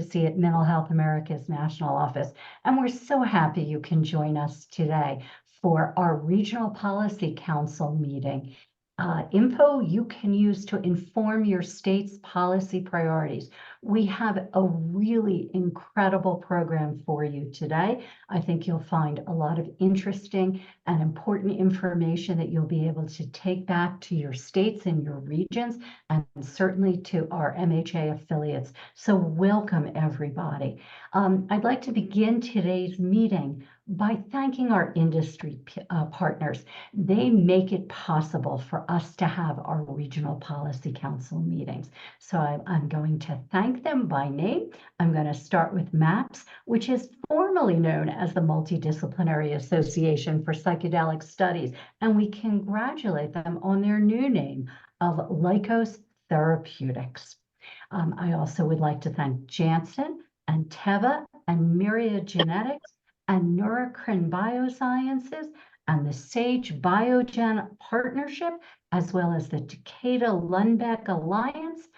Advocacy at Mental Health America's National Office. And we're so happy you can join us today for our Regional Policy Council meeting. Info you can use to inform your state's policy priorities. We have a really incredible program for you today. I think you'll find a lot of interesting and important information that you'll be able to take back to your states and your regions, and certainly to our MHA affiliates. So welcome, everybody. I'd like to begin today's meeting by thanking our industry partners. They make it possible for us to have our Regional Policy Council meetings. So I'm going to thank them by name. I'm going to start with MAPS, which is formerly known as the Multidisciplinary Association for Psychedelic Studies, and we congratulate them on their new name of Lykos Therapeutics. I also would like to thank Janssen and Teva and Myriad Genetics and Neurocrine Biosciences and the Sage Biogen Partnership, as well as the Takeda Lundbeck Alliance,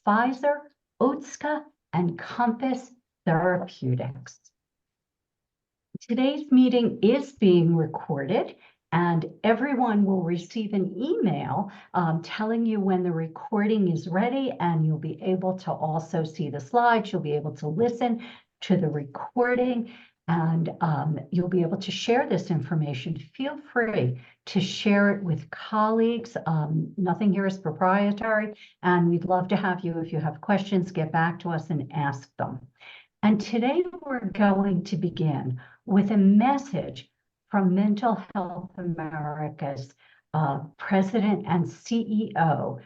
Pfizer, Otsuka, and Compass Therapeutics. Today's meeting is being recorded, and everyone will receive an email telling you when the recording is ready, and you'll be able to also see the slides. You'll be able to listen to the recording, and you'll be able to share this information. Feel free to share it with colleagues. Nothing here is proprietary, and we'd love to have you, if you have questions, get back to us and ask them. And today we're going to begin with a message from Mental Health America's President and CEO,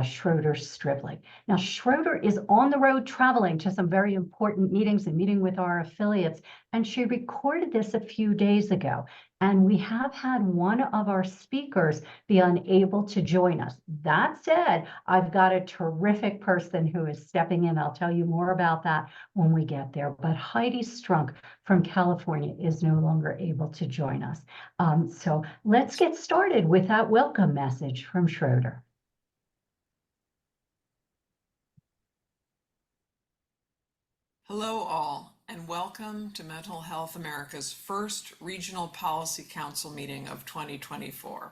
Schroeder Stribling. Now, Schroeder is on the road traveling to some very important meetings and meeting with our affiliates, and she recorded this a few days ago. And we have had one of our speakers be unable to join us. That said, I've got a terrific person who is stepping in. I'll tell you more about that when we get there. But Heidi Strunk from California is no longer able to join us. So let's get started with that welcome message from Schroeder. Hello all, and welcome to Mental Health America's first Regional Policy Council meeting of 2024.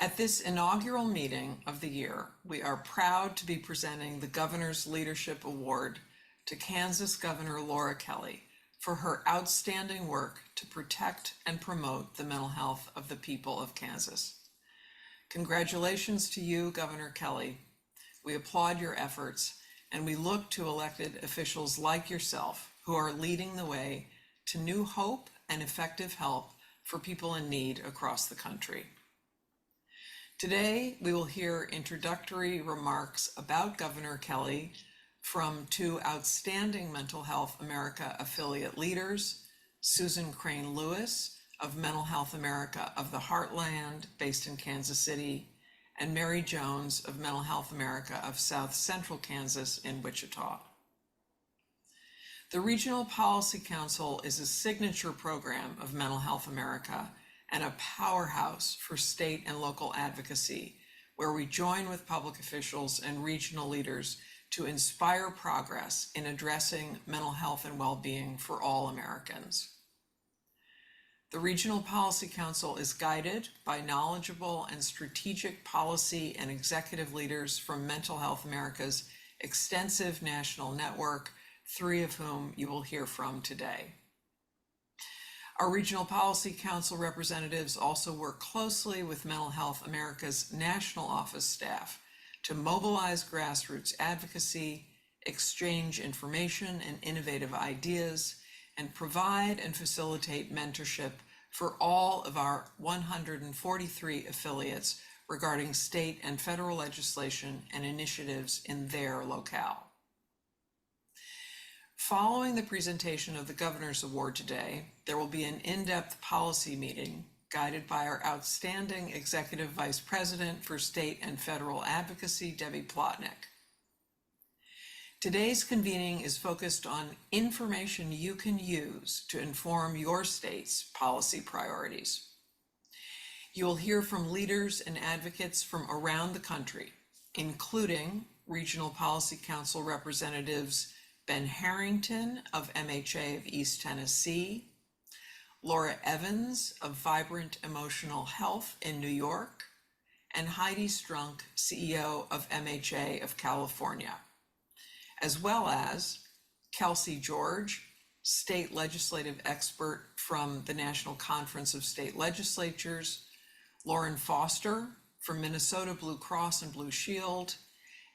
At this inaugural meeting of the year, we are proud to be presenting the Governor's Leadership Award to Kansas Governor Laura Kelly for her outstanding work to protect and promote the mental health of the people of Kansas. Congratulations to you, Governor Kelly. We applaud your efforts, and we look to elected officials like yourself who are leading the way to new hope and effective help for people in need across the country. Today, we will hear introductory remarks about Governor Kelly from two outstanding Mental Health America affiliate leaders, Susan Crane Lewis of Mental Health America of the Heartland, based in Kansas City, and Mary Jones of Mental Health America of South Central Kansas in Wichita. The Regional Policy Council is a signature program of Mental Health America and a powerhouse for state and local advocacy, where we join with public officials and regional leaders to inspire progress in addressing mental health and well-being for all Americans. The Regional Policy Council is guided by knowledgeable and strategic policy and executive leaders from Mental Health America's extensive national network, three of whom you will hear from today. Our Regional Policy Council representatives also work closely with Mental Health America's national office staff to mobilize grassroots advocacy, exchange information and innovative ideas, and provide and facilitate mentorship for all of our 143 affiliates regarding state and federal legislation and initiatives in their locale. Following the presentation of the Governor's Award today, there will be an in-depth policy meeting guided by our outstanding Executive Vice President for State and Federal Advocacy, Debbie Plotnick. Today's convening is focused on information you can use to inform your state's policy priorities. You will hear from leaders and advocates from around the country, including Regional Policy Council representatives Ben Harrington of MHA of East Tennessee, Laura Evans of Vibrant Emotional Health in New York, and Heidi Strunk, CEO of MHA of California, as well as Kelsey George, state legislative expert from the National Conference of State Legislatures, Lauren Foster from Minnesota Blue Cross and Blue Shield,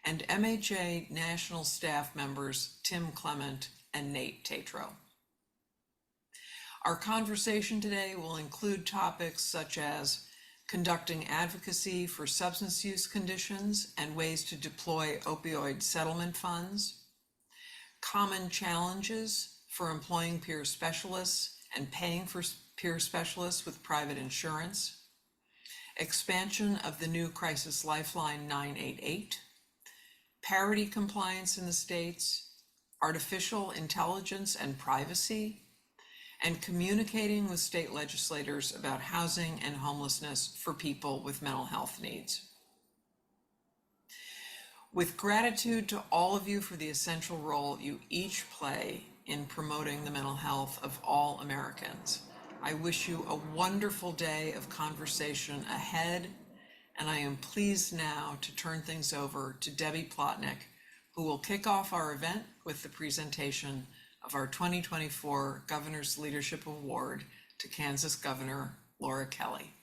and MHA national staff members Tim Clement and Nate Tatro. Our conversation today will include topics such as conducting advocacy for substance use conditions and ways to deploy opioid settlement funds, common challenges for employing peer specialists and paying for peer specialists with private insurance, expansion of the new Crisis Lifeline 988, parity compliance in the states, artificial intelligence and privacy, and communicating with state legislators about housing and homelessness for people with mental health needs. With gratitude to all of you for the essential role you each play in promoting the mental health of all Americans, I wish you a wonderful day of conversation ahead, and I am pleased now to turn things over to Debbie Plotnick, who will kick off our event with the presentation of our 2024 Governor's Leadership Award to Kansas Governor Laura Kelly.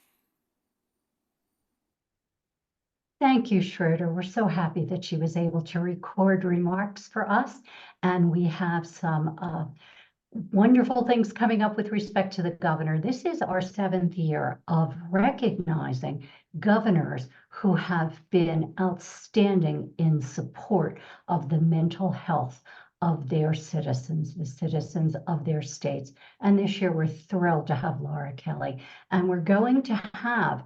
Thank you, Schroeder. We're so happy that she was able to record remarks for us, and we have some wonderful things coming up with respect to the governor. This is our 7th year of recognizing governors who have been outstanding in support of the mental health of their citizens, the citizens of their states. And this year we're thrilled to have Laura Kelly. And we're going to have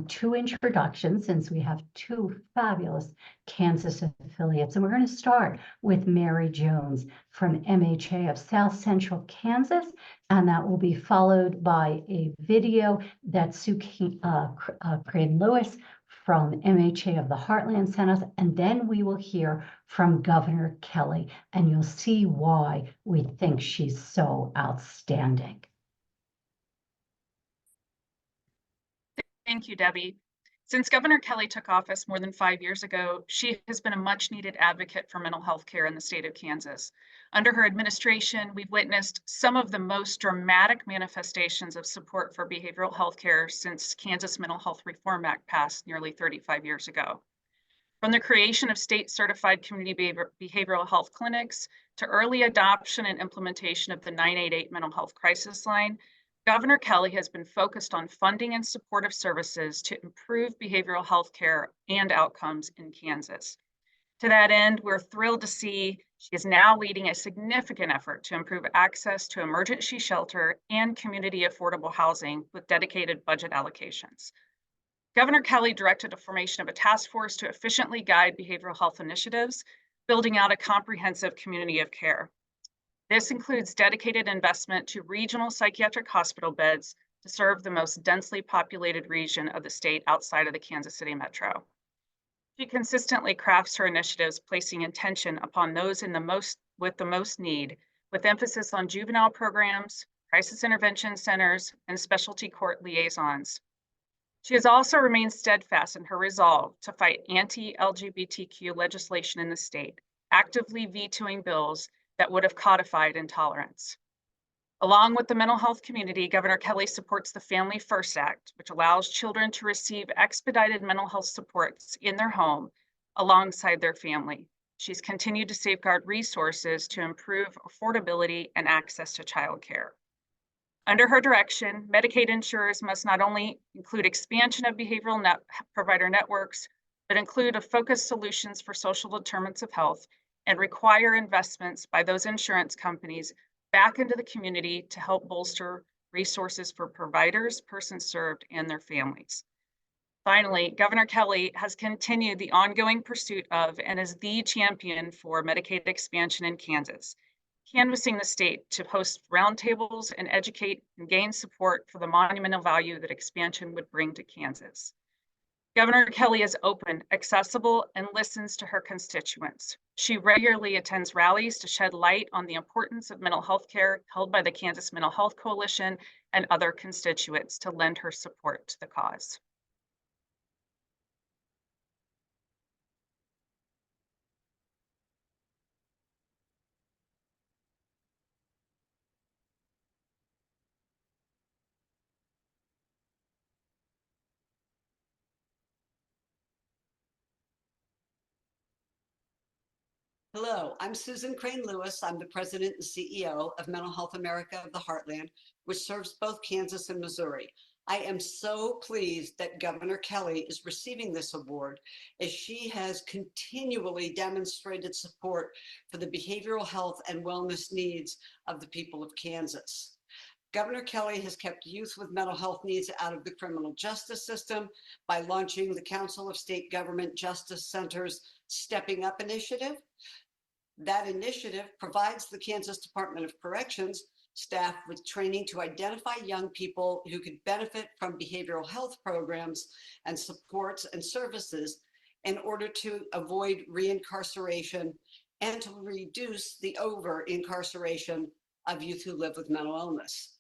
2 introductions, since we have 2 fabulous Kansas affiliates. And we're going to start with Mary Jones from MHA of South Central Kansas. And that will be followed by a video that Sue Crane Lewis from MHA of the Heartland sent us, and then we will hear from Governor Kelly, and you'll see why we think she's so outstanding. Thank you, Debbie. Since Governor Kelly took office more than 5 years ago, she has been a much-needed advocate for mental health care in the state of Kansas. Under her administration, we've witnessed some of the most dramatic manifestations of support for behavioral health care since Kansas Mental Health Reform Act passed nearly 35 years ago. From the creation of state-certified community behavioral health clinics to early adoption and implementation of the 988 mental health crisis line, Governor Kelly has been focused on funding and supportive services to improve behavioral health care and outcomes in Kansas. To that end, we're thrilled to see she is now leading a significant effort to improve access to emergency shelter and community affordable housing with dedicated budget allocations. Governor Kelly directed the formation of a task force to efficiently guide behavioral health initiatives, building out a comprehensive community of care. This includes dedicated investment to regional psychiatric hospital beds to serve the most densely populated region of the state outside of the Kansas City metro. She consistently crafts her initiatives, placing attention upon those with the most need, with emphasis on juvenile programs, crisis intervention centers, and specialty court liaisons. She has also remained steadfast in her resolve to fight anti-LGBTQ legislation in the state, actively vetoing bills that would have codified intolerance. Along with the mental health community, Governor Kelly supports the Family First Act, which allows children to receive expedited mental health supports in their home alongside their family. She's continued to safeguard resources to improve affordability and access to childcare. Under her direction, Medicaid insurers must not only include expansion of behavioral provider networks, but include a focused solutions for social determinants of health and require investments by those insurance companies back into the community to help bolster resources for providers, persons served, and their families. Finally, Governor Kelly has continued the ongoing pursuit of and is the champion for Medicaid expansion in Kansas, canvassing the state to host roundtables and educate and gain support for the monumental value that expansion would bring to Kansas. Governor Kelly is open, accessible, and listens to her constituents. She regularly attends rallies to shed light on the importance of mental health care held by the Kansas Mental Health Coalition and other constituents to lend her support to the cause. Hello, I'm Susan Crane Lewis. I'm the president and CEO of Mental Health America of the Heartland, which serves both Kansas and Missouri. I am so pleased that Governor Kelly is receiving this award, as she has continually demonstrated support for the behavioral health and wellness needs of the people of Kansas. Governor Kelly has kept youth with mental health needs out of the criminal justice system by launching the Council of State Government Justice Centers Stepping Up initiative. That initiative provides the Kansas Department of Corrections staff with training to identify young people who could benefit from behavioral health programs and supports and services in order to avoid reincarceration and to reduce the over-incarceration of youth who live with mental illness.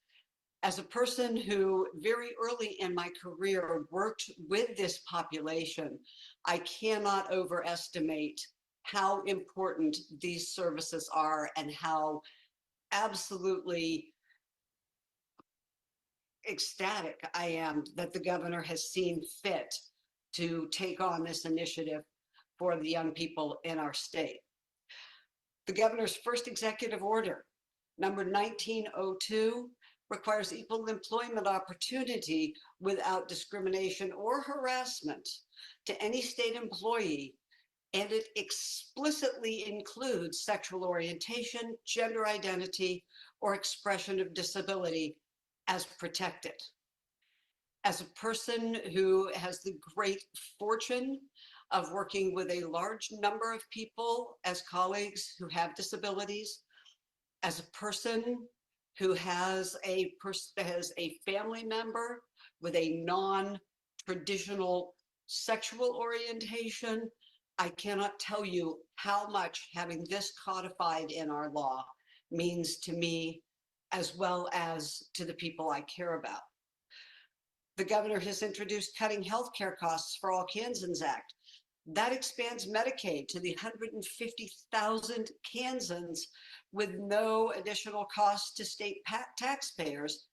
As a person who very early in my career worked with this population, I cannot overestimate how important these services are and how absolutely ecstatic I am that the governor has seen fit to take on this initiative for the young people in our state. The governor's first executive order, number 1902, requires equal employment opportunity without discrimination or harassment to any state employee, and it explicitly includes sexual orientation, gender identity, or expression of disability as protected. As a person who has the great fortune of working with a large number of people as colleagues who have disabilities, as a person who has a family member with a non-traditional sexual orientation, I cannot tell you how much having this codified in our law means to me, as well as to the people I care about. The governor has introduced Cutting Healthcare Costs for All Kansans Act. That expands Medicaid to the 150,000 Kansans with no additional cost to state taxpayers.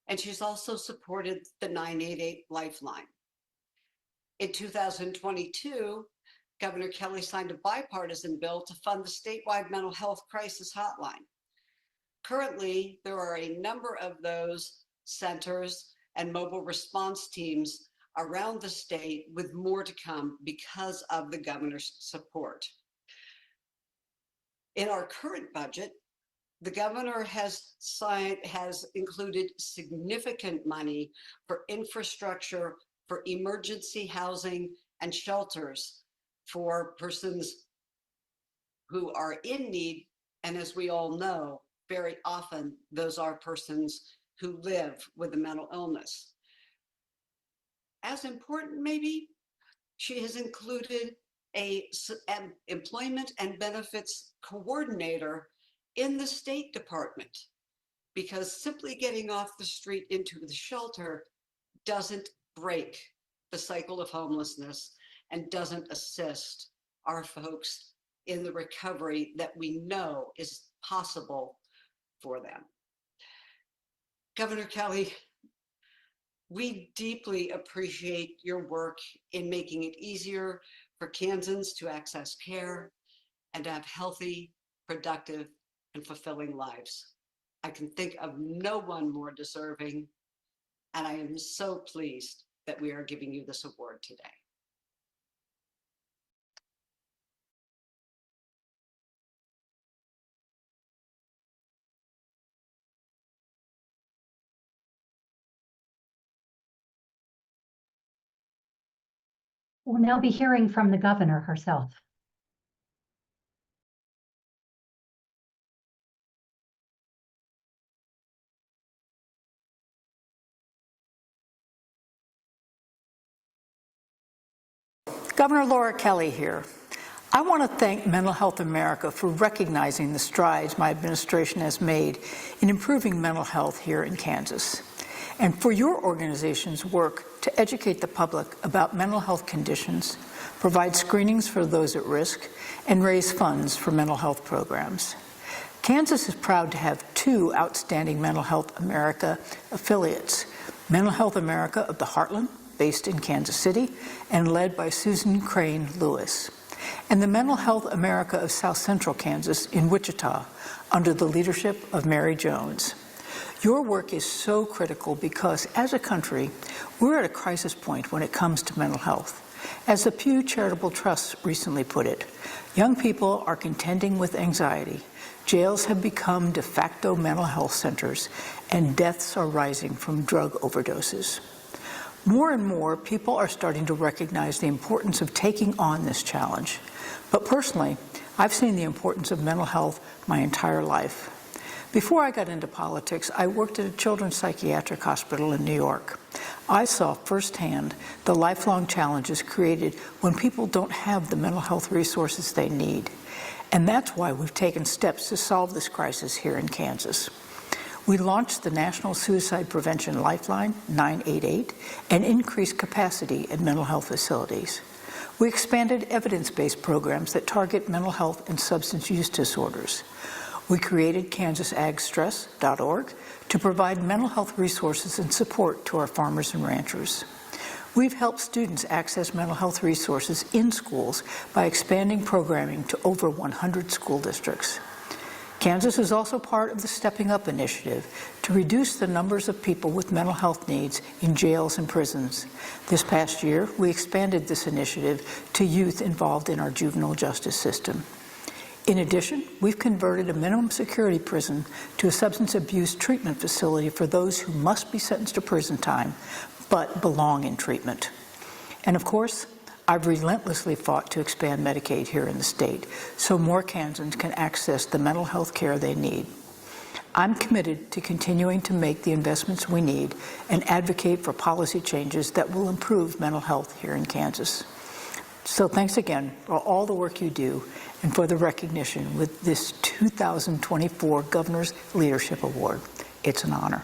And she's also supported the 988 Lifeline. In 2022, Governor Kelly signed a bipartisan bill to fund the statewide mental health crisis hotline. Currently, there are a number of those centers and mobile response teams around the state, with more to come because of the governor's support. In our current budget, the governor has included significant money for infrastructure, for emergency housing and shelters for persons who are in need. And as we all know, very often those are persons who live with a mental illness. As important, maybe, she has included an employment and benefits coordinator in the State Department, because simply getting off the street into the shelter doesn't break the cycle of homelessness and doesn't assist our folks in the recovery that we know is possible for them. Governor Kelly, we deeply appreciate your work in making it easier for Kansans to access care and to have healthy, productive, and fulfilling lives. I can think of no one more deserving, and I am so pleased that we are giving you this award today. We'll now be hearing from the governor herself. Governor Laura Kelly here. I want to thank Mental Health America for recognizing the strides my administration has made in improving mental health here in Kansas, and for your organization's work to educate the public about mental health conditions, provide screenings for those at risk, and raise funds for mental health programs. Kansas is proud to have two outstanding Mental Health America affiliates, Mental Health America of the Heartland, based in Kansas City, and led by Susan Crane Lewis, and the Mental Health America of South Central Kansas in Wichita, under the leadership of Mary Jones. Your work is so critical because, as a country, we're at a crisis point when it comes to mental health. As the Pew Charitable Trust recently put it, young people are contending with anxiety, jails have become de facto mental health centers, and deaths are rising from drug overdoses. More and more people are starting to recognize the importance of taking on this challenge. But personally, I've seen the importance of mental health my entire life. Before I got into politics, I worked at a children's psychiatric hospital in New York. I saw firsthand the lifelong challenges created when people don't have the mental health resources they need. And that's why we've taken steps to solve this crisis here in Kansas. We launched the National Suicide Prevention Lifeline, 988, and increased capacity at mental health facilities. We expanded evidence-based programs that target mental health and substance use disorders. We created kansasagstress.org to provide mental health resources and support to our farmers and ranchers. We've helped students access mental health resources in schools by expanding programming to over 100 school districts. Kansas is also part of the Stepping Up initiative to reduce the numbers of people with mental health needs in jails and prisons. This past year, we expanded this initiative to youth involved in our juvenile justice system. In addition, we've converted a minimum security prison to a substance abuse treatment facility for those who must be sentenced to prison time but belong in treatment. And of course, I've relentlessly fought to expand Medicaid here in the state so more Kansans can access the mental health care they need. I'm committed to continuing to make the investments we need and advocate for policy changes that will improve mental health here in Kansas. So thanks again for all the work you do and for the recognition with this 2024 Governor's Leadership Award. It's an honor.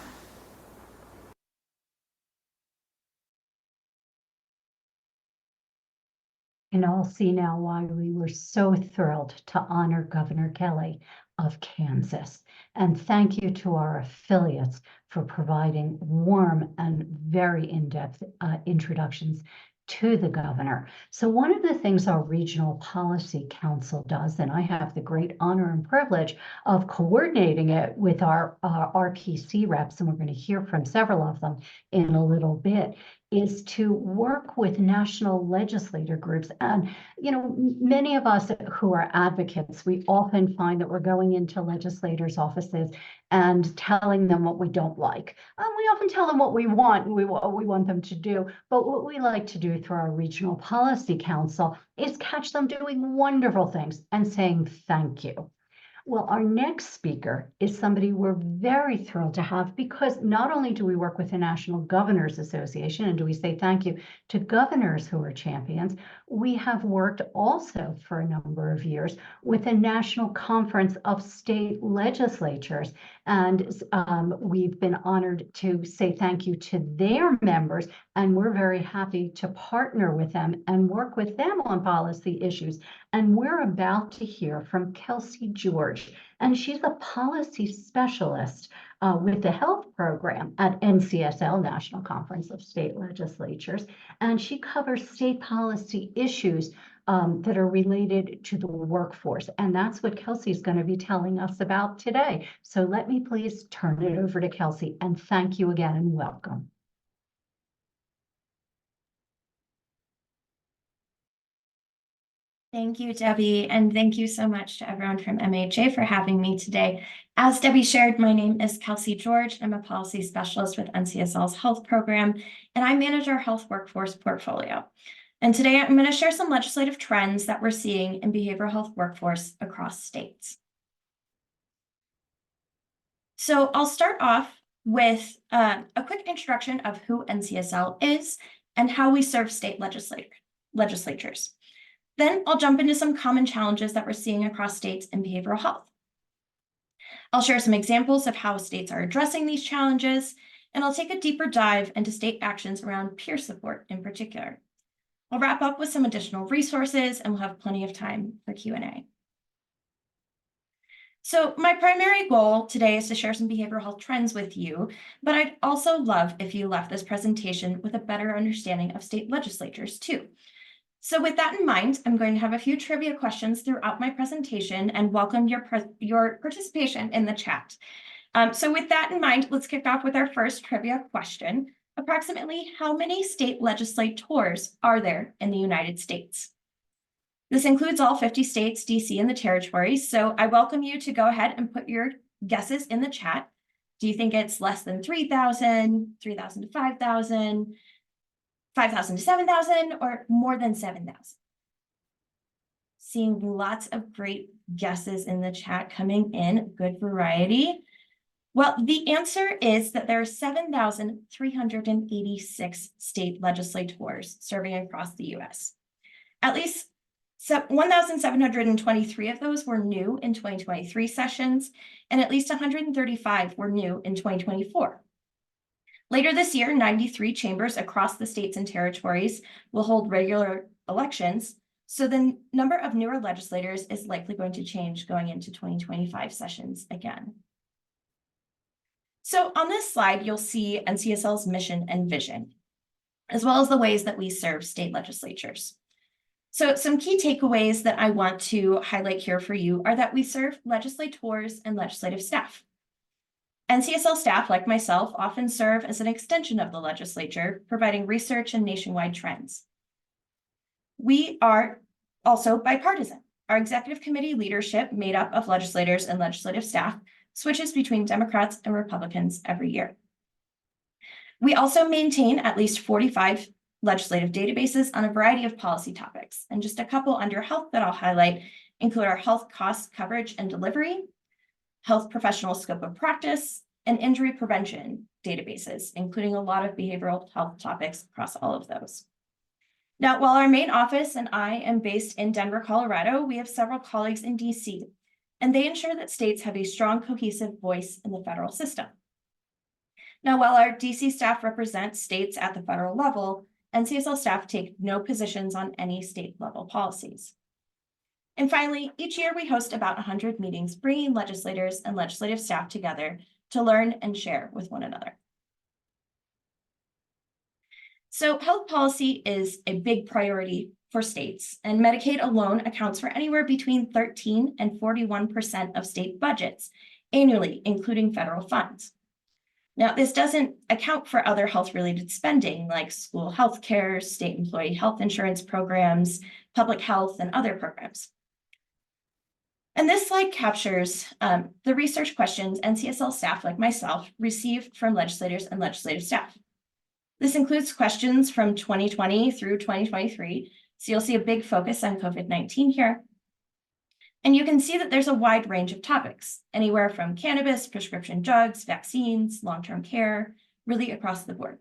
You can all see now why we were so thrilled to honor Governor Kelly of Kansas. And thank you to our affiliates for providing warm and very in-depth introductions to the governor. So one of the things our Regional Policy Council does, and I have the great honor and privilege of coordinating it with our RPC reps, and we're going to hear from several of them in a little bit, is to work with national legislator groups. And, you know, many of us who are advocates, we often find that we're going into legislators' offices and telling them what we don't like. We often tell them what we want, what we want them to do. But what we like to do through our Regional Policy Council is catch them doing wonderful things and saying thank you. Well, our next speaker is somebody we're very thrilled to have, because not only do we work with the National Governors Association and do we say thank you to governors who are champions, we have worked also for a number of years with the National Conference of State Legislatures. And we've been honored to say thank you to their members, and we're very happy to partner with them and work with them on policy issues. And we're about to hear from Kelsey George, and she's a policy specialist with the health program at NCSL, National Conference of State Legislatures, and she covers state policy issues that are related to the workforce. And that's what Kelsey's going to be telling us about today. So let me please turn it over to Kelsey, and thank you again and welcome. Thank you, Debbie, and thank you so much to everyone from MHA for having me today. As Debbie shared, my name is Kelsey George. I'm a policy specialist with NCSL's health program, and I manage our health workforce portfolio. And today I'm going to share some legislative trends that we're seeing in behavioral health workforce across states. So I'll start off with a quick introduction of who NCSL is and how we serve state legislators. legislatures. Then I'll jump into some common challenges that we're seeing across states in behavioral health. I'll share some examples of how states are addressing these challenges, and I'll take a deeper dive into state actions around peer support in particular. I'll wrap up with some additional resources, and we'll have plenty of time for Q&A. So my primary goal today is to share some behavioral health trends with you, but I'd also love if you left this presentation with a better understanding of state legislatures too. So with that in mind, I'm going to have a few trivia questions throughout my presentation and welcome your participation in the chat. So with that in mind, let's kick off with our first trivia question. Approximately how many state legislators are there in the United States? This includes all 50 states, DC, and the territories. So I welcome you to go ahead and put your guesses in the chat. Do you think it's less than 3,000, 3,000 to 5,000, 5,000 to 7,000, or more than 7,000? Seeing lots of great guesses in the chat coming in, good variety. Well, the answer is that there are 7,386 state legislators serving across the US. At least 1,723 of those were new in 2023 sessions, and at least 135 were new in 2024. Later this year, 93 chambers across the states and territories will hold regular elections, so the number of newer legislators is likely going to change going into 2025 sessions again. So on this slide, you'll see NCSL's mission and vision, as well as the ways that we serve state legislatures. So some key takeaways that I want to highlight here for you are that we serve legislators and legislative staff. NCSL staff, like myself, often serve as an extension of the legislature, providing research and nationwide trends. We are also bipartisan. Our executive committee leadership, made up of legislators and legislative staff, switches between Democrats and Republicans every year. We also maintain at least 45 legislative databases on a variety of policy topics. And just a couple under health that I'll highlight include our health cost coverage and delivery, health professional scope of practice, and injury prevention databases, including a lot of behavioral health topics across all of those. Now, while our main office and I am based in Denver, Colorado, we have several colleagues in DC, and they ensure that states have a strong, cohesive voice in the federal system. Now, while our DC staff represents states at the federal level, NCSL staff take no positions on any state level policies. And finally, each year we host about 100 meetings, bringing legislators and legislative staff together to learn and share with one another. So health policy is a big priority for states, and Medicaid alone accounts for anywhere between 13 and 41% of state budgets annually, including federal funds. Now, this doesn't account for other health-related spending like school health care, state employee health insurance programs, public health, and other programs. And this slide captures the research questions NCSL staff like myself receive from legislators and legislative staff. This includes questions from 2020 through 2023, so you'll see a big focus on COVID-19 here. And you can see that there's a wide range of topics, anywhere from cannabis, prescription drugs, vaccines, long-term care, really across the board.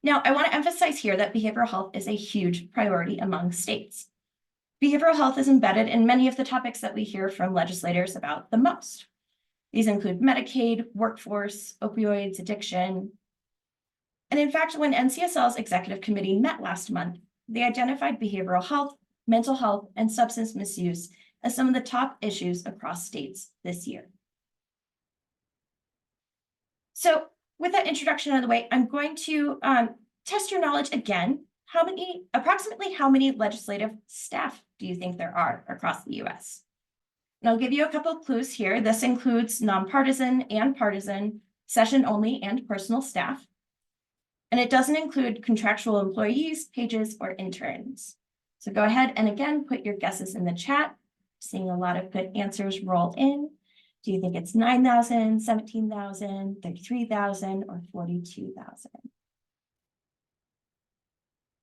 Now, I want to emphasize here that behavioral health is a huge priority among states. Behavioral health is embedded in many of the topics that we hear from legislators about the most. These include Medicaid, workforce, opioids, addiction. And in fact, when NCSL's executive committee met last month, they identified behavioral health, mental health, and substance misuse as some of the top issues across states this year. So with that introduction out of the way, I'm going to test your knowledge again. Approximately how many legislative staff do you think there are across the US? And I'll give you a couple of clues here. This includes nonpartisan and partisan, session only, and personal staff. And it doesn't include contractual employees, pages, or interns. So go ahead and again, put your guesses in the chat. Seeing a lot of good answers roll in. Do you think it's 9,000, 17,000, 33,000, or 42,000?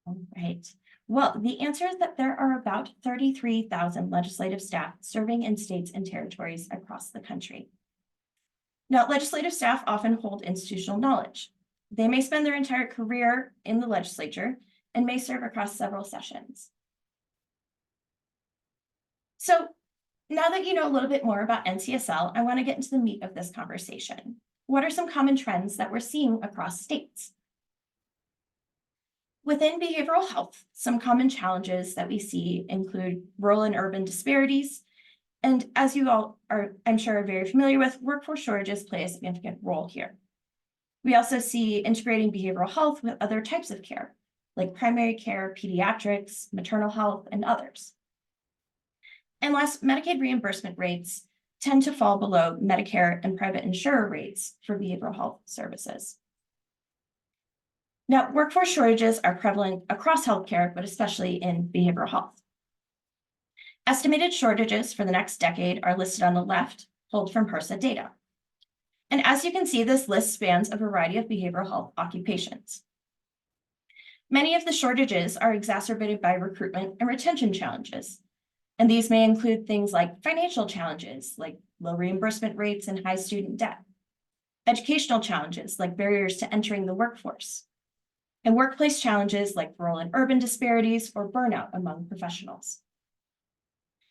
All right. Well, the answer is that there are about 33,000 legislative staff serving in states and territories across the country. Now, legislative staff often hold institutional knowledge. They may spend their entire career in the legislature, and may serve across several sessions. So now that you know a little bit more about NCSL, I want to get into the meat of this conversation. What are some common trends that we're seeing across states? Within behavioral health, some common challenges that we see include rural and urban disparities. And as you all are, I'm sure, are very familiar with, workforce shortages play a significant role here. We also see integrating behavioral health with other types of care, like primary care, pediatrics, maternal health, and others. And last, Medicaid reimbursement rates tend to fall below Medicare and private insurer rates for behavioral health services. Now, workforce shortages are prevalent across healthcare, but especially in behavioral health. Estimated shortages for the next decade are listed on the left, pulled from HRSA data. And as you can see, this list spans a variety of behavioral health occupations. Many of the shortages are exacerbated by recruitment and retention challenges. And these may include things like financial challenges, like low reimbursement rates and high student debt, educational challenges like barriers to entering the workforce, and workplace challenges like rural and urban disparities or burnout among professionals.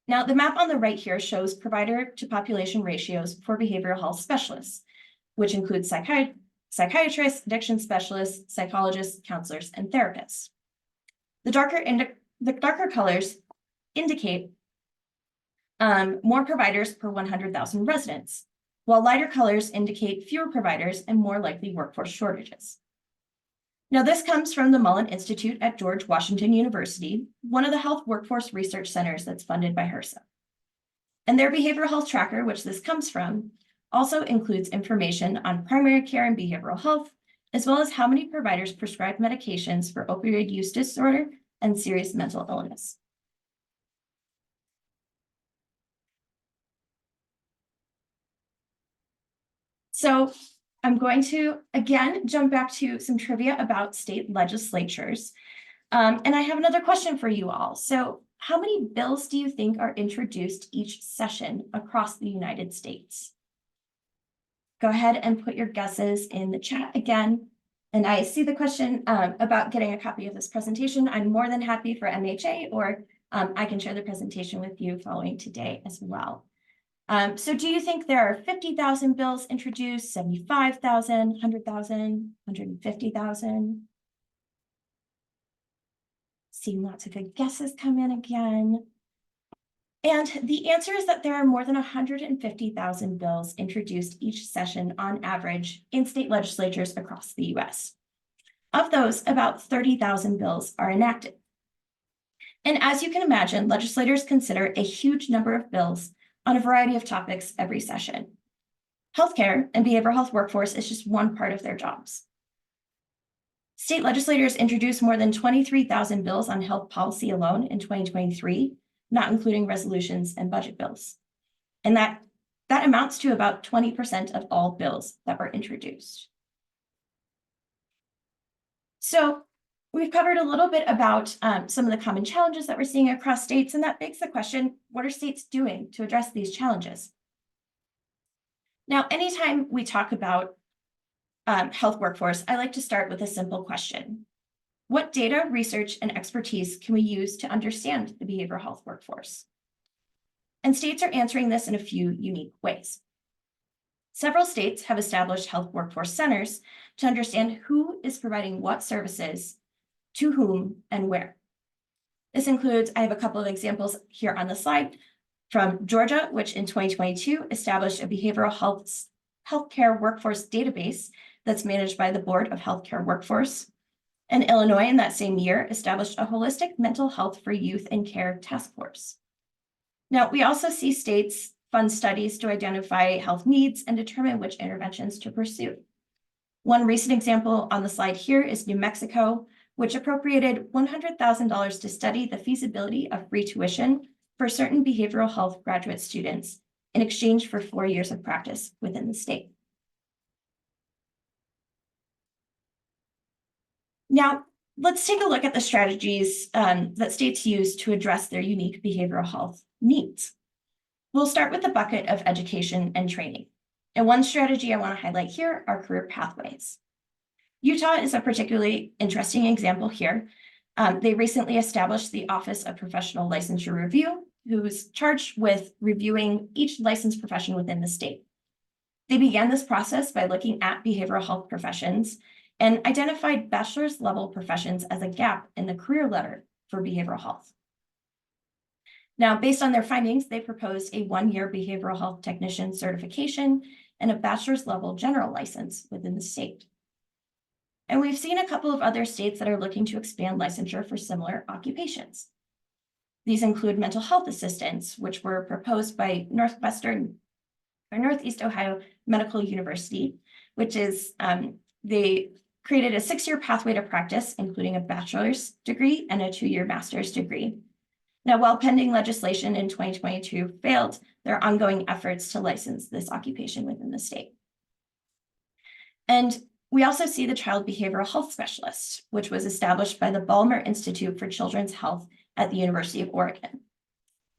Now, the map on the right here shows provider to population ratios for behavioral health specialists, which includes psychiatrists, addiction specialists, psychologists, counselors, and therapists. The darker colors indicate more providers per 100,000 residents, while lighter colors indicate fewer providers and more likely workforce shortages. Now, this comes from the Mullen Institute at George Washington University, one of the health workforce research centers that's funded by HRSA. And their behavioral health tracker, which this comes from, also includes information on primary care and behavioral health, as well as how many providers prescribe medications for opioid use disorder and serious mental illness. So I'm going to, again, jump back to some trivia about state legislatures. And I have another question for you all. So how many bills do you think are introduced each session across the United States? Go ahead and put your guesses in the chat again. And I see the question about getting a copy of this presentation. I'm more than happy for MHA, or I can share the presentation with you following today as well. So do you think there are 50,000 bills introduced, 75,000, 100,000, 150,000? Seeing lots of good guesses come in again. And the answer is that there are more than 150,000 bills introduced each session on average in state legislatures across the US. Of those, about 30,000 bills are enacted. And as you can imagine, legislators consider a huge number of bills on a variety of topics every session. Healthcare and behavioral health workforce is just one part of their jobs. State legislators introduced more than 23,000 bills on health policy alone in 2023, not including resolutions and budget bills. And that amounts to about 20% of all bills that were introduced. So we've covered a little bit about some of the common challenges that we're seeing across states, and that begs the question, what are states doing to address these challenges? Now, anytime we talk about health workforce, I like to start with a simple question. What data, research, and expertise can we use to understand the behavioral health workforce? And states are answering this in a few unique ways. Several states have established health workforce centers to understand who is providing what services, to whom, and where. This includes, I have a couple of examples here on the slide, from Georgia, which in 2022 established a behavioral healthcare workforce database that's managed by the Board of Healthcare Workforce. And Illinois in that same year established a holistic mental health for youth and care task force. Now, we also see states fund studies to identify health needs and determine which interventions to pursue. One recent example on the slide here is New Mexico, which appropriated $100,000 to study the feasibility of free tuition for certain behavioral health graduate students in exchange for 4 years of practice within the state. Now, let's take a look at the strategies that states use to address their unique behavioral health needs. We'll start with the bucket of education and training. And one strategy I want to highlight here are career pathways. Utah is a particularly interesting example here. They recently established the Office of Professional Licensure Review, who's charged with reviewing each licensed profession within the state. They began this process by looking at behavioral health professions and identified bachelor's level professions as a gap in the career ladder for behavioral health. Now, based on their findings, they proposed a 1-year behavioral health technician certification and a bachelor's level general license within the state. And we've seen a couple of other states that are looking to expand licensure for similar occupations. These include mental health assistants, which were proposed by Northeast Ohio Medical University, which is, they created a 6-year pathway to practice, including a bachelor's degree and a 2-year master's degree. Now, while pending legislation in 2022 failed, there are ongoing efforts to license this occupation within the state. And we also see the Child Behavioral Health Specialist, which was established by the Ballmer Institute for Children's Health at the University of Oregon.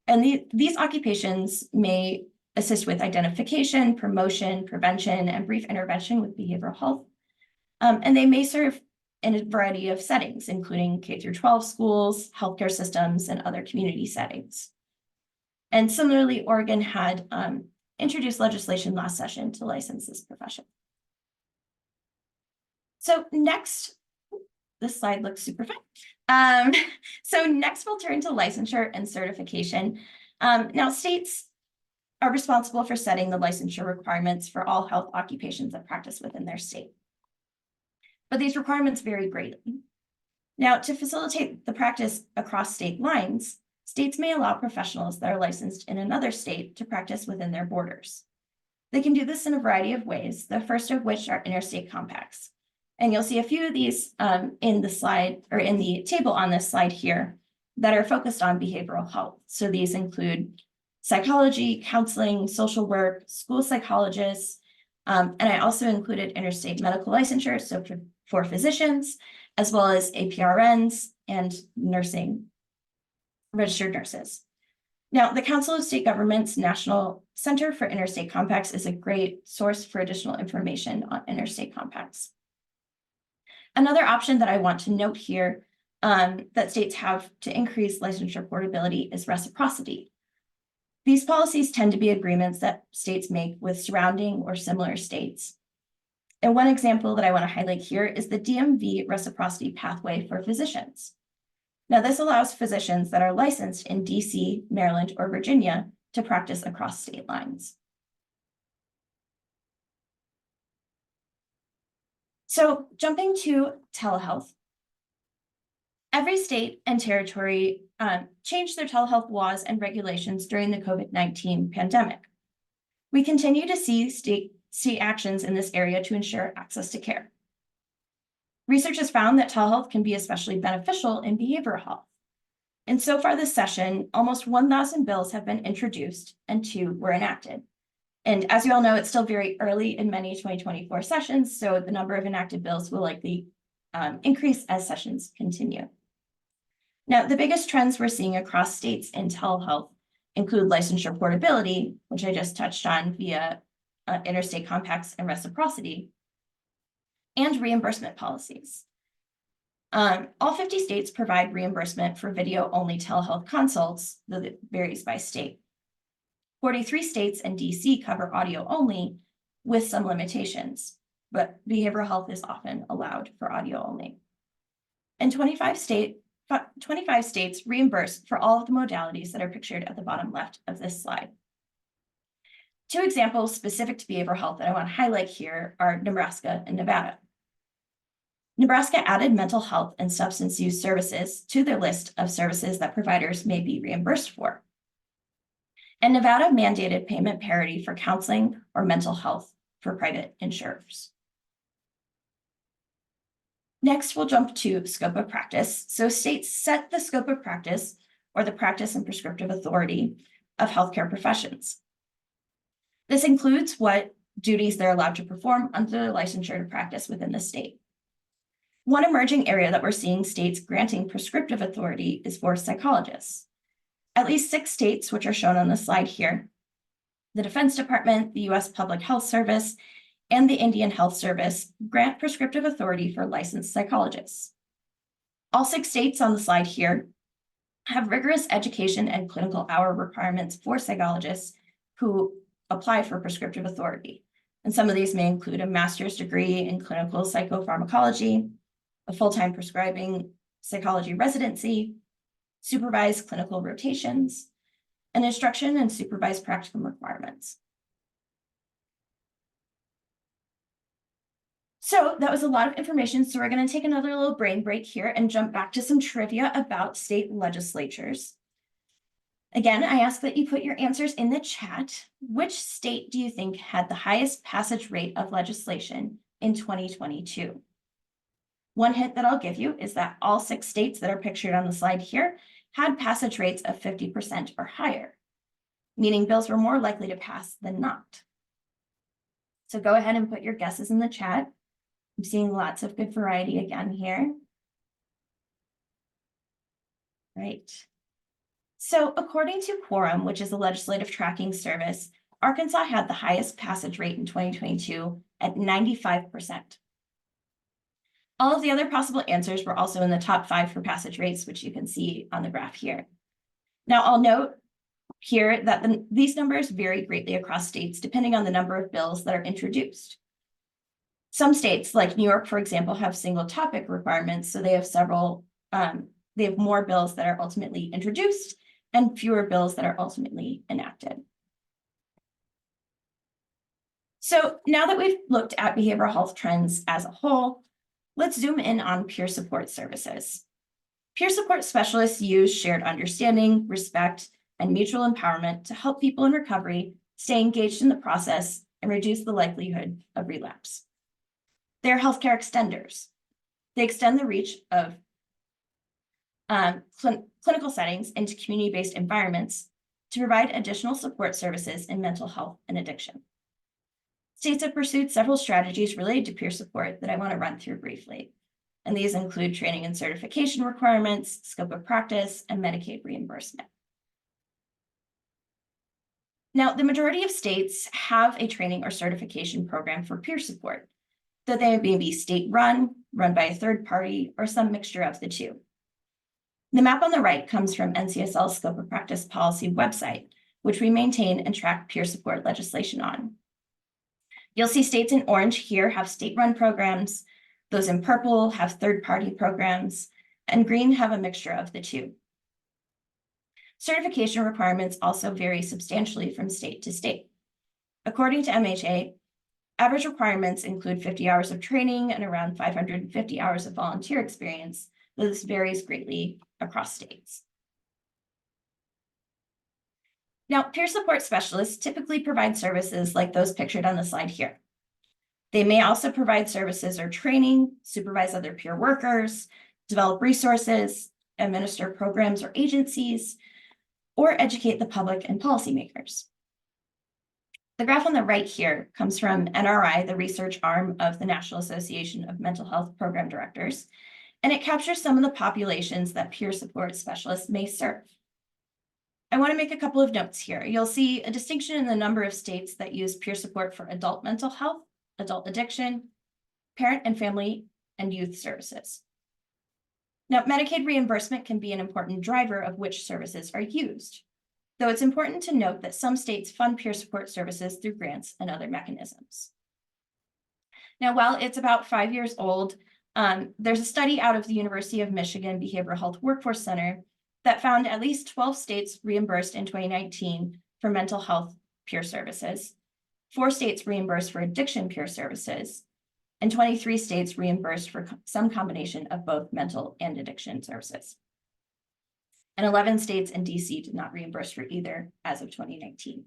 And these occupations may assist with identification, promotion, prevention, and brief intervention with behavioral health. And they may serve in a variety of settings, including K-12 schools, healthcare systems, and other community settings. And similarly, Oregon had introduced legislation last session to license this profession. So next, this slide looks super fun. So next we'll turn to licensure and certification. Now, states are responsible for setting the licensure requirements for all health occupations that practice within their state. But these requirements vary greatly. Now, to facilitate the practice across state lines, states may allow professionals that are licensed in another state to practice within their borders. They can do this in a variety of ways, the first of which are interstate compacts. And you'll see a few of these in the slide or in the table on this slide here that are focused on behavioral health. So these include psychology, counseling, social work, school psychologists, and I also included interstate medical licensure, so for physicians, as well as APRNs and nursing, registered nurses. Now, the Council of State Governments National Center for Interstate Compacts is a great source for additional information on interstate compacts. Another option that I want to note here that states have to increase licensure portability is reciprocity. These policies tend to be agreements that states make with surrounding or similar states. And one example that I want to highlight here is the DMV reciprocity pathway for physicians. Now, this allows physicians that are licensed in DC, Maryland, or Virginia to practice across state lines. So jumping to telehealth, every state and territory changed their telehealth laws and regulations during the COVID-19 pandemic. We continue to see state actions in this area to ensure access to care. Research has found that telehealth can be especially beneficial in behavioral health. And so far this session, almost 1,000 bills have been introduced and 2 were enacted. And as you all know, it's still very early in many 2024 sessions, so the number of enacted bills will likely increase as sessions continue. Now, the biggest trends we're seeing across states in telehealth include licensure portability, which I just touched on via interstate compacts and reciprocity, and reimbursement policies. All 50 states provide reimbursement for video-only telehealth consults, though it varies by state. 43 states and DC cover audio only with some limitations, but behavioral health is often allowed for audio only. And 25 states reimburse for all of the modalities that are pictured at the bottom left of this slide. 2 examples specific to behavioral health that I want to highlight here are Nebraska and Nevada. Nebraska added mental health and substance use services to their list of services that providers may be reimbursed for. And Nevada mandated payment parity for counseling or mental health for private insurers. Next, we'll jump to scope of practice. So states set the scope of practice or the practice and prescriptive authority of healthcare professions. This includes what duties they're allowed to perform under their licensure to practice within the state. One emerging area that we're seeing states granting prescriptive authority is for psychologists. At least 6 states, which are shown on the slide here, the Defense Department, the U.S. Public Health Service, and the Indian Health Service grant prescriptive authority for licensed psychologists. All 6 states on the slide here have rigorous education and clinical hour requirements for psychologists who apply for prescriptive authority. And some of these may include a master's degree in clinical psychopharmacology, a full-time prescribing psychology residency, supervised clinical rotations, and instruction and supervised practicum requirements. So that was a lot of information. So we're going to take another little brain break here and jump back to some trivia about state legislatures. Again, I ask that you put your answers in the chat. Which state do you think had the highest passage rate of legislation in 2022? One hint that I'll give you is that all 6 states that are pictured on the slide here had passage rates of 50% or higher, meaning bills were more likely to pass than not. So go ahead and put your guesses in the chat. I'm seeing lots of good variety again here. Right. So according to Quorum, which is a legislative tracking service, Arkansas had the highest passage rate in 2022 at 95%. All of the other possible answers were also in the top 5 for passage rates, which you can see on the graph here. Now I'll note here that these numbers vary greatly across states depending on the number of bills that are introduced. Some states, like New York, for example, have single topic requirements, so they have more bills that are ultimately introduced and fewer bills that are ultimately enacted. So now that we've looked at behavioral health trends as a whole, let's zoom in on peer support services. Peer support specialists use shared understanding, respect, and mutual empowerment to help people in recovery stay engaged in the process and reduce the likelihood of relapse. They're healthcare extenders. They extend the reach of clinical settings into community-based environments to provide additional support services in mental health and addiction. States have pursued several strategies related to peer support that I want to run through briefly. And these include training and certification requirements, scope of practice, and Medicaid reimbursement. Now, the majority of states have a training or certification program for peer support, though they may be state-run, run by a third party, or some mixture of the two. The map on the right comes from NCSL's Scope of Practice Policy website, which we maintain and track peer support legislation on. You'll see states in orange here have state-run programs, those in purple have third-party programs, and green have a mixture of the two. Certification requirements also vary substantially from state to state. According to MHA, average requirements include 50 hours of training and around 550 hours of volunteer experience, though this varies greatly across states. Now, peer support specialists typically provide services like those pictured on the slide here. They may also provide services or training, supervise other peer workers, develop resources, administer programs or agencies, or educate the public and policymakers. The graph on the right here comes from NRI, the research arm of the National Association of Mental Health Program Directors, and it captures some of the populations that peer support specialists may serve. I want to make a couple of notes here. You'll see a distinction in the number of states that use peer support for adult mental health, adult addiction, parent and family, and youth services. Now, Medicaid reimbursement can be an important driver of which services are used, though it's important to note that some states fund peer support services through grants and other mechanisms. Now, while it's about 5 years old, there's a study out of the University of Michigan Behavioral Health Workforce Center that found at least 12 states reimbursed in 2019 for mental health peer services, 4 states reimbursed for addiction peer services, and 23 states reimbursed for some combination of both mental and addiction services. And 11 states and DC did not reimburse for either as of 2019.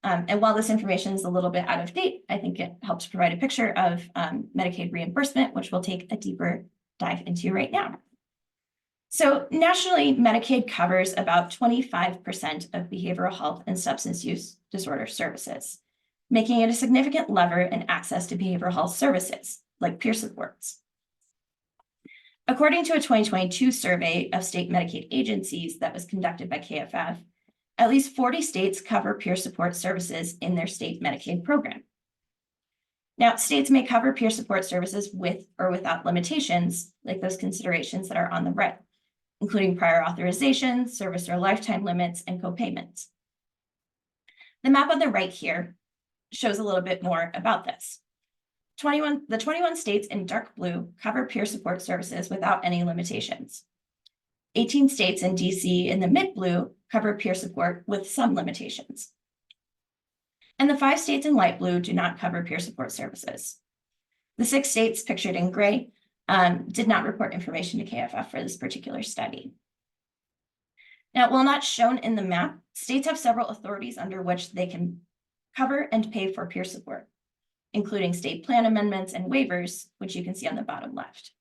And while this information is a little bit out of date, I think it helps provide a picture of Medicaid reimbursement, which we'll take a deeper dive into right now. So nationally, Medicaid covers about 25% of behavioral health and substance use disorder services, making it a significant lever in access to behavioral health services, like peer supports. According to a 2022 survey of state Medicaid agencies that was conducted by KFF, at least 40 states cover peer support services in their state Medicaid program. Now, states may cover peer support services with or without limitations, like those considerations that are on the right, including prior authorization, service or lifetime limits, and co-payments. The map on the right here shows a little bit more about this. The 21 states in dark blue cover peer support services without any limitations. 18 states in DC in the mid blue cover peer support with some limitations. And the 5 states in light blue do not cover peer support services. The 6 states pictured in gray did not report information to KFF for this particular study. Now, while not shown in the map, states have several authorities under which they can cover and pay for peer support, including state plan amendments and waivers, which you can see on the bottom left.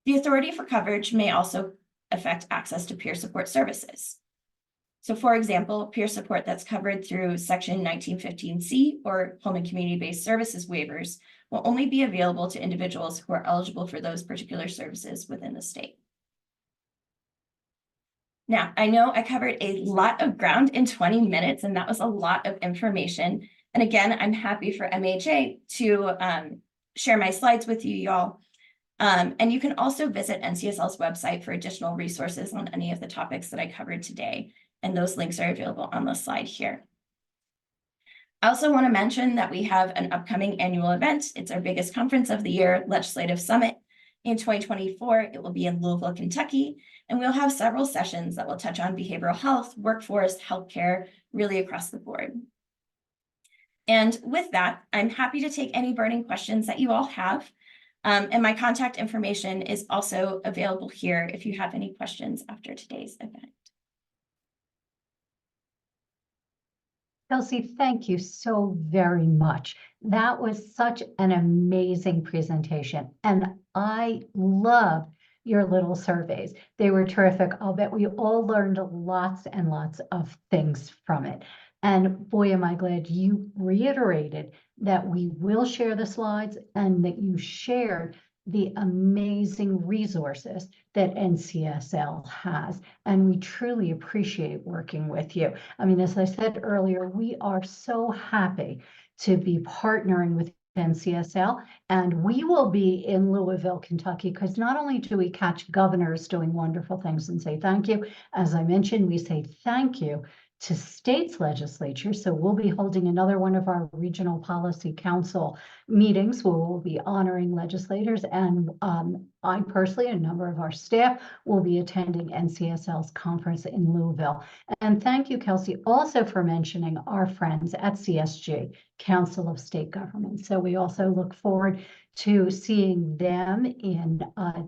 The authority for coverage may also affect access to peer support services. So for example, peer support that's covered through Section 1915C or Home and Community-Based Services waivers will only be available to individuals who are eligible for those particular services within the state. Now, I know I covered a lot of ground in 20 minutes, and that was a lot of information. And again, I'm happy for MHA to share my slides with you, y'all. And you can also visit NCSL's website for additional resources on any of the topics that I covered today. And those links are available on the slide here. I also want to mention that we have an upcoming annual event. It's our biggest conference of the year, Legislative Summit. In 2024, it will be in Louisville, Kentucky, and we'll have several sessions that will touch on behavioral health, workforce, healthcare, really across the board. And with that, I'm happy to take any burning questions that you all have. And my contact information is also available here if you have any questions after today's event. Kelsey, thank you so very much. That was such an amazing presentation, and I loved your little surveys. They were terrific. I'll bet we all learned lots and lots of things from it. And boy, am I glad you reiterated that we will share the slides and that you shared the amazing resources that NCSL has. And we truly appreciate working with you. I mean, as I said earlier, we are so happy to be partnering with NCSL, and we will be in Louisville, Kentucky, because not only do we catch governors doing wonderful things and say thank you, as I mentioned, we say thank you to states legislatures. So we'll be holding another one of our regional policy council meetings where we'll be honoring legislators. And I personally, a number of our staff will be attending NCSL's conference in Louisville. And thank you, Kelsey, also for mentioning our friends at CSG, Council of State Governments. So we also look forward to seeing them in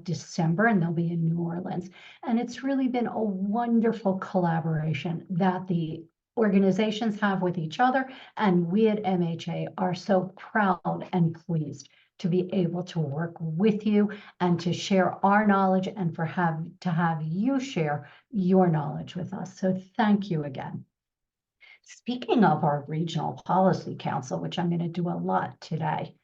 December, and they'll be in New Orleans. And it's really been a wonderful collaboration that the organizations have with each other. And we at MHA are so proud and pleased to be able to work with you and to share our knowledge and to have you share your knowledge with us. So thank you again. Speaking of our Regional Policy Council, which I'm going to do a lot today,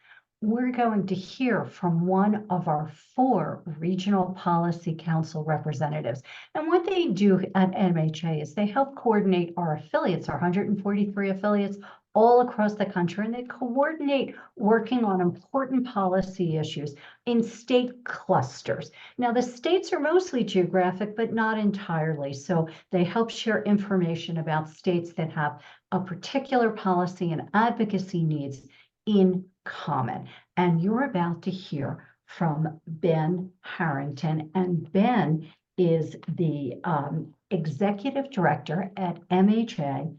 we're going to hear from one of our 4 Regional Policy Council representatives. And what they do at MHA is they help coordinate our affiliates, our 143 affiliates all across the country, and they coordinate working on important policy issues in state clusters. Now, the states are mostly geographic, but not entirely. So they help share information about states that have a particular policy and advocacy needs in common. And you're about to hear from Ben Harrington. And Ben is the executive director at MHA.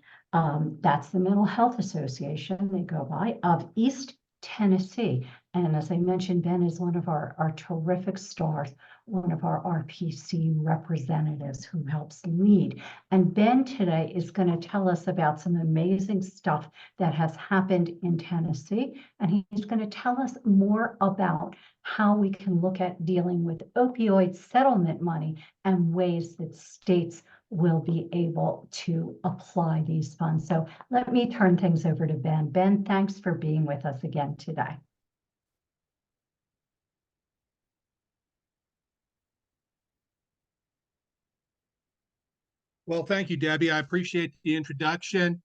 That's the Mental Health Association they go by, of East Tennessee. And as I mentioned, Ben is one of our terrific stars, one of our RPC representatives who helps lead. And Ben today is going to tell us about some amazing stuff that has happened in Tennessee. And he's going to tell us more about how we can look at dealing with opioid settlement money and ways that states will be able to apply these funds. So let me turn things over to Ben. Ben, thanks for being with us again today. Well, thank you, Debbie. I appreciate the introduction.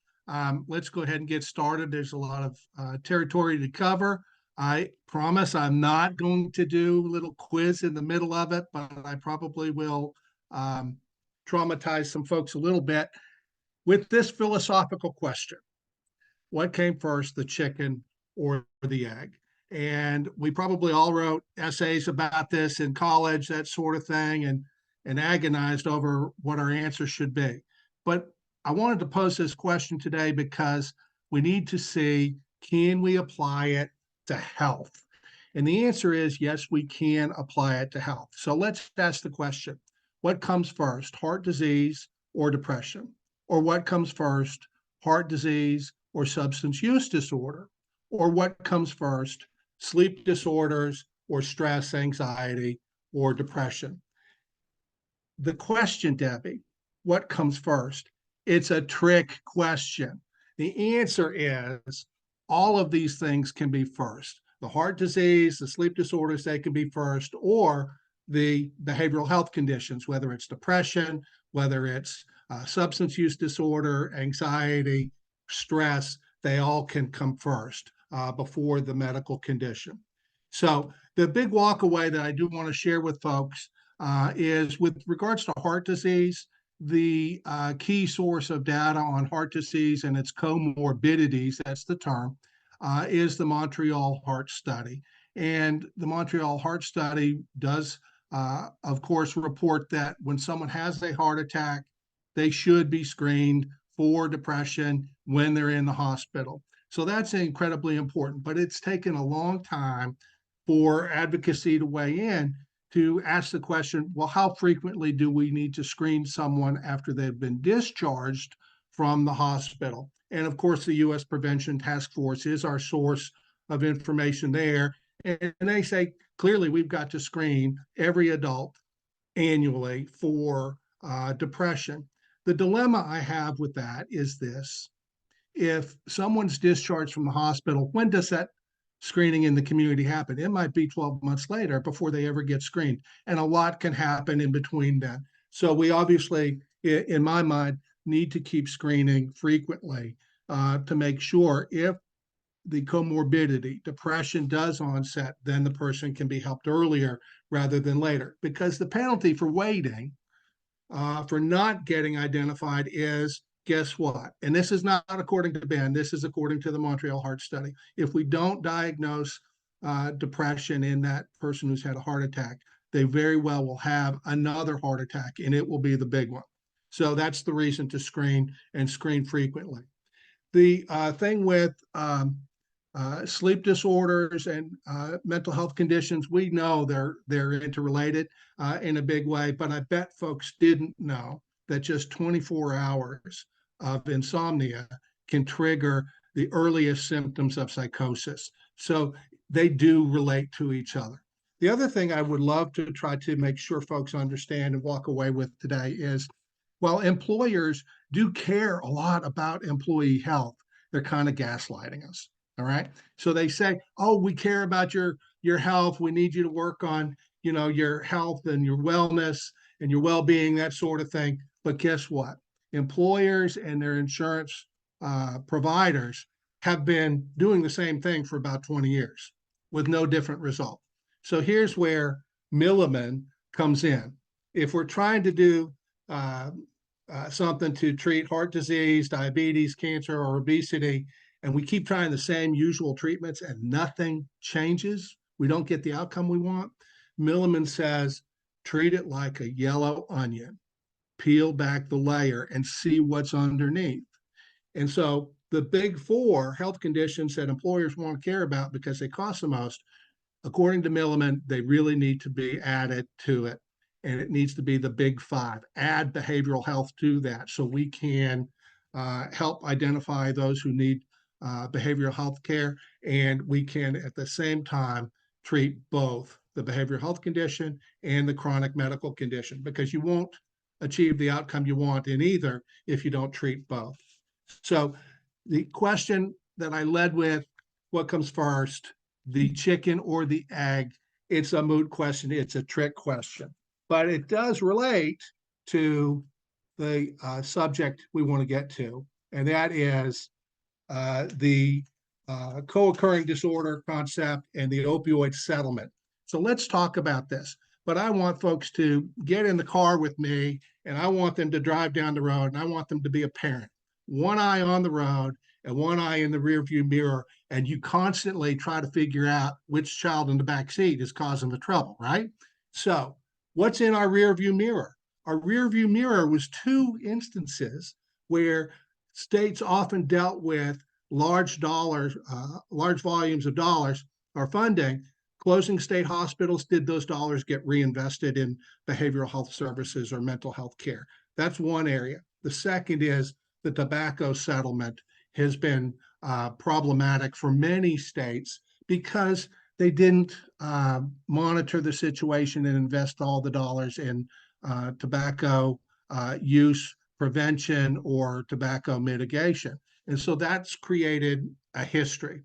Let's go ahead and get started. There's a lot of territory to cover. I promise I'm not going to do a little quiz in the middle of it, but I probably will traumatize some folks a little bit with this philosophical question. What came first, the chicken or the egg? And we probably all wrote essays about this in college, that sort of thing, and agonized over what our answer should be. But I wanted to pose this question today because we need to see, can we apply it to health? And the answer is yes, we can apply it to health. So let's ask the question, what comes first, heart disease or depression? Or what comes first, heart disease or substance use disorder? Or what comes first, sleep disorders or stress, anxiety, or depression? The question, Debbie, what comes first? It's a trick question. The answer is all of these things can be first. The heart disease, the sleep disorders, they can be first, or the behavioral health conditions, whether it's depression, whether it's substance use disorder, anxiety, stress, they all can come first before the medical condition. So the big walkaway that I do want to share with folks is with regards to heart disease, the key source of data on heart disease and its comorbidities, that's the term, is the Montreal Heart Study. And the Montreal Heart Study does, of course, report that when someone has a heart attack, they should be screened for depression when they're in the hospital. So that's incredibly important, but it's taken a long time for advocacy to weigh in to ask the question, well, how frequently do we need to screen someone after they've been discharged from the hospital? And of course, the U.S. Prevention Task Force is our source of information there. And they say, clearly, we've got to screen every adult annually for depression. The dilemma I have with that is this. If someone's discharged from the hospital, when does that screening in the community happen? It might be 12 months later before they ever get screened. And a lot can happen in between then. So we obviously, in my mind, need to keep screening frequently to make sure if the comorbidity, depression does onset, then the person can be helped earlier rather than later. Because the penalty for waiting, for not getting identified is, guess what? And this is not according to Ben, this is according to the Montreal Heart Study. If we don't diagnose depression in that person who's had a heart attack, they very well will have another heart attack, and it will be the big one. So that's the reason to screen and screen frequently. The thing with sleep disorders and mental health conditions, we know they're interrelated in a big way, but I bet folks didn't know that just 24 hours of insomnia can trigger the earliest symptoms of psychosis. So they do relate to each other. The other thing I would love to try to make sure folks understand and walk away with today is, while employers do care a lot about employee health, they're kind of gaslighting us. All right. So they say, oh, we care about your health. We need you to work on, your health and your wellness and your well-being, that sort of thing. But guess what? Employers and their insurance providers have been doing the same thing for about 20 years with no different result. So here's where Milliman comes in. If we're trying to do something to treat heart disease, diabetes, cancer, or obesity, and we keep trying the same usual treatments and nothing changes, we don't get the outcome we want, Milliman says, treat it like a yellow onion. Peel back the layer and see what's underneath. And so the big four health conditions that employers want to care about because they cost the most, according to Milliman, they really need to be added to it. And it needs to be the big five. Add behavioral health to that so we can help identify those who need behavioral health care. And we can, at the same time, treat both the behavioral health condition and the chronic medical condition, because you won't achieve the outcome you want in either if you don't treat both. So the question that I led with, what comes first, the chicken or the egg? It's a moot question. It's a trick question, but it does relate to the subject we want to get to, and that is the co-occurring disorder concept and the opioid settlement. So let's talk about this. But I want folks to get in the car with me, and I want them to drive down the road, and I want them to be a parent. One eye on the road and one eye in the rearview mirror, and you constantly try to figure out which child in the back seat is causing the trouble, right? So what's in our rearview mirror? Our rearview mirror was two instances where states often dealt with large volumes of dollars or funding. Closing state hospitals, did those dollars get reinvested in behavioral health services or mental health care? That's one area. The second is the tobacco settlement has been problematic for many states because they didn't monitor the situation and invest all the dollars in tobacco use prevention or tobacco mitigation. And so that's created a history.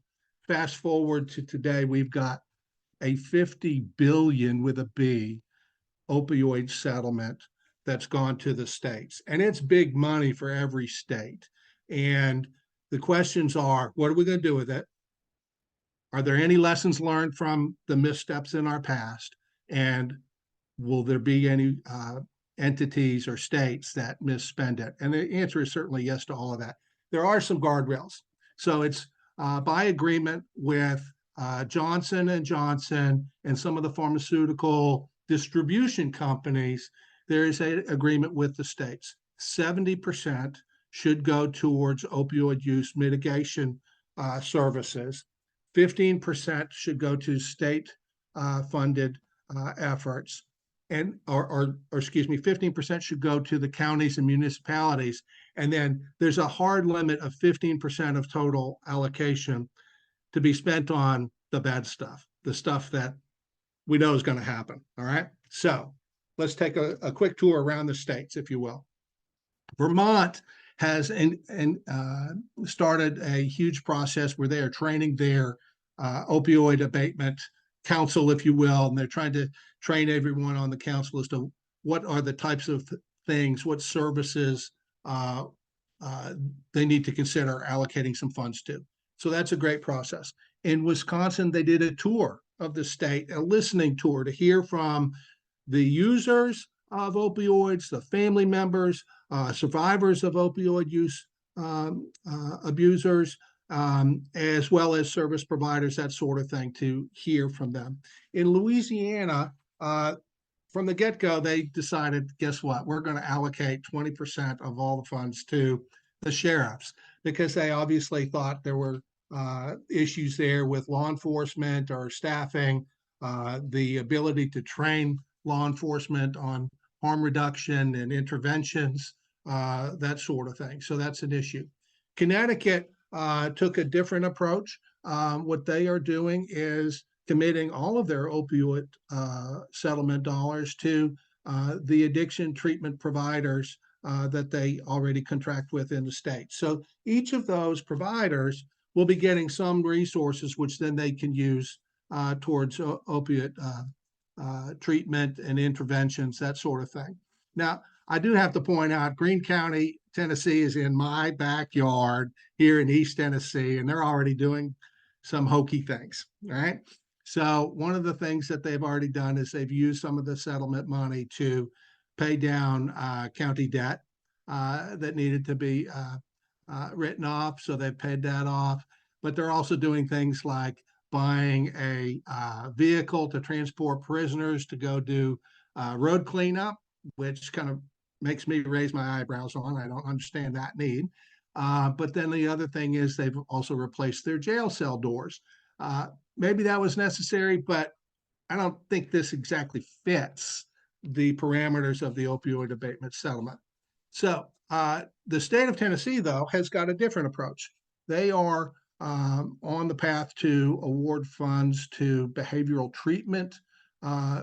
Fast forward to today, we've got a 50 billion with a B opioid settlement that's gone to the states. And it's big money for every state. And the questions are, what are we going to do with it? Are there any lessons learned from the missteps in our past? And will there be any entities or states that misspend it? And the answer is certainly yes to all of that. There are some guardrails. So it's by agreement with Johnson & Johnson and some of the pharmaceutical distribution companies, there is an agreement with the states. 70% should go towards opioid use mitigation services. 15% should go to state funded efforts. And, or excuse me, 15% should go to the counties and municipalities. And then there's a hard limit of 15% of total allocation to be spent on the bad stuff, the stuff that we know is going to happen. All right. So let's take a quick tour around the states, if you will. Vermont has started a huge process where they are training their opioid abatement council, if you will, and they're trying to train everyone on the council as to what are the types of things, what services they need to consider allocating some funds to. So that's a great process. In Wisconsin, they did a tour of the state, a listening tour to hear from the users of opioids, the family members, survivors of opioid use abusers, as well as service providers, that sort of thing, to hear from them. In Louisiana, from the get-go, they decided, guess what? We're going to allocate 20% of all the funds to the sheriffs, because they obviously thought there were issues there with law enforcement or staffing, the ability to train law enforcement on harm reduction and interventions, that sort of thing. So that's an issue. Connecticut took a different approach. What they are doing is committing all of their opioid settlement dollars to the addiction treatment providers that they already contract with in the state. So each of those providers will be getting some resources, which then they can use towards opiate treatment and interventions, that sort of thing. Now, I do have to point out, Greene County, Tennessee is in my backyard here in East Tennessee, and they're already doing some hokey things, right? So one of the things that they've already done is they've used some of the settlement money to pay down county debt that needed to be written off. So they've paid that off, but they're also doing things like buying a vehicle to transport prisoners to go do road cleanup, which kind of makes me raise my eyebrows on. I don't understand that need. But then the other thing is they've also replaced their jail cell doors. Maybe that was necessary, but I don't think this exactly fits the parameters of the opioid abatement settlement. So the state of Tennessee, though, has got a different approach. They are on the path to award funds to behavioral treatment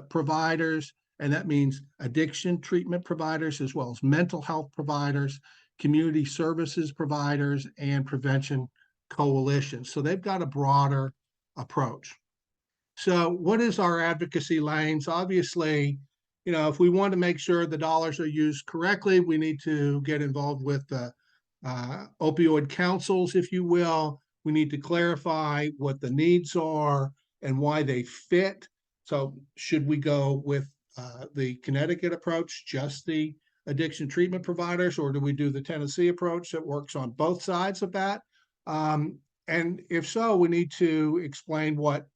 providers, and that means addiction treatment providers, as well as mental health providers, community services providers, and prevention coalitions. So they've got a broader approach. So what is our advocacy lanes? Obviously, you know, if we want to make sure the dollars are used correctly, we need to get involved with the opioid councils, if you will. We need to clarify what the needs are and why they fit. So should we go with the Connecticut approach, just the addiction treatment providers, or do we do the Tennessee approach that works on both sides of that? And if so, we need to explain what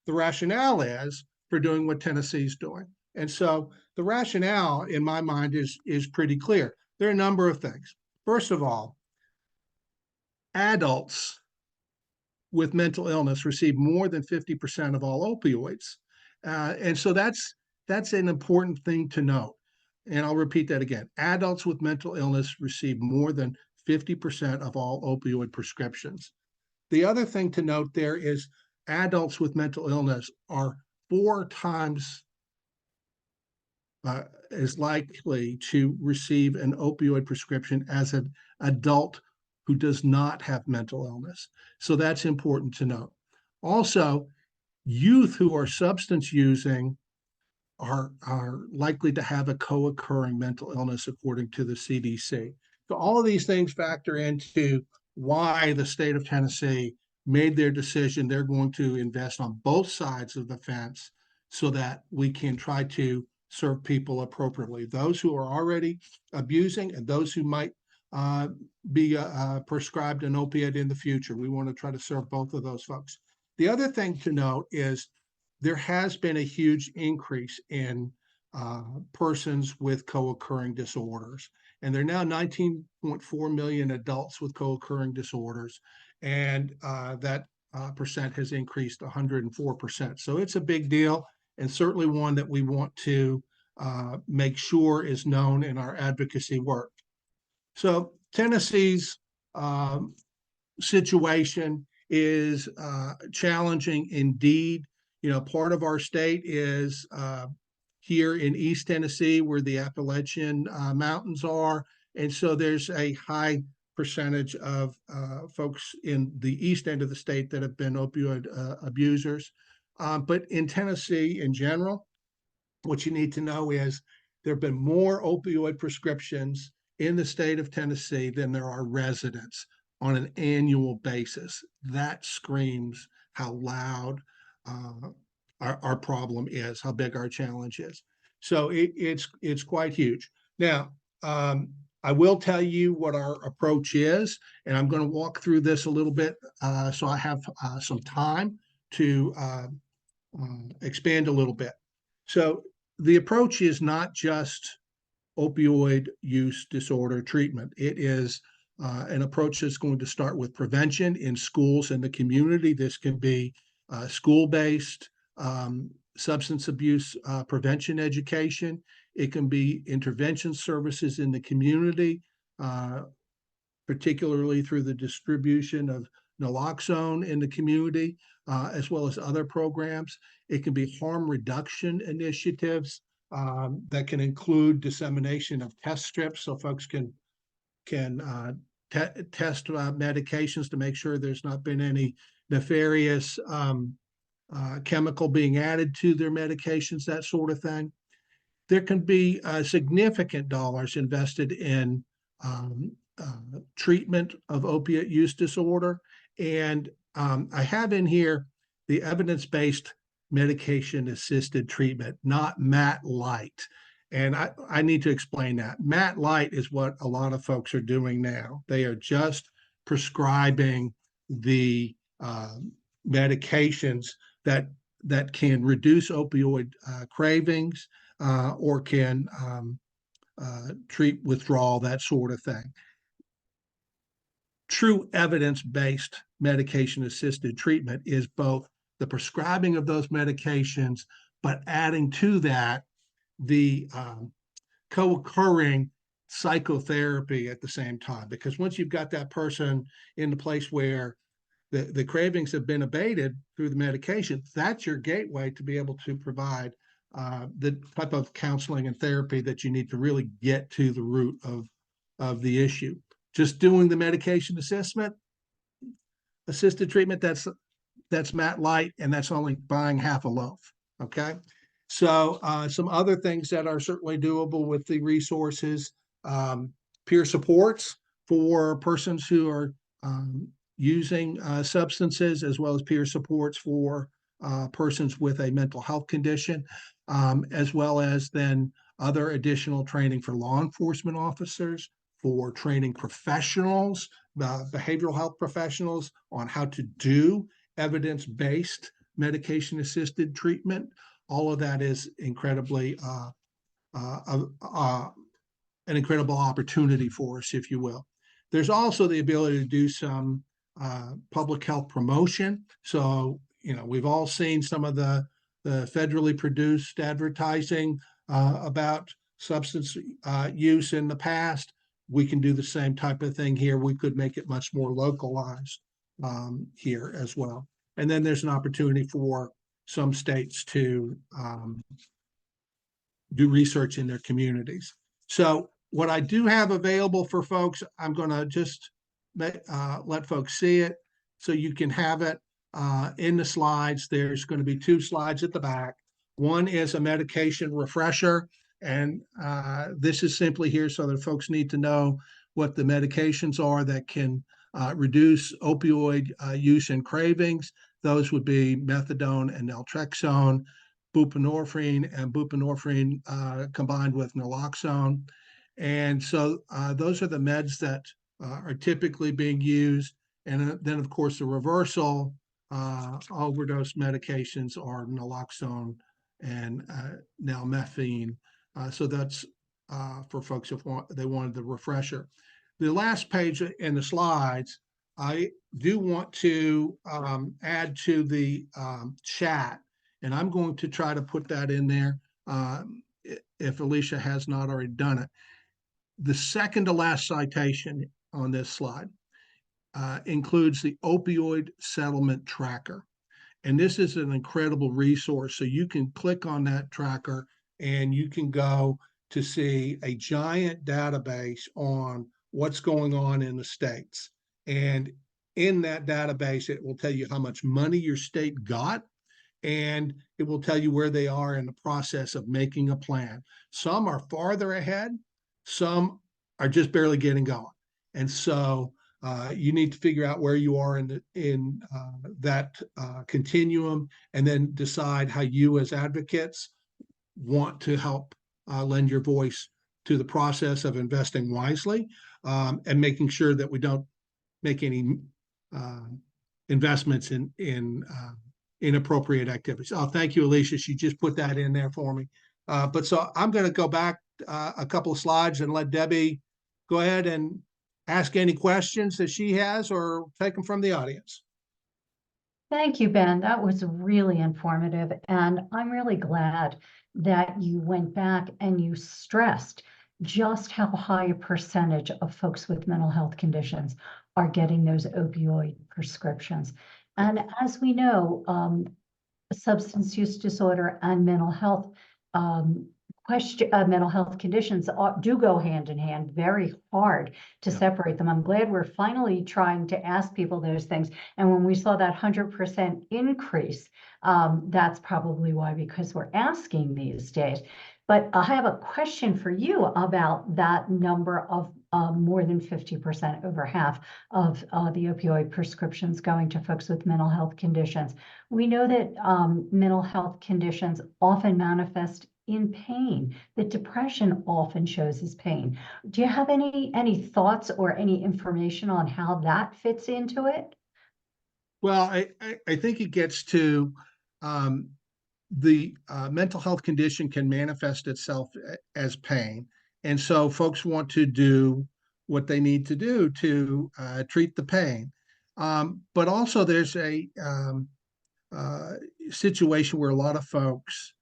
the rationale is for doing what Tennessee's doing. And so the rationale, in my mind, is pretty clear. There are a number of things. First of all, adults with mental illness receive more than 50% of all opioids. And so that's an important thing to note. And I'll repeat that again. Adults with mental illness receive more than 50% of all opioid prescriptions. The other thing to note there is adults with mental illness are 4 times as likely to receive an opioid prescription as an adult who does not have mental illness. So that's important to note. Also, youth who are substance using are likely to have a co-occurring mental illness according to the CDC. So all of these things factor into why the state of Tennessee made their decision. They're going to invest on both sides of the fence so that we can try to serve people appropriately, those who are already abusing and those who might be prescribed an opiate in the future. We want to try to serve both of those folks. The other thing to note is there has been a huge increase in persons with co-occurring disorders. And there are now 19.4 million adults with co-occurring disorders. And that percent has increased 104%. So it's a big deal, and certainly one that we want to make sure is known in our advocacy work. So Tennessee's situation is challenging indeed. You know, part of our state is here in East Tennessee where the Appalachian Mountains are. And so there's a high percentage of folks in the east end of the state that have been opioid abusers. But in Tennessee in general, what you need to know is there have been more opioid prescriptions in the state of Tennessee than there are residents on an annual basis. That screams how loud our problem is, how big our challenge is. So it's quite huge. Now, I will tell you what our approach is, and I'm going to walk through this a little bit so I have some time to expand a little bit. So the approach is not just opioid use disorder treatment. It is an approach that's going to start with prevention in schools and the community. This can be school-based substance abuse prevention education. It can be intervention services in the community, particularly through the distribution of naloxone in the community, as well as other programs. It can be harm reduction initiatives that can include dissemination of test strips so folks can test medications to make sure there's not been any nefarious chemical being added to their medications, that sort of thing. There can be significant dollars invested in treatment of opiate use disorder. And I have in here the evidence-based medication-assisted treatment, not MAT Light. And I need to explain that. MAT Light is what a lot of folks are doing now. They are just prescribing the medications that can reduce opioid cravings or can treat withdrawal, that sort of thing. True evidence-based medication-assisted treatment is both the prescribing of those medications, but adding to that the co-occurring psychotherapy at the same time. Because once you've got that person in the place where the cravings have been abated through the medication, that's your gateway to be able to provide the type of counseling and therapy that you need to really get to the root of the issue. Just doing the medication assisted treatment, that's MAT Light, and that's only buying half a loaf, okay? So some other things that are certainly doable with the resources, peer supports for persons who are using substances, as well as peer supports for persons with a mental health condition, as well as then other additional training for law enforcement officers, for training professionals, behavioral health professionals on how to do evidence-based medication-assisted treatment. All of that is incredibly an incredible opportunity for us, if you will. There's also the ability to do some public health promotion. So, we've all seen some of the federally produced advertising about substance use in the past. We can do the same type of thing here. We could make it much more localized here as well. And then there's an opportunity for some states to do research in their communities. So what I do have available for folks, I'm going to just let folks see it so you can have it in the slides. There's going to be 2 slides at the back. One is a medication refresher, and this is simply here so that folks need to know what the medications are that can reduce opioid use and cravings. Those would be methadone and naltrexone, buprenorphine and buprenorphine combined with naloxone. And so those are the meds that are typically being used. And then, of course, the reversal overdose medications are naloxone and nalmefene. So that's for folks if they wanted the refresher. The last page in the slides, I do want to add to the chat, and I'm going to try to put that in there if Alicia has not already done it. The second to last citation on this slide includes the opioid settlement tracker. And this is an incredible resource. So you can click on that tracker and you can go to see a giant database on what's going on in the states. And in that database, it will tell you how much money your state got, and it will tell you where they are in the process of making a plan. Some are farther ahead, some are just barely getting going. And so you need to figure out where you are in that continuum, and then decide how you as advocates want to help lend your voice to the process of investing wisely and making sure that we don't make any investments in inappropriate activities. Oh, thank you, Alicia. She just put that in there for me. But so I'm going to go back a couple of slides and let Debbie go ahead and ask any questions that she has or take them from the audience. Thank you, Ben. That was really informative. And I'm really glad that you went back and you stressed just how high a percentage of folks with mental health conditions are getting those opioid prescriptions. And as we know, substance use disorder and mental health mental health conditions do go hand in hand, very hard to separate them. I'm glad we're finally trying to ask people those things. And when we saw that 100% increase, that's probably why, because we're asking these days. But I have a question for you about that number of more than 50%, over half of the opioid prescriptions going to folks with mental health conditions. We know that mental health conditions often manifest in pain, that depression often shows as pain. Do you have any thoughts or any information on how that fits into it? Well, I think it gets to the mental health condition can manifest itself as pain. And so folks want to do what they need to do to treat the pain. But also there's a situation where a lot of folks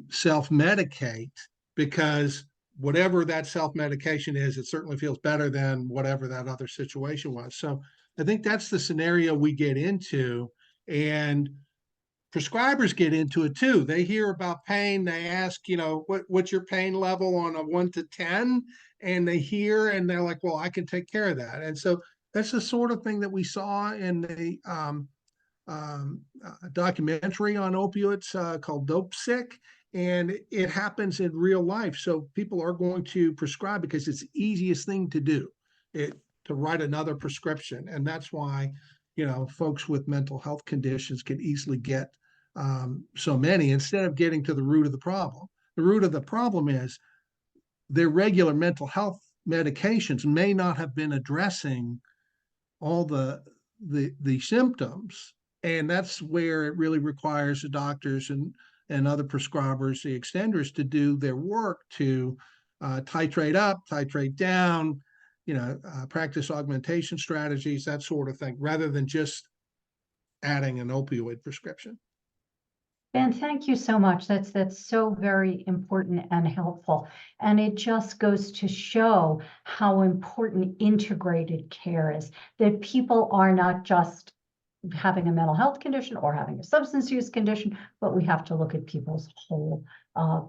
self-medicate because whatever that self-medication is, it certainly feels better than whatever that other situation was. So I think that's the scenario we get into, and prescribers get into it too. They hear about pain, they ask, what's your pain level on a 1 to 10? And they hear and they're like, well, I can take care of that. And so that's the sort of thing that we saw in the documentary on opioids called Dope Sick, and it happens in real life. So people are going to prescribe because it's the easiest thing to do. to write another prescription. And that's why, folks with mental health conditions can easily get so many instead of getting to the root of the problem. The root of the problem is their regular mental health medications may not have been addressing all the symptoms. And that's where it really requires the doctors and other prescribers, the extenders, to do their work to titrate up, titrate down, practice augmentation strategies, that sort of thing, rather than just adding an opioid prescription. Ben, thank you so much. That's so very important and helpful. And it just goes to show how important integrated care is, that people are not just having a mental health condition or having a substance use condition, but we have to look at people's whole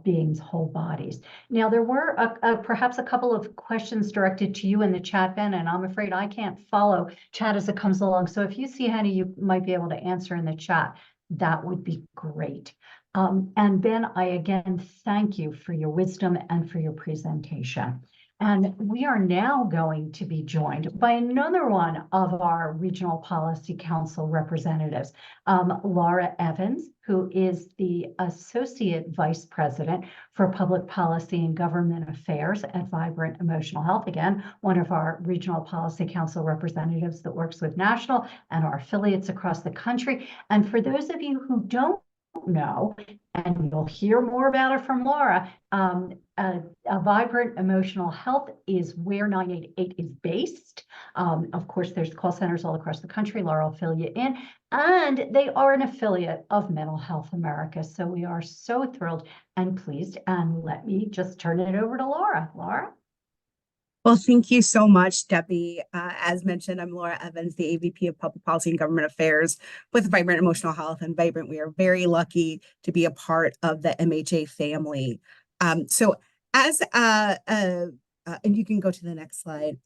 beings, whole bodies. Now, there were perhaps a couple of questions directed to you in the chat, Ben, and I'm afraid I can't follow chat as it comes along. So if you see any you might be able to answer in the chat, that would be great. And Ben, I again thank you for your wisdom and for your presentation. And we are now going to be joined by another one of our Regional Policy Council representatives, Laura Evans, who is the Associate Vice President for Public Policy and Government Affairs at Vibrant Emotional Health. Again, one of our Regional Policy Council representatives that works with national and our affiliates across the country. And for those of you who don't know, and you'll hear more about it from Laura, a Vibrant Emotional Health is where 988 is based. Of course, there's call centers all across the country. Laura will fill you in. And they are an affiliate of Mental Health America. So we are so thrilled and pleased. And let me just turn it over to Laura. Laura? Well, thank you so much, Debbie. As mentioned, I'm Laura Evans, the AVP of Public Policy and Government Affairs with Vibrant Emotional Health. And Vibrant, we are very lucky to be a part of the MHA family. So as, and you can go to the next slide,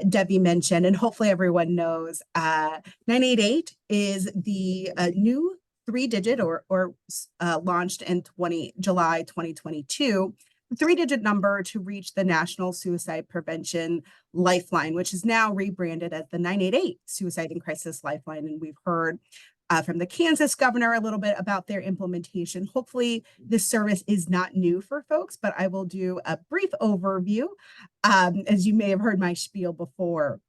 Debbie mentioned, and hopefully everyone knows, 988 is the new 3-digit or launched in July 2022. 3-digit number to reach the National Suicide Prevention Lifeline, which is now rebranded as the 988 Suicide and Crisis Lifeline. And we've heard from the Kansas governor a little bit about their implementation. Hopefully this service is not new for folks, but I will do a brief overview, as you may have heard my spiel before.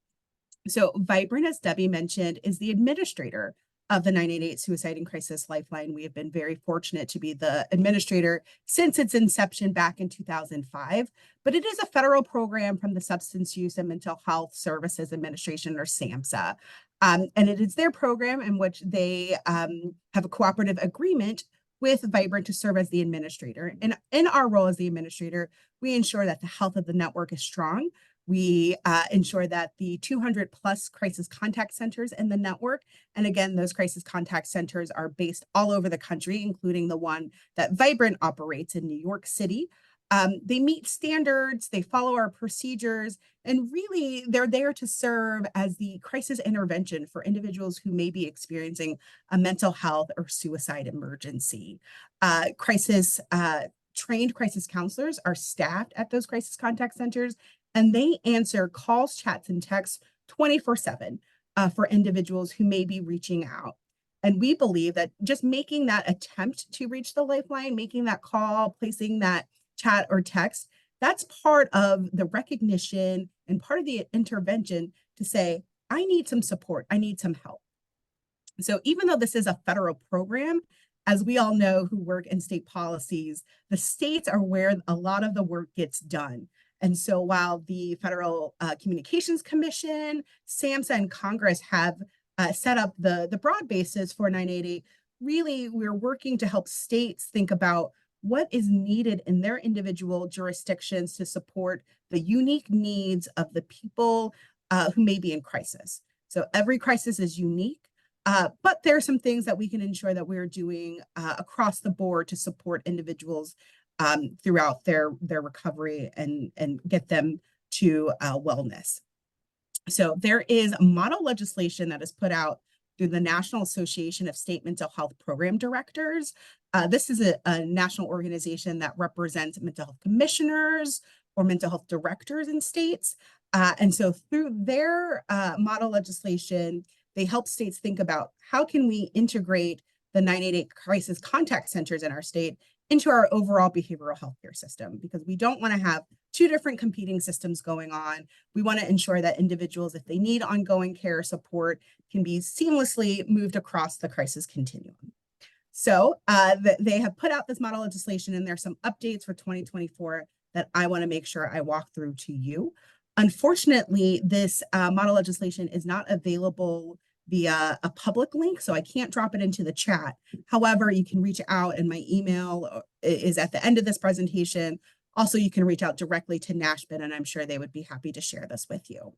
So Vibrant, as Debbie mentioned, is the administrator of the 988 Suicide and Crisis Lifeline. We have been very fortunate to be the administrator since its inception back in 2005, but it is a federal program from the Substance Use and Mental Health Services Administration, or SAMHSA. And it is their program in which they have a cooperative agreement with Vibrant to serve as the administrator. And in our role as the administrator, we ensure that the health of the network is strong. We ensure that the 200 plus crisis contact centers in the network, and again, those crisis contact centers are based all over the country, including the one that Vibrant operates in New York City. They meet standards, they follow our procedures, and really they're there to serve as the crisis intervention for individuals who may be experiencing a mental health or suicide emergency. Trained crisis counselors are staffed at those crisis contact centers, and they answer calls, chats, and texts 24/7 for individuals who may be reaching out. And we believe that just making that attempt to reach the lifeline, making that call, placing that chat or text, that's part of the recognition and part of the intervention to say, I need some support, I need some help. So even though this is a federal program, as we all know who work in state policies, the states are where a lot of the work gets done. And so while the Federal Communications Commission, SAMHSA, and Congress have set up the broad basis for 988, really we're working to help states think about what is needed in their individual jurisdictions to support the unique needs of the people who may be in crisis. So every crisis is unique, but there are some things that we can ensure that we're doing across the board to support individuals throughout their recovery and get them to wellness. So there is model legislation that is put out through the National Association of State Mental Health Program Directors. This is a national organization that represents mental health commissioners or mental health directors in states. And so through their model legislation, they help states think about how can we integrate the 988 crisis contact centers in our state into our overall behavioral healthcare system, because we don't want to have two different competing systems going on. We want to ensure that individuals, if they need ongoing care support, can be seamlessly moved across the crisis continuum. So they have put out this model legislation, and there's some updates for 2024 that I want to make sure I walk through to you. Unfortunately, this model legislation is not available via a public link, so I can't drop it into the chat. However, you can reach out, and my email is at the end of this presentation. Also, you can reach out directly to NASHBIN, and I'm sure they would be happy to share this with you.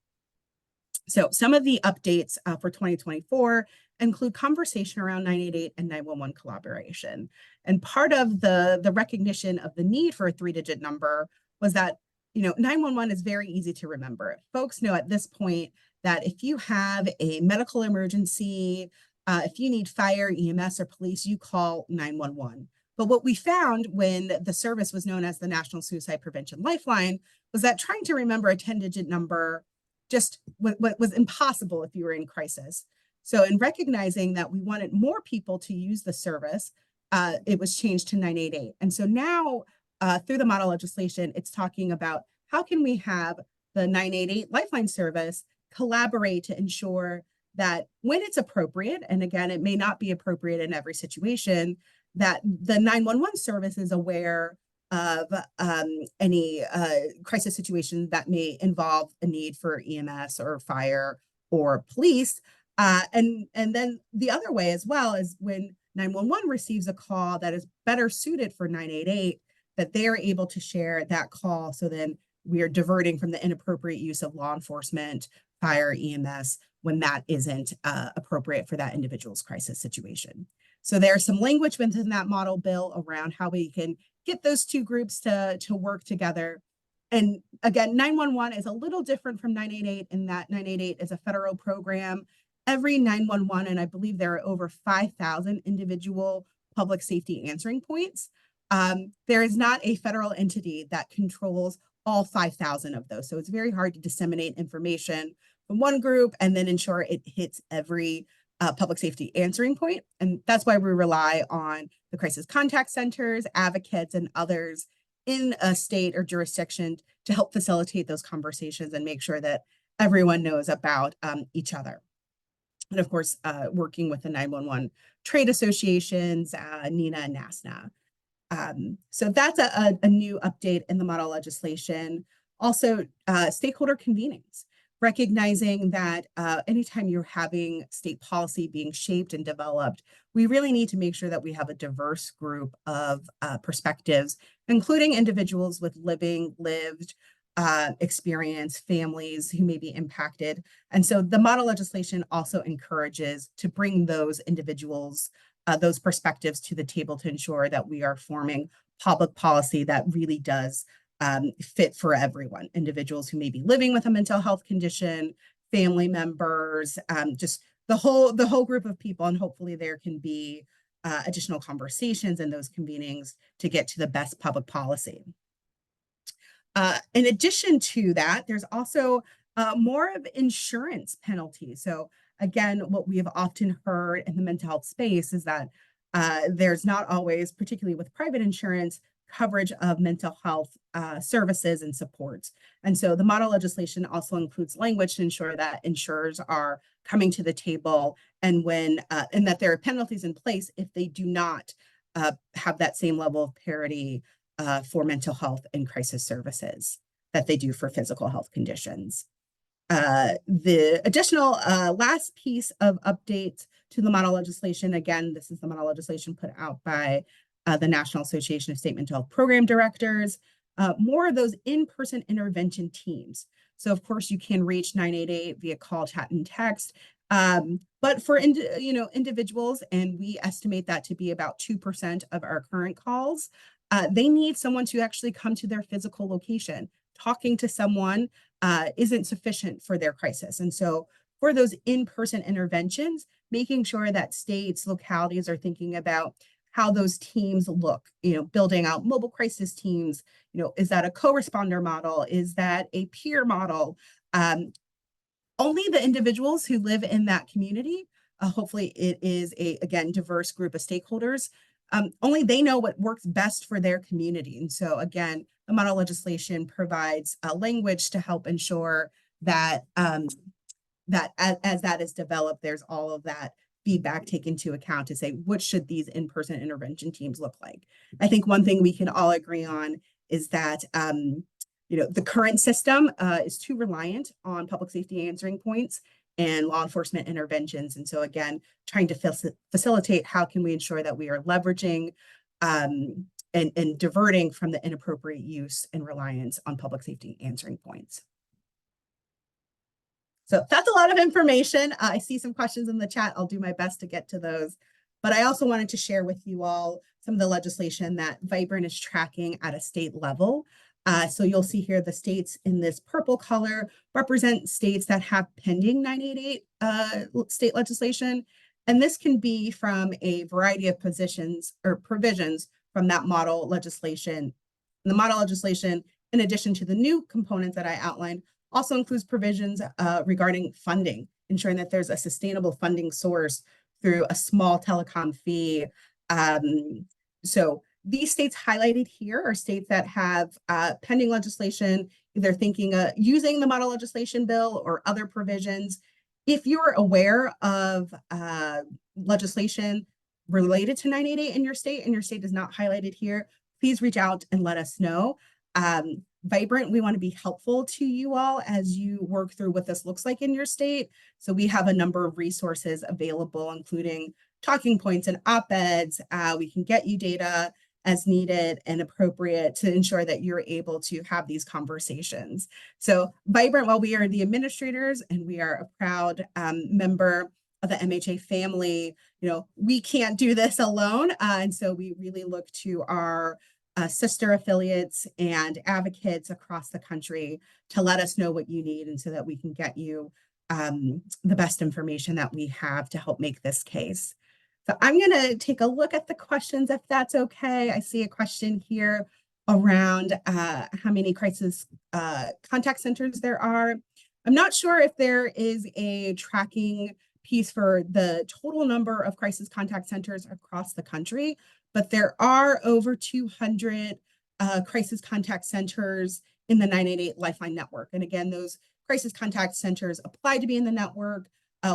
So some of the updates for 2024 include conversation around 988 and 911 collaboration. And part of the recognition of the need for a 3-digit number was that, 911 is very easy to remember. Folks know at this point that if you have a medical emergency, if you need fire, EMS, or police, you call 911. But what we found when the service was known as the National Suicide Prevention Lifeline was that trying to remember a 10-digit number just was impossible if you were in crisis. So in recognizing that we wanted more people to use the service, it was changed to 988. And so now through the model legislation, it's talking about how can we have the 988 Lifeline service collaborate to ensure that when it's appropriate, and again, it may not be appropriate in every situation, that the 911 service is aware of any crisis situation that may involve a need for EMS or fire or police. And then the other way as well is when 911 receives a call that is better suited for 988, that they are able to share that call. So then we are diverting from the inappropriate use of law enforcement, fire, EMS, when that isn't appropriate for that individual's crisis situation. So there's some language within that model bill around how we can get those two groups to work together. And again, 911 is a little different from 988 in that 988 is a federal program. Every 911, and I believe there are over 5,000 individual public safety answering points. There is not a federal entity that controls all 5,000 of those. So it's very hard to disseminate information from one group and then ensure it hits every public safety answering point. And that's why we rely on the crisis contact centers, advocates, and others in a state or jurisdiction to help facilitate those conversations and make sure that everyone knows about each other. And of course, working with the 911 trade associations, NINA and NASNA. So that's a new update in the model legislation. Also, stakeholder convenings, recognizing that anytime you're having state policy being shaped and developed, we really need to make sure that we have a diverse group of perspectives, including individuals with lived experience, families who may be impacted. And so the model legislation also encourages to bring those individuals, those perspectives to the table to ensure that we are forming public policy that really does fit for everyone, individuals who may be living with a mental health condition, family members, just the whole group of people. And hopefully there can be additional conversations in those convenings to get to the best public policy. In addition to that, there's also more of insurance penalties. So again, what we have often heard in the mental health space is that there's not always, particularly with private insurance, coverage of mental health services and supports. And so the model legislation also includes language to ensure that insurers are coming to the table and and that there are penalties in place if they do not have that same level of parity for mental health and crisis services that they do for physical health conditions. The additional last piece of updates to the model legislation, again, this is the model legislation put out by the National Association of State Mental Health Program Directors, more of those in-person intervention teams. So of course you can reach 988 via call, chat, and text. But for individuals, and we estimate that to be about 2% of our current calls, they need someone to actually come to their physical location. Talking to someone isn't sufficient for their crisis. And so for those in-person interventions, making sure that states, localities are thinking about how those teams look, building out mobile crisis teams, is that a co-responder model? Is that a peer model? Only the individuals who live in that community, hopefully it is a, again, diverse group of stakeholders, only they know what works best for their community. And so again, the model legislation provides a language to help ensure that that as that is developed, there's all of that feedback taken into account to say, what should these in-person intervention teams look like? I think one thing we can all agree on is that the current system is too reliant on public safety answering points and law enforcement interventions. And so again, trying to facilitate how can we ensure that we are leveraging and diverting from the inappropriate use and reliance on public safety answering points. So that's a lot of information. I see some questions in the chat. I'll do my best to get to those. But I also wanted to share with you all some of the legislation that Vibrant is tracking at a state level. So you'll see here the states in this purple color represent states that have pending 988 state legislation. And this can be from a variety of positions or provisions from that model legislation. The model legislation, in addition to the new components that I outlined, also includes provisions regarding funding, ensuring that there's a sustainable funding source through a small telecom fee. So these states highlighted here are states that have pending legislation, either thinking using the model legislation bill or other provisions. If you're aware of legislation related to 988 in your state and your state is not highlighted here, please reach out and let us know. Vibrant, we want to be helpful to you all as you work through what this looks like in your state. So we have a number of resources available, including talking points and op-eds. We can get you data as needed and appropriate to ensure that you're able to have these conversations. So Vibrant, while we are the administrators and we are a proud member of the MHA family, we can't do this alone. And so we really look to our sister affiliates and advocates across the country to let us know what you need and so that we can get you the best information that we have to help make this case. So I'm going to take a look at the questions if that's okay. I see a question here around how many crisis contact centers there are. I'm not sure if there is a tracking piece for the total number of crisis contact centers across the country, but there are over 200 crisis contact centers in the 988 Lifeline network. And again, those crisis contact centers apply to be in the network.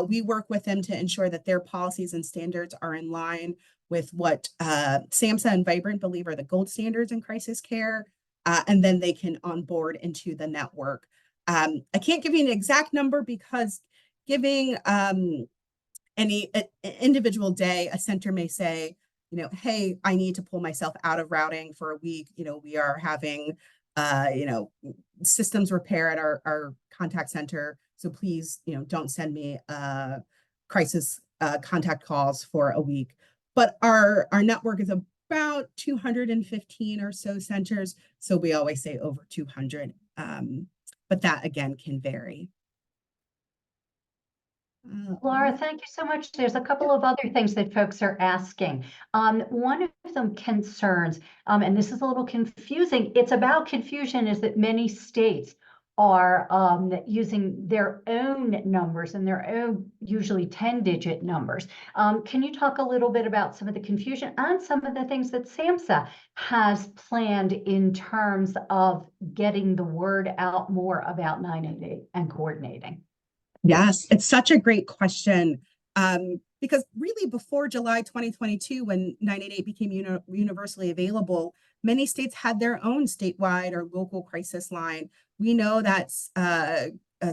We work with them to ensure that their policies and standards are in line with what SAMHSA and Vibrant believe are the gold standards in crisis care, and then they can onboard into the network. I can't give you an exact number because giving any individual day, a center may say, hey, I need to pull myself out of routing for a week. We are having, systems repair at our contact center. So please, don't send me crisis contact calls for a week. But our network is about 215 or so centers. So we always say over 200. But that again can vary. Laura, thank you so much. There's a couple of other things that folks are asking. One of them concerns, and this is a little confusing, it's about confusion, is that many states are using their own numbers and their own usually 10-digit numbers. Can you talk a little bit about some of the confusion and some of the things that SAMHSA has planned in terms of getting the word out more about 988 and coordinating? Yes, it's such a great question. Because really before July 2022, when 988 became universally available, many states had their own statewide or local crisis line. We know that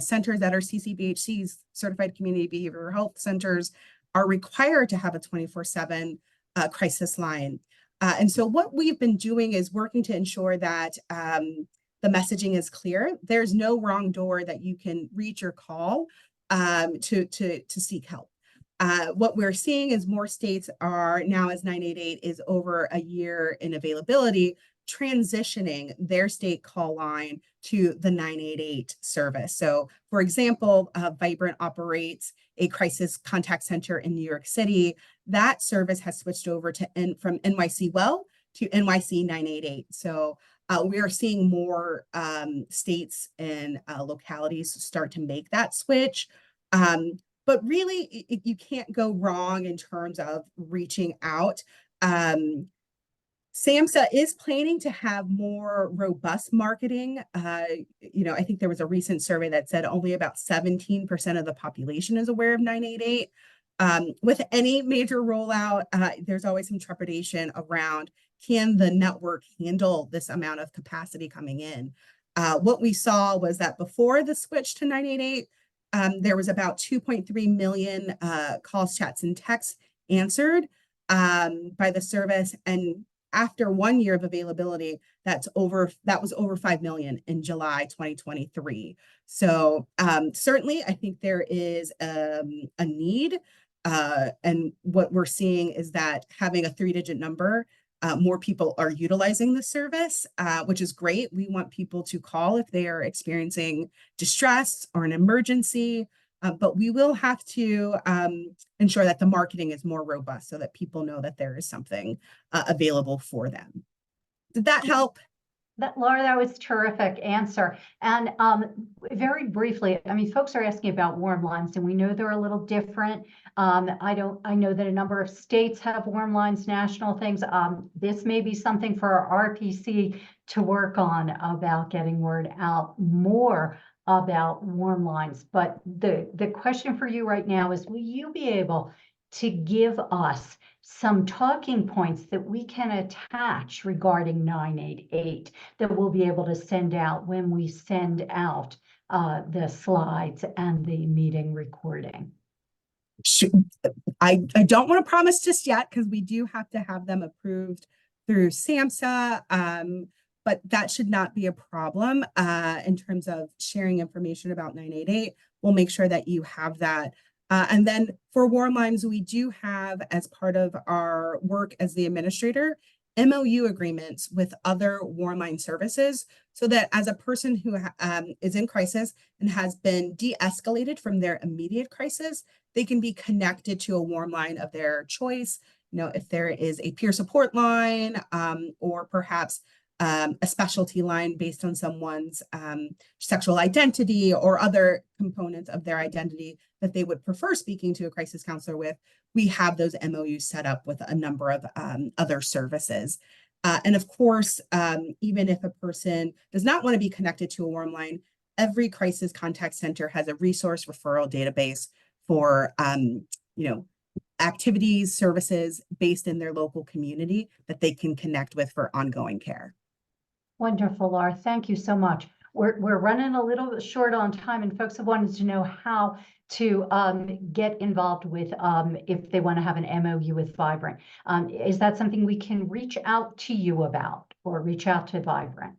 centers that are CCBHCs, Certified Community Behavioral Health Centers, are required to have a 24/7 crisis line. And so what we've been doing is working to ensure that the messaging is clear. There's no wrong door that you can reach or call to seek help. What we're seeing is more states are now, as 988 is over a year in availability, transitioning their state call line to the 988 service. So for example, Vibrant operates a crisis contact center in New York City. That service has switched over to from NYC Well to NYC 988. So We are seeing more states and localities start to make that switch. But really, you can't go wrong in terms of reaching out. SAMHSA is planning to have more robust marketing. I think there was a recent survey that said only about 17% of the population is aware of 988. With any major rollout, there's always some trepidation around, can the network handle this amount of capacity coming in? What we saw was that before the switch to 988, there was about 2.3 million calls, chats, and texts answered by the service. And after 1 year of availability, that was over 5 million in July 2023. So certainly, I think there is a need. And what we're seeing is that having a 3-digit number, more people are utilizing the service, which is great. We want people to call if they are experiencing distress or an emergency. But we will have to ensure that the marketing is more robust so that people know that there is something available for them. Did that help? Laura, that was a terrific answer. And very briefly, I mean, folks are asking about warm lines, and we know they're a little different. I know that a number of states have warm lines, national things. This may be something for our RPC to work on about getting word out more about warm lines. But the question for you right now is, will you be able to give us some talking points that we can attach regarding 988 that we'll be able to send out when we send out the slides and the meeting recording? I don't want to promise just yet, because we do have to have them approved through SAMHSA. But that should not be a problem in terms of sharing information about 988. We'll make sure that you have that. And then for warm lines, we do have, as part of our work as the administrator, MOU agreements with other warm line services, so that as a person who is in crisis and has been de-escalated from their immediate crisis, they can be connected to a warm line of their choice. If there is a peer support line or perhaps a specialty line based on someone's sexual identity or other components of their identity that they would prefer speaking to a crisis counselor with, we have those MOUs set up with a number of other services. And of course, even if a person does not want to be connected to a warm line, every crisis contact center has a resource referral database for activities, services based in their local community that they can connect with for ongoing care. Wonderful, Laura. Thank you so much. We're running a little bit short on time, and folks have wanted to know how to get involved with if they want to have an MOU with Vibrant. Is that something we can reach out to you about, or reach out to Vibrant?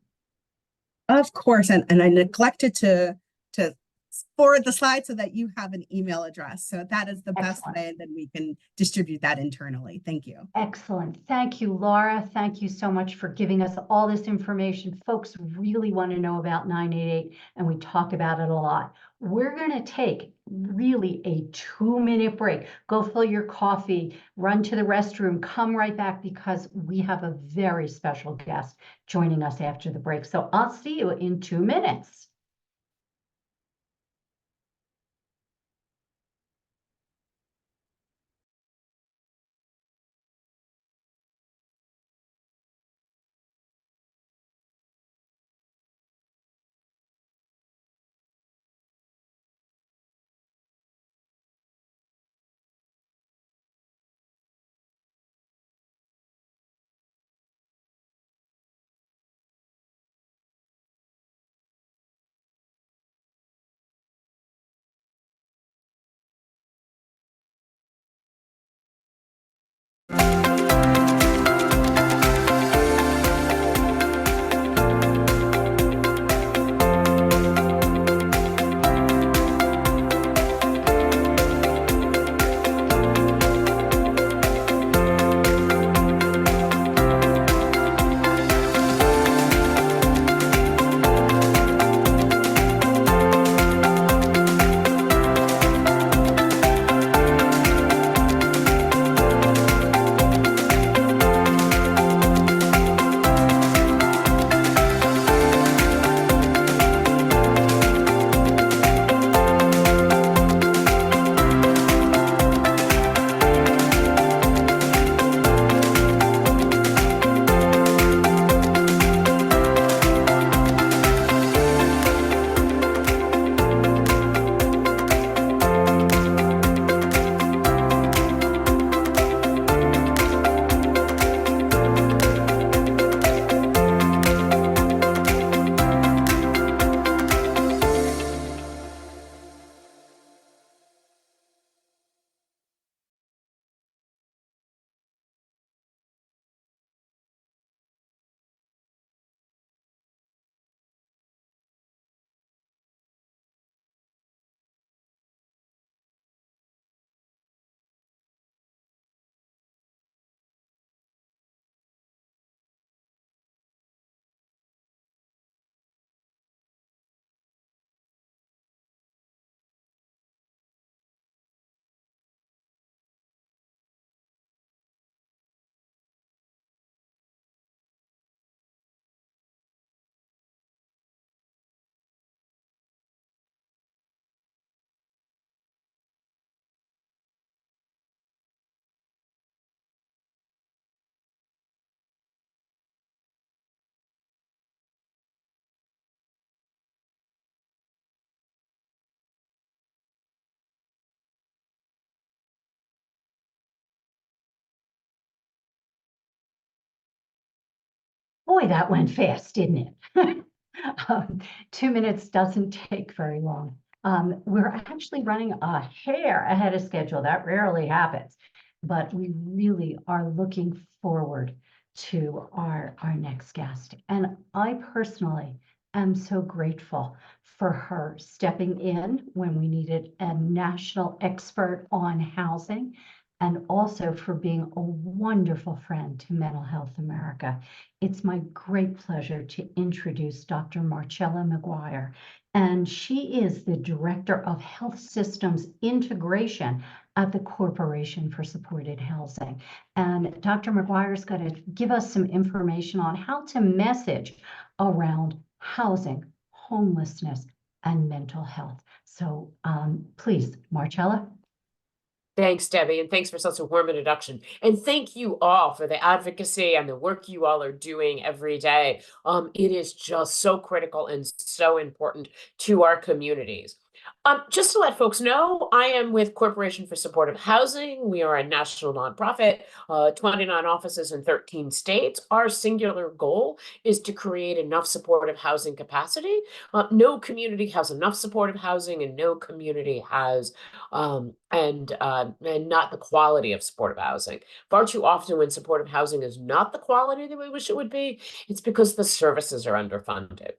Of course, and I neglected to forward the slide so that you have an email address. So that is the best way, and then we can distribute that internally. Thank you. Excellent. Thank you, Laura. Thank you so much for giving us all this information. Folks really want to know about 988, and we talk about it a lot. We're going to take really a 2-minute break. Go fill your coffee, run to the restroom, come right back, because we have a very special guest joining us after the break. So I'll see you in 2 minutes. Boy, that went fast, didn't it? 2 minutes doesn't take very long. We're actually running a hair ahead of schedule. That rarely happens, but we really are looking forward to our next guest. And I personally am so grateful for her stepping in when we needed a national expert on housing, and also for being a wonderful friend to Mental Health America. It's my great pleasure to introduce Dr. Marcella McGuire, and she is the Director of Health Systems Integration at the Corporation for Supported Housing. And Dr. McGuire is going to give us some information on how to message around housing, homelessness, and mental health. So please, Marcella. Thanks, Debbie, and thanks for such a warm introduction. And thank you all for the advocacy and the work you all are doing every day. It is just so critical and so important to our communities. Just to let folks know, I am with Corporation for Supportive Housing. We are a national nonprofit, 29 offices in 13 states. Our singular goal is to create enough supportive housing capacity. No community has enough supportive housing, and no community has and not the quality of supportive housing. Far too often when supportive housing is not the quality that we wish it would be, it's because the services are underfunded.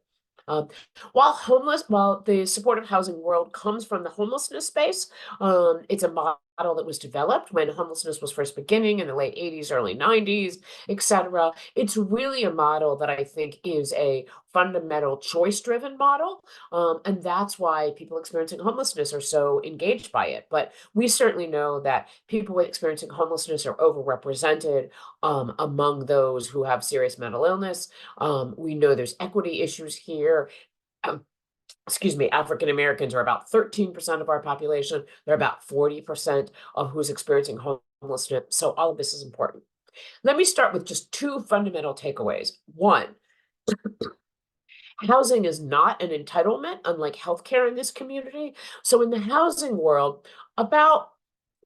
While the supportive housing world comes from the homelessness space, it's a model that was developed when homelessness was first beginning in the late 80s, early 90s, etc. It's really a model that I think is a fundamental choice-driven model, and that's why people experiencing homelessness are so engaged by it. But we certainly know that people experiencing homelessness are overrepresented among those who have serious mental illness. We know there's equity issues here. Excuse me, African Americans are about 13% of our population. They're about 40% of who's experiencing homelessness. So all of this is important. Let me start with just two fundamental takeaways. One, housing is not an entitlement, unlike healthcare in this community. So in the housing world, about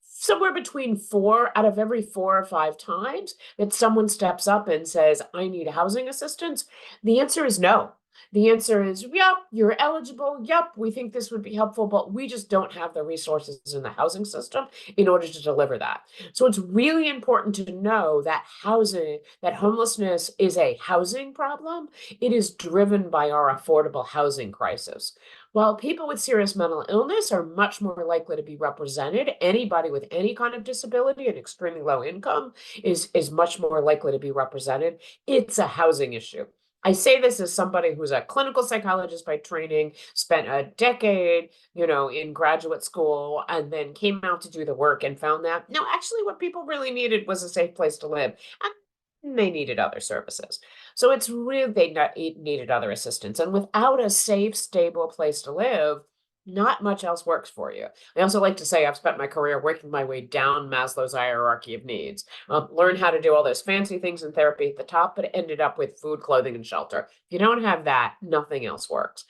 somewhere between 4 out of every 4 or 5 times that someone steps up and says, I need housing assistance, the answer is no. The answer is, yep, you're eligible. Yep, we think this would be helpful, but we just don't have the resources in the housing system in order to deliver that. So it's really important to know that homelessness is a housing problem. It is driven by our affordable housing crisis. While people with serious mental illness are much more likely to be represented, anybody with any kind of disability and extremely low income is much more likely to be represented. It's a housing issue. I say this as somebody who's a clinical psychologist by training, spent a decade, in graduate school, and then came out to do the work and found that, no, actually what people really needed was a safe place to live. And they needed other services. So it's really, they needed other assistance. And without a safe, stable place to live, not much else works for you. I also like to say I've spent my career working my way down Maslow's hierarchy of needs. Learn how to do all those fancy things in therapy at the top, but ended up with food, clothing, and shelter. If you don't have that, nothing else works.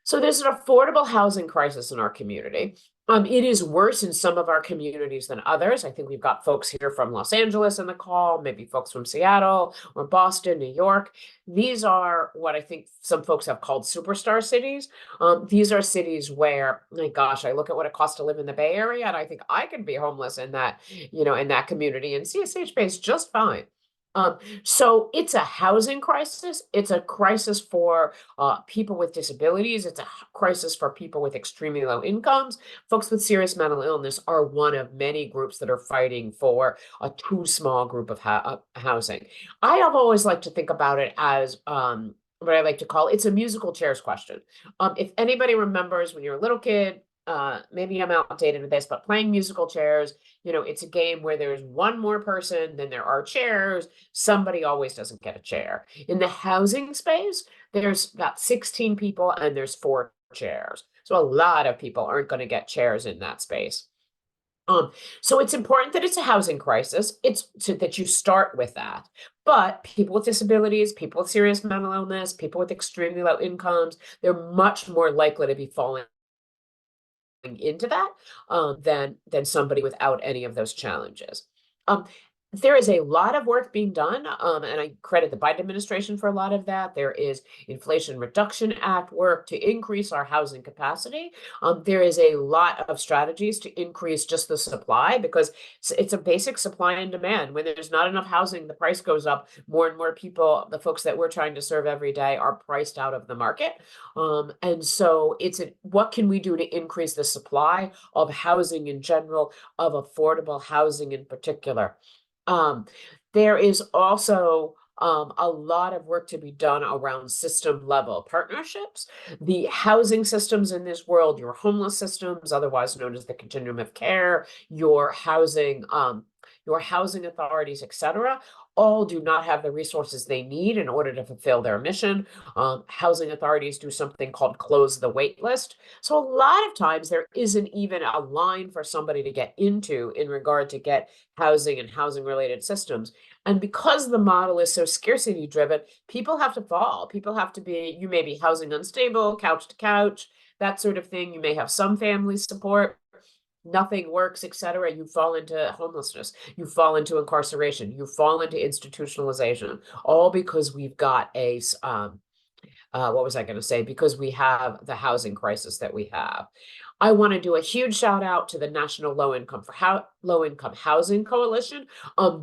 So there's an affordable housing crisis in our community. It is worse in some of our communities than others. I think we've got folks here from Los Angeles in the call, maybe folks from Seattle or Boston, New York. These are what I think some folks have called superstar cities. These are cities where, my gosh, I look at what it costs to live in the Bay Area, and I think I could be homeless in that, in that community, and CSH pays just fine. So it's a housing crisis. It's a crisis for people with disabilities. It's a crisis for people with extremely low incomes. Folks with serious mental illness are one of many groups that are fighting for a too small group of housing. I have always liked to think about it as what I like to call it's a musical chairs question. If anybody remembers when you're a little kid, maybe I'm outdated with this, but playing musical chairs, it's a game where there's one more person than there are chairs. Somebody always doesn't get a chair. In the housing space, there's about 16 people and there's 4 chairs. So a lot of people aren't going to get chairs in that space. So it's important that it's a housing crisis. It's so that you start with that. But people with disabilities, people with serious mental illness, people with extremely low incomes, they're much more likely to be falling into that than somebody without any of those challenges. there is a lot of work being done, and I credit the Biden administration for a lot of that. There is Inflation Reduction Act work to increase our housing capacity. There is a lot of strategies to increase just the supply, because it's a basic supply and demand. When there's not enough housing, the price goes up. More and more people, the folks that we're trying to serve every day, are priced out of the market. And so what can we do to increase the supply of housing in general, of affordable housing in particular? There is also a lot of work to be done around system level partnerships. The housing systems in this world, your homeless systems, otherwise known as the continuum of care, your housing authorities, etc., all do not have the resources they need in order to fulfill their mission. Housing authorities do something called close the wait list. So a lot of times there isn't even a line for somebody to get into in regard to get housing and housing related systems. And because the model is so scarcity driven, people have to fall. People have to be, you may be housing unstable, couch to couch, that sort of thing. You may have some family support. Nothing works, etc. You fall into homelessness, you fall into incarceration, you fall into institutionalization, all because we've got what was I going to say? Because we have the housing crisis that we have. I want to do a huge shout out to the National Low Income Housing Coalition.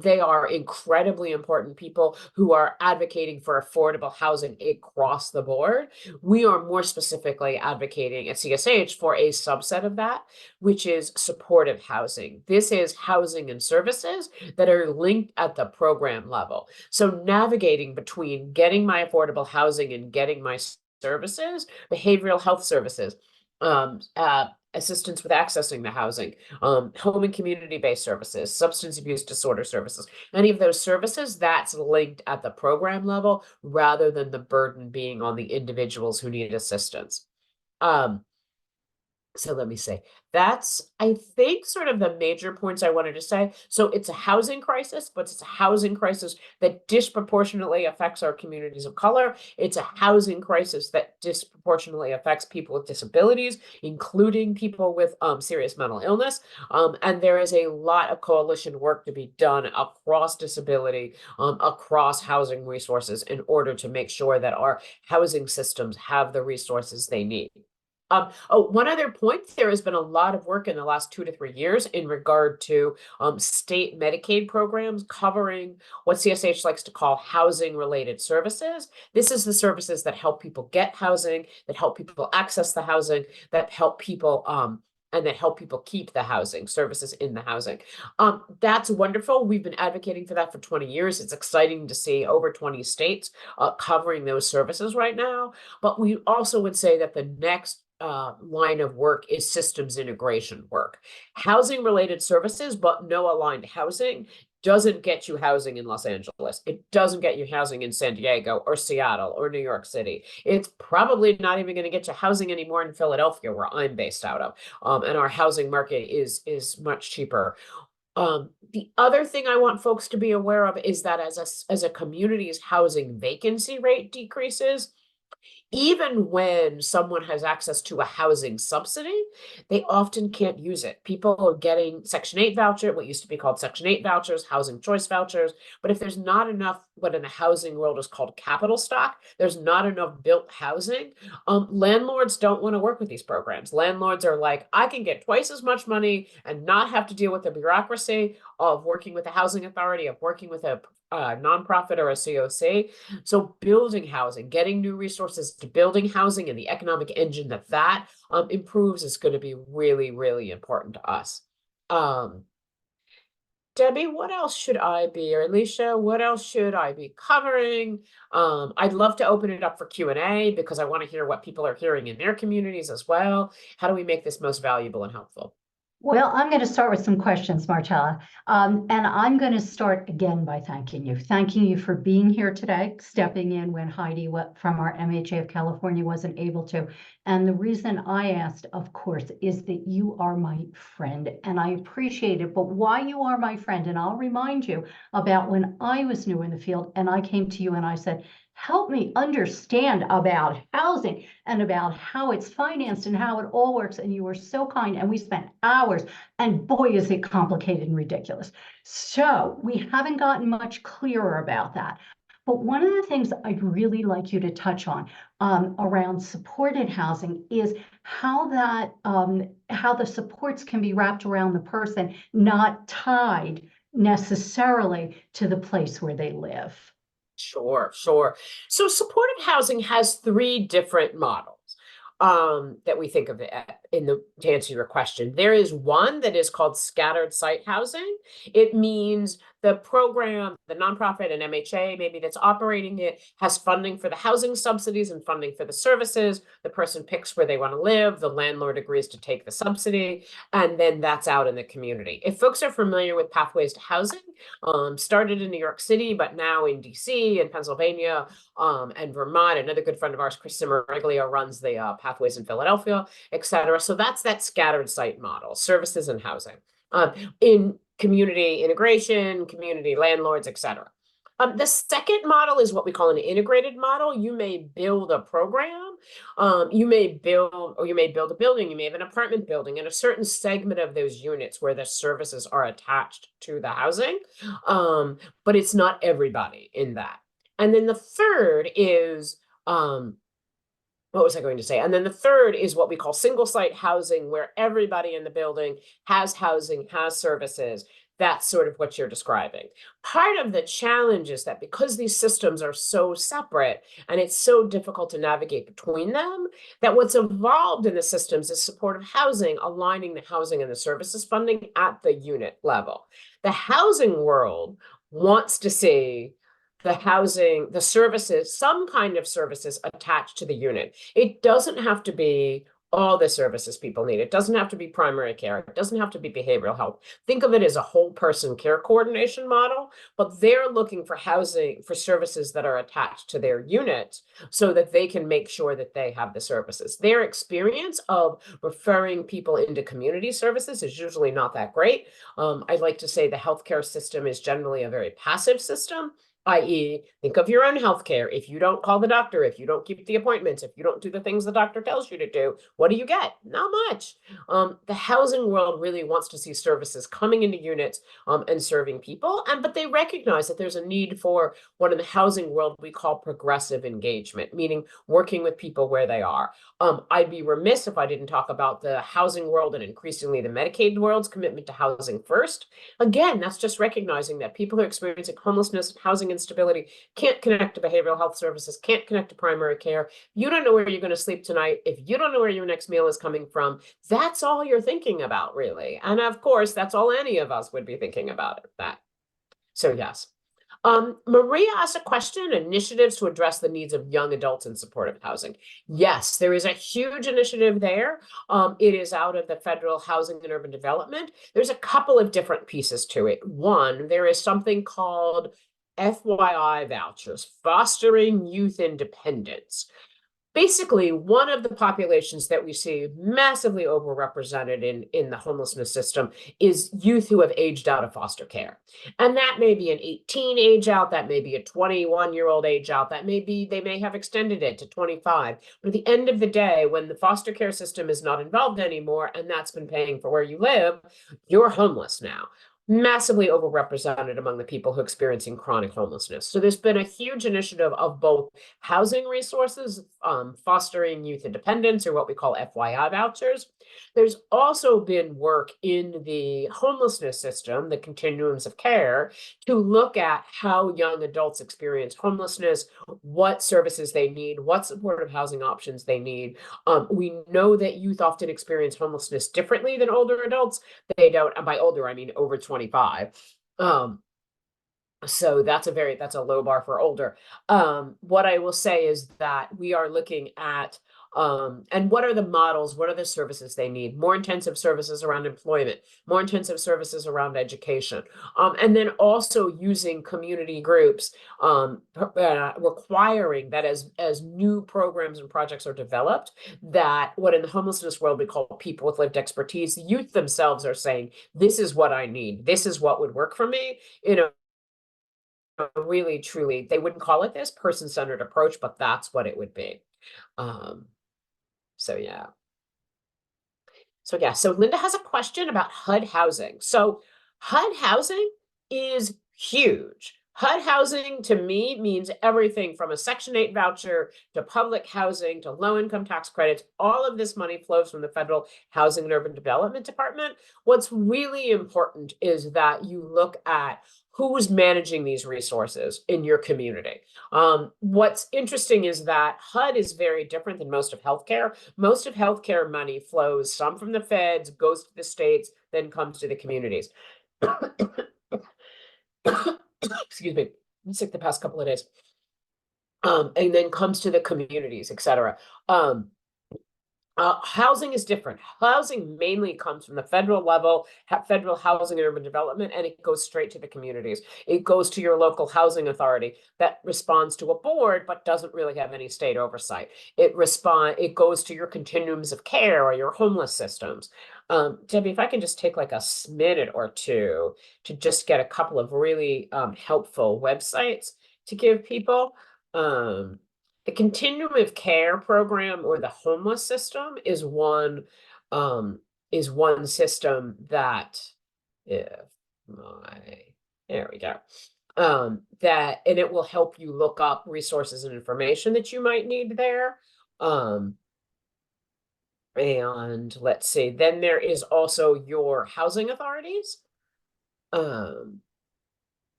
They are incredibly important people who are advocating for affordable housing across the board. We are more specifically advocating at CSH for a subset of that, which is supportive housing. This is housing and services that are linked at the program level. So navigating between getting my affordable housing and getting my services, behavioral health services, assistance with accessing the housing, home and community-based services, substance abuse disorder services, any of those services, that's linked at the program level rather than the burden being on the individuals who need assistance. So let me say, that's, I think, sort of the major points I wanted to say. So it's a housing crisis, but it's a housing crisis that disproportionately affects our communities of color. It's a housing crisis that disproportionately affects people with disabilities, including people with serious mental illness. And there is a lot of coalition work to be done across disability, across housing resources, in order to make sure that our housing systems have the resources they need. One other point, there has been a lot of work in the last 2 to 3 years in regard to state Medicaid programs covering what CSH likes to call housing related services. This is the services that help people get housing, that help people access the housing, that help people and that help people keep the housing, services in the housing. That's wonderful. We've been advocating for that for 20 years. It's exciting to see over 20 states covering those services right now. But we also would say that the next line of work is systems integration work. Housing related services, but no aligned housing doesn't get you housing in Los Angeles. It doesn't get you housing in San Diego or Seattle or New York City. It's probably not even going to get you housing anymore in Philadelphia, where I'm based out of. And our housing market is much cheaper. The other thing I want folks to be aware of is that as a community's housing vacancy rate decreases, even when someone has access to a housing subsidy, they often can't use it. People are getting Section 8 voucher, what used to be called Section 8 vouchers, housing choice vouchers. But if there's not enough, what in the housing world is called capital stock, there's not enough built housing, landlords don't want to work with these programs. Landlords are like, I can get twice as much money and not have to deal with the bureaucracy of working with a housing authority, of working with a nonprofit or a COC. So building housing, getting new resources to building housing, and the economic engine that improves is going to be really, really important to us. Debbie, what else should I be, or Alicia, what else should I be covering? I'd love to open it up for Q&A because I want to hear what people are hearing in their communities as well. How do we make this most valuable and helpful? Well, I'm going to start with some questions, Marcella. And I'm going to start again by thanking you for being here today, stepping in when Heidi from our MHA of California wasn't able to. And the reason I asked, of course, is that you are my friend and I appreciate it. But why you are my friend, and I'll remind you about when I was new in the field and I came to you and I said, help me understand about housing and about how it's financed and how it all works. And you were so kind. And we spent hours, and boy, is it complicated and ridiculous. So we haven't gotten much clearer about that. But one of the things I'd really like you to touch on around supported housing is how the supports can be wrapped around the person, not tied necessarily to the place where they live. Sure, sure. So supportive housing has three different models that we think of to answer your question. There is one that is called scattered site housing. It means the program, the nonprofit and MHA maybe that's operating it has funding for the housing subsidies and funding for the services. The person picks where they want to live. The landlord agrees to take the subsidy, and then that's out in the community. If folks are familiar with Pathways to Housing, started in New York City, but now in DC and Pennsylvania and Vermont. Another good friend of ours, Chris Cimeriglio, runs the Pathways in Philadelphia, et cetera. So that's that scattered site model, services and housing. In community integration, community landlords, et cetera. The second model is what we call an integrated model. You may build a program, you may build a building, you may have an apartment building, and a certain segment of those units where the services are attached to the housing, but it's not everybody in that. And then the third is, what was I going to say? And then the third is what we call single site housing, where everybody in the building has housing, has services. That's sort of what you're describing. Part of the challenge is that because these systems are so separate and it's so difficult to navigate between them, that what's evolved in the systems is supportive housing, aligning the housing and the services funding at the unit level. The housing world wants to see the housing, the services, some kind of services attached to the unit. It doesn't have to be all the services people need. It doesn't have to be primary care. It doesn't have to be behavioral health. Think of it as a whole person care coordination model, but they're looking for housing, for services that are attached to their unit so that they can make sure that they have the services. Their experience of referring people into community services is usually not that great. I'd like to say the healthcare system is generally a very passive system. I.e., think of your own healthcare. If you don't call the doctor, if you don't keep the appointments, if you don't do the things the doctor tells you to do, what do you get? Not much. The housing world really wants to see services coming into units and serving people, but they recognize that there's a need for what in the housing world we call progressive engagement, meaning working with people where they are. I'd be remiss if I didn't talk about the housing world and increasingly the Medicaid world's commitment to housing first. Again, that's just recognizing that people who are experiencing homelessness, housing instability, can't connect to behavioral health services, can't connect to primary care. You don't know where you're going to sleep tonight. If you don't know where your next meal is coming from, that's all you're thinking about, really. And of course, that's all any of us would be thinking about that. So yes. Maria asked a question, initiatives to address the needs of young adults in supportive housing. Yes, there is a huge initiative there. It is out of the Federal Housing and Urban Development. There's a couple of different pieces to it. One, there is something called FYI vouchers, fostering youth independence. Basically, one of the populations that we see massively overrepresented in the homelessness system is youth who have aged out of foster care. And that may be an 18 age out, that may be a 21-year-old age out, that may be, they may have extended it to 25. But at the end of the day, when the foster care system is not involved anymore, and that's been paying for where you live, you're homeless now. Massively overrepresented among the people who are experiencing chronic homelessness. So there's been a huge initiative of both housing resources, fostering youth independence, or what we call FYI vouchers. There's also been work in the homelessness system, the continuums of care, to look at how young adults experience homelessness, what services they need, what supportive housing options they need. We know that youth often experience homelessness differently than older adults. They don't, and by older, I mean over 25. So that's a low bar for older. What I will say is that we are looking at and what are the models? What are the services they need? More intensive services around employment, more intensive services around education, and then also using community groups, requiring that as new programs and projects are developed, that what in the homelessness world we call people with lived expertise, the youth themselves are saying, this is what I need. This is what would work for me. really, truly, they wouldn't call it this person-centered approach, but that's what it would be. So yeah. So Linda has a question about HUD housing. So HUD housing is huge. HUD housing to me means everything from a Section 8 voucher to public housing to low income tax credits. All of this money flows from the Federal Housing and Urban Development Department. What's really important is that you look at who's managing these resources in your community. What's interesting is that HUD is very different than most of healthcare. Most of healthcare money flows, some from the feds, goes to the states, then comes to the communities. Excuse me, I'm sick the past couple of days. And then comes to the communities, et cetera. Housing is different. Housing mainly comes from the federal level, Federal Housing and Urban Development, and it goes straight to the communities. It goes to your local housing authority that responds to a board, but doesn't really have any state oversight. It goes to your continuums of care or your homeless systems. Debbie, if I can just take like a minute or two to just get a couple of really helpful websites to give people. The continuum of care program or the homeless system is one system that there we go. And it will help you look up resources and information that you might need there. And let's see, then there is also your housing authorities.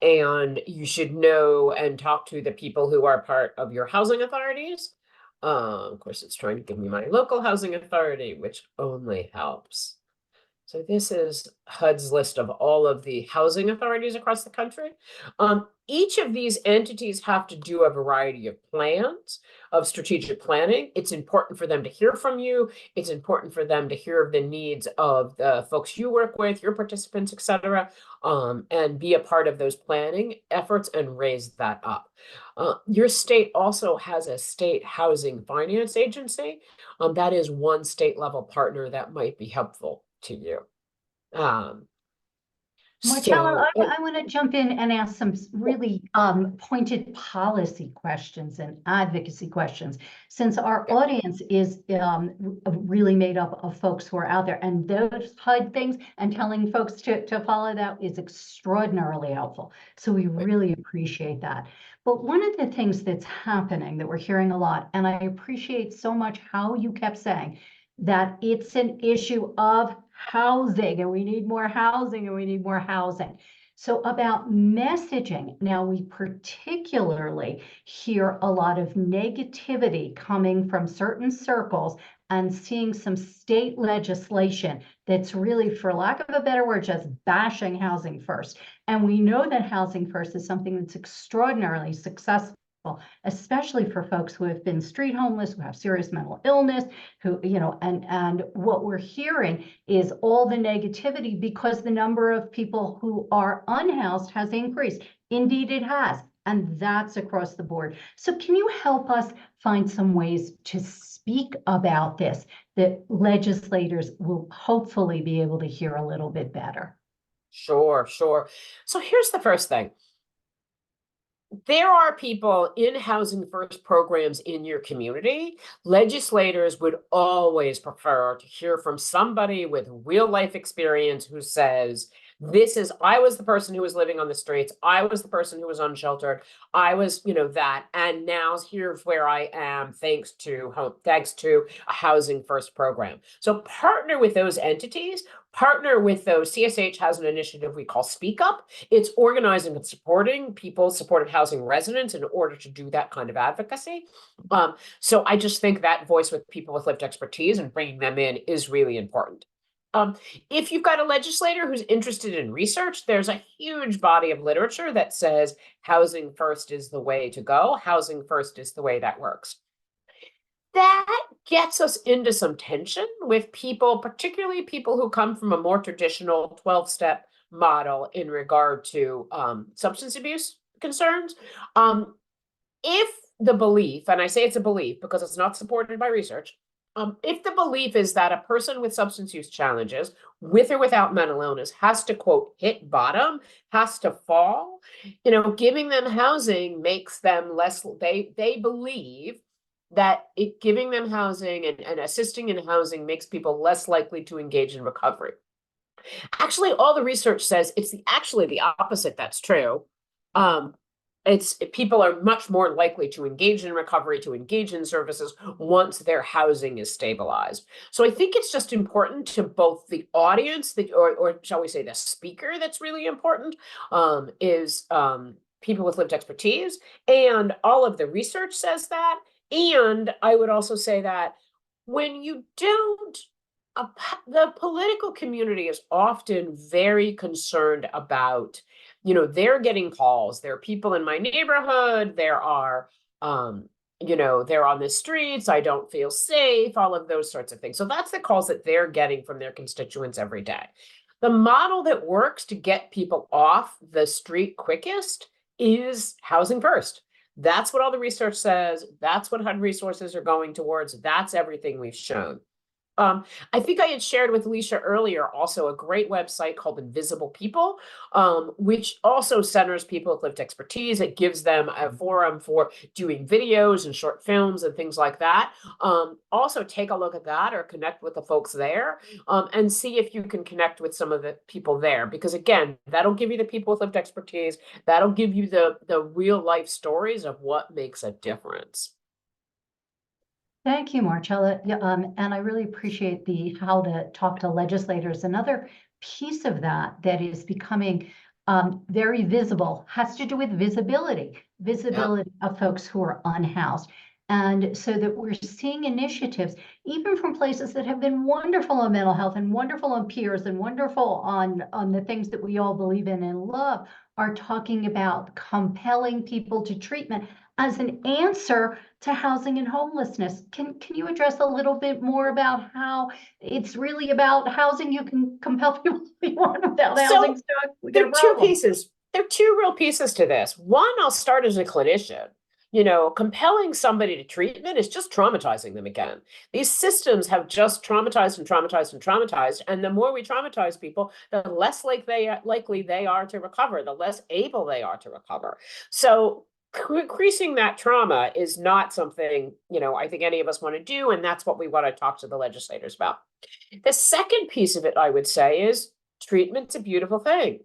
And you should know and talk to the people who are part of your housing authorities. Of course, it's trying to give me my local housing authority, which only helps. So this is HUD's list of all of the housing authorities across the country. Each of these entities have to do a variety of plans, of strategic planning. It's important for them to hear from you. It's important for them to hear of the needs of the folks you work with, your participants, et cetera, and be a part of those planning efforts and raise that up. Your state also has a state housing finance agency. That is one state level partner that might be helpful to you. Marcella, I want to jump in and ask some really pointed policy questions and advocacy questions, since our audience is really made up of folks who are out there, and those HUD things and telling folks to follow that is extraordinarily helpful. So we really appreciate that. But one of the things that's happening that we're hearing a lot, and I appreciate so much how you kept saying that it's an issue of housing, and we need more housing, and we need more housing. So about messaging, now we particularly hear a lot of negativity coming from certain circles and seeing some state legislation that's really, for lack of a better word, just bashing Housing First. And we know that Housing First is something that's extraordinarily successful, especially for folks who have been street homeless, who have serious mental illness, who, and what we're hearing is all the negativity because the number of people who are unhoused has increased. Indeed, it has. And that's across the board. So can you help us find some ways to speak about this that legislators will hopefully be able to hear a little bit better? Sure. So here's the first thing. There are people in Housing First programs in your community. Legislators would always prefer to hear from somebody with real life experience who says, I was the person who was living on the streets. I was the person who was unsheltered. I was, that. And now here's where I am thanks to a Housing First program. So partner with those entities. Partner with those. CSH has an initiative we call Speak Up. It's organizing and supporting people, supported housing residents in order to do that kind of advocacy. So I just think that voice with people with lived expertise and bringing them in is really important. If you've got a legislator who's interested in research, there's a huge body of literature that says Housing First is the way to go. Housing First is the way that works. That gets us into some tension with people, particularly people who come from a more traditional 12-step model in regard to substance abuse concerns. If the belief, and I say it's a belief because it's not supported by research, if the belief is that a person with substance use challenges, with or without mental illness, has to, quote, hit bottom, has to fall, giving them housing makes them less, they believe that giving them housing and assisting in housing makes people less likely to engage in recovery. Actually, all the research says it's actually the opposite that's true. People are much more likely to engage in recovery, to engage in services once their housing is stabilized. So I think it's just important to both the audience, or shall we say the speaker, that's really important, is people with lived expertise, and all of the research says that. And I would also say that when you don't, the political community is often very concerned about, they're getting calls. There are people in my neighborhood. There are, they're on the streets. I don't feel safe, all of those sorts of things. So that's the calls that they're getting from their constituents every day. The model that works to get people off the street quickest is housing first. That's what all the research says. That's what HUD resources are going towards. That's everything we've shown. I think I had shared with Alicia earlier also a great website called Invisible People, which also centers people with lived expertise. It gives them a forum for doing videos and short films and things like that. Also take a look at that or connect with the folks there, and see if you can connect with some of the people there. Because again, that'll give you the people with lived expertise. That'll give you the real life stories of what makes a difference. Thank you, Marcella. Yeah, and I really appreciate how to talk to legislators. Another piece of that is becoming very visible has to do with visibility of folks who are unhoused. And so that we're seeing initiatives, even from places that have been wonderful on mental health and wonderful on peers and wonderful on the things that we all believe in and love, are talking about compelling people to treatment as an answer to housing and homelessness. Can you address a little bit more about how it's really about housing? You can compel people to be one without housing. So there are two pieces. There are two real pieces to this. One, I'll start as a clinician. Compelling somebody to treatment is just traumatizing them again. These systems have just traumatized and traumatized and traumatized. And the more we traumatize people, the less likely they are to recover, the less able they are to recover. So increasing that trauma is not something, I think any of us want to do. And that's what we want to talk to the legislators about. The second piece of it, I would say, is treatment's a beautiful thing.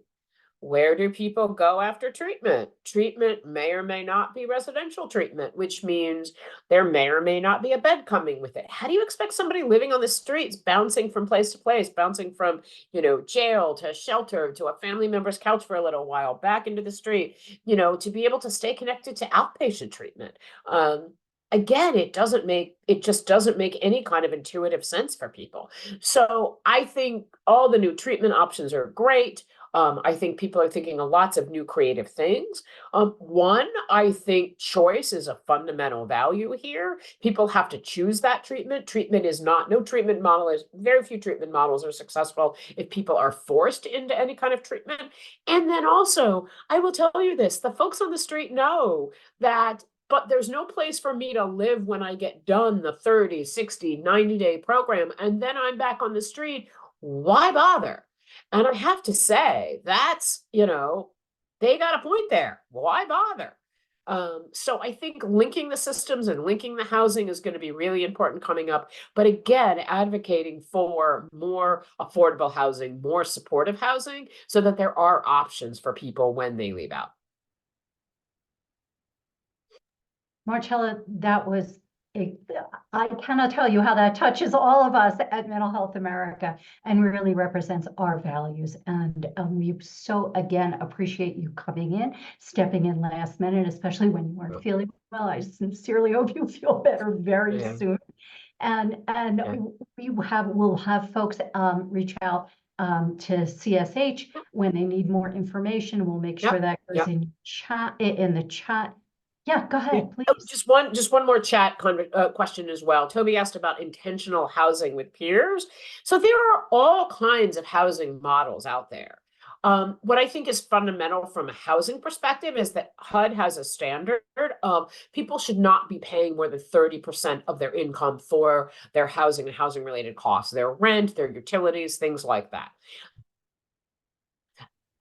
Where do people go after treatment? Treatment may or may not be residential treatment, which means there may or may not be a bed coming with it. How do you expect somebody living on the streets, bouncing from place to place, bouncing from, jail to shelter to a family member's couch for a little while, back into the street, to be able to stay connected to outpatient treatment? Again, it just doesn't make any kind of intuitive sense for people. So I think all the new treatment options are great. I think people are thinking of lots of new creative things. One, I think choice is a fundamental value here. People have to choose that treatment. Very few treatment models are successful if people are forced into any kind of treatment. And then also, I will tell you this, the folks on the street know that, but there's no place for me to live when I get done the 30, 60, 90-day program, and then I'm back on the street. Why bother? And I have to say, that's, they got a point there. Why bother? So I think linking the systems and linking the housing is going to be really important coming up. But again, advocating for more affordable housing, more supportive housing, so that there are options for people when they leave out. Marcella, I cannot tell you how that touches all of us at Mental Health America and really represents our values. And we so, again, appreciate you coming in, stepping in last minute, especially when you weren't feeling well. I sincerely hope you feel better very soon. And we'll have folks reach out to CSH when they need more information. We'll make sure that goes in the chat. Yeah, go ahead, please. Oh, just one more chat question as well. Toby asked about intentional housing with peers. So there are all kinds of housing models out there. What I think is fundamental from a housing perspective is that HUD has a standard. People should not be paying more than 30% of their income for their housing and housing related costs, their rent, their utilities, things like that.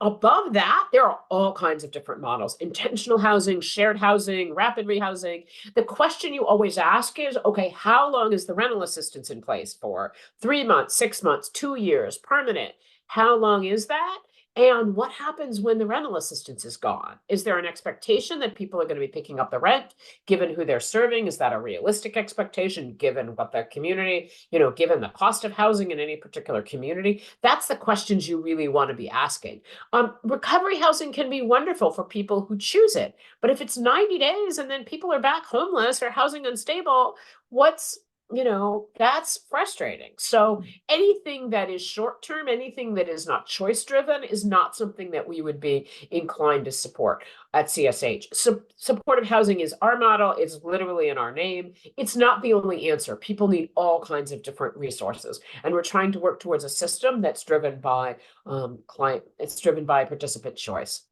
Above that, there are all kinds of different models: intentional housing, shared housing, rapid rehousing. The question you always ask is, okay, how long is the rental assistance in place for? 3 months, 6 months, 2 years, permanent? How long is that? And what happens when the rental assistance is gone? Is there an expectation that people are going to be picking up the rent, given who they're serving? Is that a realistic expectation, given what the community, given the cost of housing in any particular community? That's the questions you really want to be asking. Recovery housing can be wonderful for people who choose it, but if it's 90 days and then people are back homeless or housing unstable, that's frustrating. So anything that is short-term, anything that is not choice-driven is not something that we would be inclined to support at CSH. So supportive housing is our model. It's literally in our name. It's not the only answer. People need all kinds of different resources. And we're trying to work towards a system that's driven by participant choice.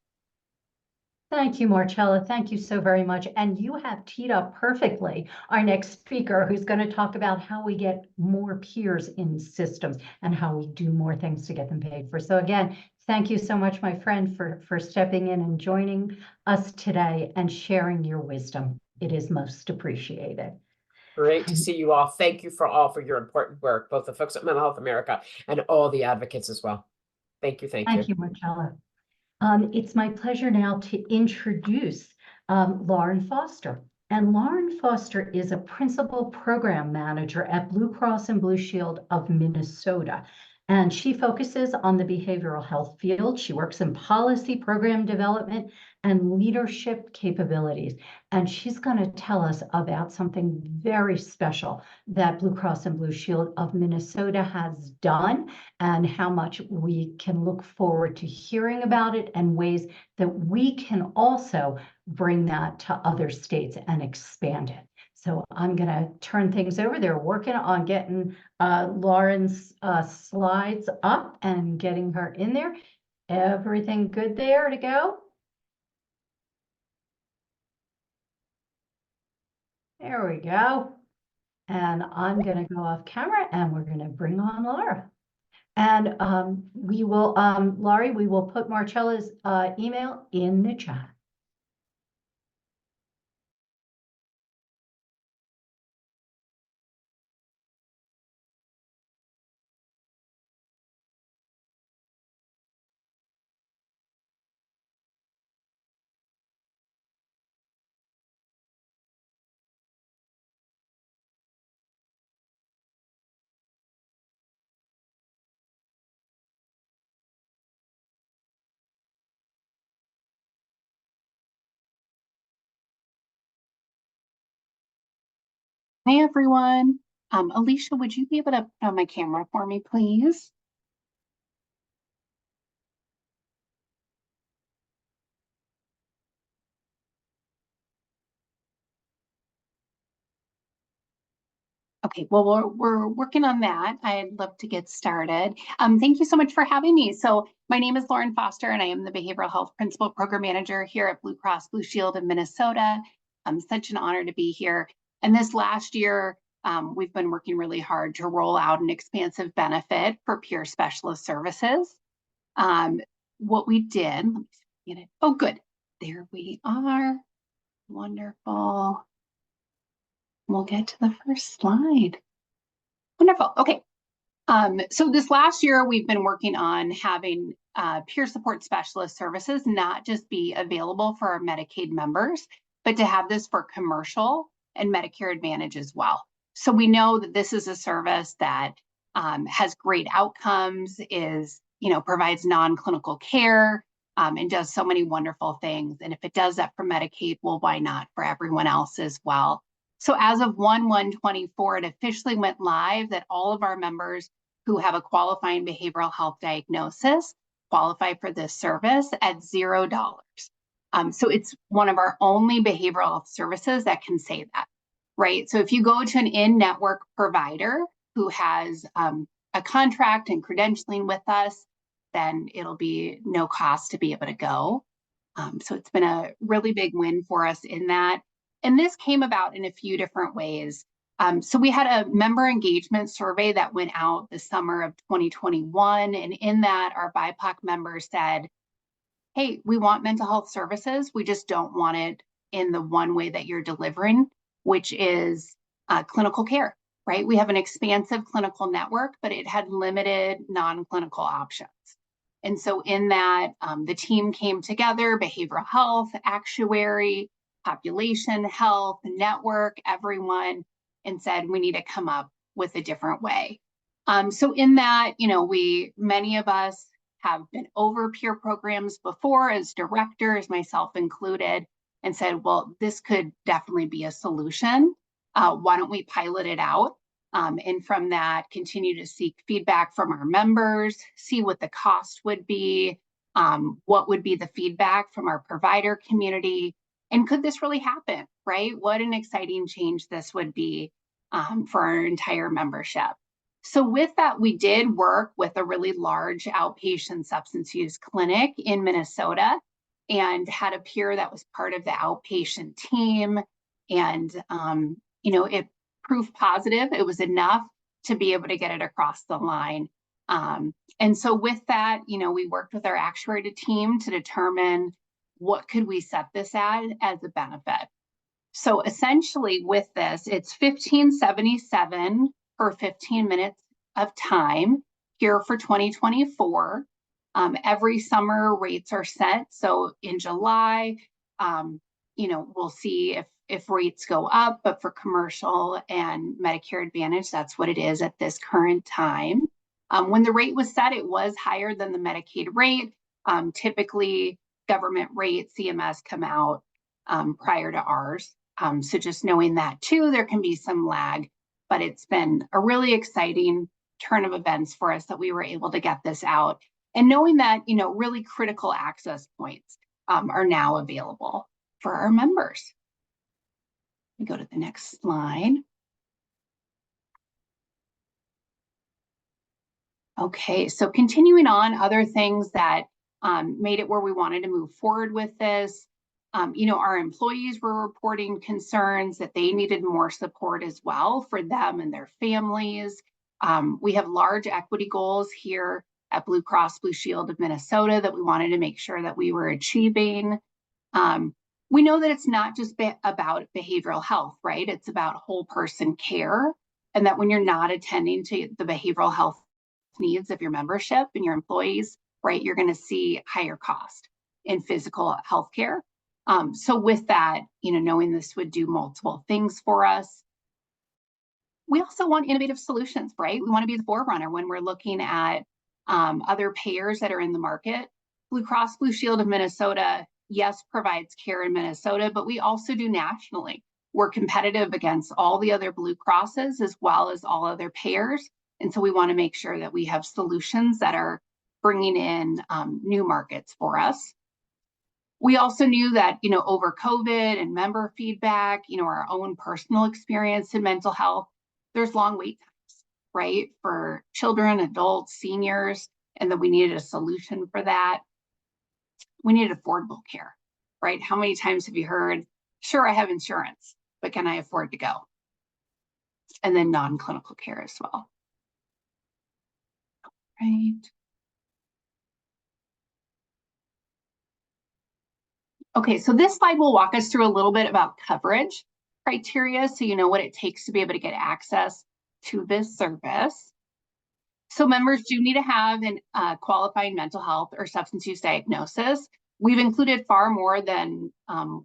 Thank you, Marcella. Thank you so very much. And you have teed up perfectly our next speaker, who's going to talk about how we get more peers in systems and how we do more things to get them paid for. So again, thank you so much, my friend, for stepping in and joining us today and sharing your wisdom. It is most appreciated. Great to see you all. Thank you for your important work, both the folks at Mental Health America and all the advocates as well. Thank you. Thank you, Marcella. It's my pleasure now to introduce Lauren Foster. And Lauren Foster is a principal program manager at Blue Cross and Blue Shield of Minnesota. And she focuses on the behavioral health field. She works in policy, program development, and leadership capabilities. And she's going to tell us about something very special that Blue Cross and Blue Shield of Minnesota has done, and how much we can look forward to hearing about it, and ways that we can also bring that to other states and expand it. So I'm going to turn things over. They're working on getting Lauren's slides up and getting her in there. Everything good there to go? There we go. And I'm going to go off camera and we're going to bring on Laura. And we will, Laurie, we will put Marcella's email in the chat. Hey everyone. Alicia, would you be able to put on my camera for me, please? Okay, well, we're working on that. I'd love to get started. Thank you so much for having me. So my name is Lauren Foster, and I am the Behavioral Health Principal Program Manager here at Blue Cross Blue Shield of Minnesota. Such an honor to be here. And this last year, we've been working really hard to roll out an expansive benefit for peer specialist services. What we did, let me get it. Oh, good. There we are. Wonderful. We'll get to the first slide. Wonderful. Okay. So this last year, we've been working on having peer support specialist services not just be available for our Medicaid members, but to have this for commercial and Medicare Advantage as well. So we know that this is a service that has great outcomes, provides non-clinical care, and does so many wonderful things. And if it does that for Medicaid, well, why not for everyone else as well? So as of 1/1/24, it officially went live that all of our members who have a qualifying behavioral health diagnosis qualify for this service at $0. So it's one of our only behavioral health services that can say that, right? So if you go to an in-network provider who has a contract and credentialing with us, then it'll be no cost to be able to go. So it's been a really big win for us in that. And this came about in a few different ways. So we had a member engagement survey that went out the summer of 2021. And in that, our BIPOC members said, hey, we want mental health services. We just don't want it in the one way that you're delivering, which is clinical care, right? We have an expansive clinical network, but it had limited non-clinical options. And so in that, the team came together, behavioral health, actuary, population health, network, everyone, and said, we need to come up with a different way. So in that, many of us have been over peer programs before as directors, myself included, and said, well, this could definitely be a solution. Why don't we pilot it out? And from that, continue to seek feedback from our members, see what the cost would be, what would be the feedback from our provider community, and could this really happen, right? What an exciting change this would be for our entire membership. So with that, we did work with a really large outpatient substance use clinic in Minnesota and had a peer that was part of the outpatient team. And, it proved positive. It was enough to be able to get it across the line. And so with that, we worked with our actuary team to determine what could we set this as a benefit. So essentially with this, it's $15.77 per 15 minutes of time here for 2024. Every summer rates are set. So in July, we'll see if rates go up, but for commercial and Medicare Advantage, that's what it is at this current time. When the rate was set, it was higher than the Medicaid rate. Typically, government rate, CMS come out prior to ours. So just knowing that too, there can be some lag, but it's been a really exciting turn of events for us that we were able to get this out. And knowing that, really critical access points are now available for our members. We go to the next slide. Okay, so continuing on, other things that made it where we wanted to move forward with this. Our employees were reporting concerns that they needed more support as well for them and their families. We have large equity goals here at Blue Cross Blue Shield of Minnesota that we wanted to make sure that we were achieving. We know that it's not just about behavioral health, right? It's about whole person care, and that when you're not attending to the behavioral health needs of your membership and your employees, right, you're going to see higher cost in physical health care. So with that, knowing this would do multiple things for us. We also want innovative solutions, right? We want to be the forerunner when we're looking at other payers that are in the market. Blue Cross Blue Shield of Minnesota, yes, provides care in Minnesota, but we also do nationally. We're competitive against all the other Blue Crosses as well as all other payers. And so we want to make sure that we have solutions that are bringing in new markets for us. We also knew that, over COVID and member feedback, our own personal experience in mental health, there's long wait times, right? For children, adults, seniors, and that we needed a solution for that. We needed affordable care, right? How many times have you heard, sure, I have insurance, but can I afford to go? And then non-clinical care as well. Right. Okay, so this slide will walk us through a little bit about coverage criteria, so you know what it takes to be able to get access to this service. So members do need to have a qualifying mental health or substance use diagnosis. We've included far more than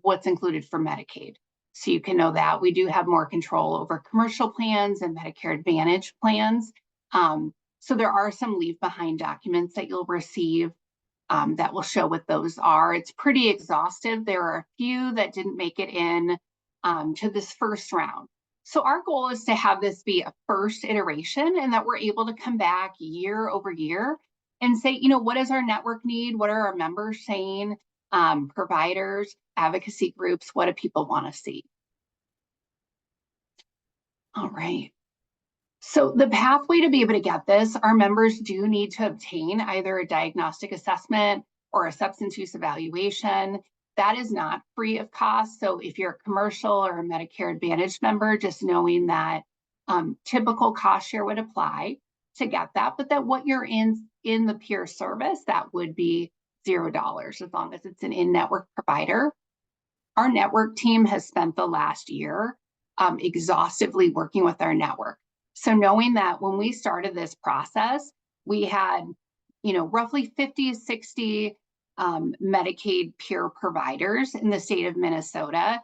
what's included for Medicaid. So you can know that we do have more control over commercial plans and Medicare Advantage plans. So there are some leave behind documents that you'll receive that will show what those are. It's pretty exhaustive. There are a few that didn't make it in to this first round. So our goal is to have this be a first iteration and that we're able to come back year over year and say, what does our network need? What are our members saying? Providers, advocacy groups, what do people want to see? All right. So the pathway to be able to get this, our members do need to obtain either a diagnostic assessment or a substance use evaluation. That is not free of cost. So if you're a commercial or a Medicare Advantage member, just knowing that typical cost share would apply to get that, but that what you're in the peer service, that would be $0 as long as it's an in-network provider. Our network team has spent the last year exhaustively working with our network. So knowing that when we started this process, we had, roughly 50, 60 Medicaid peer providers in the state of Minnesota.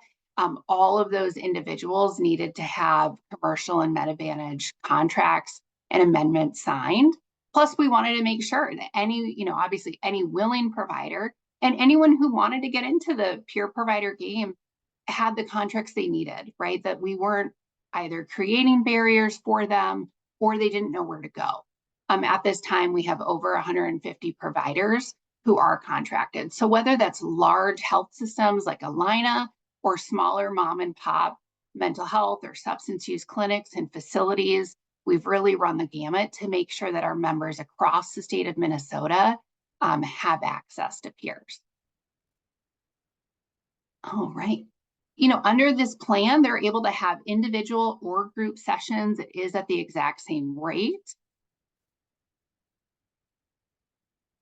All of those individuals needed to have commercial and Med Advantage contracts and amendments signed. Plus, we wanted to make sure that obviously any willing provider and anyone who wanted to get into the peer provider game had the contracts they needed, right? That we weren't either creating barriers for them or they didn't know where to go. At this time, we have over 150 providers who are contracted. So whether that's large health systems like Allina or smaller mom and pop mental health or substance use clinics and facilities, we've really run the gamut to make sure that our members across the state of Minnesota have access to peers. All right. Under this plan, they're able to have individual or group sessions. It is at the exact same rate.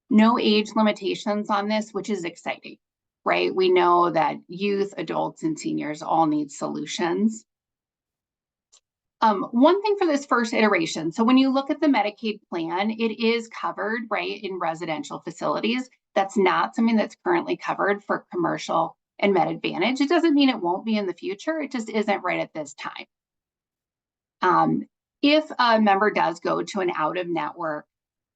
No age limitations on this, which is exciting, right? We know that youth, adults, and seniors all need solutions. One thing for this first iteration, so when you look at the Medicaid plan, it is covered, right, in residential facilities. That's not something that's currently covered for commercial and Med Advantage. It doesn't mean it won't be in the future. It just isn't right at this time. If a member does go to an out-of-network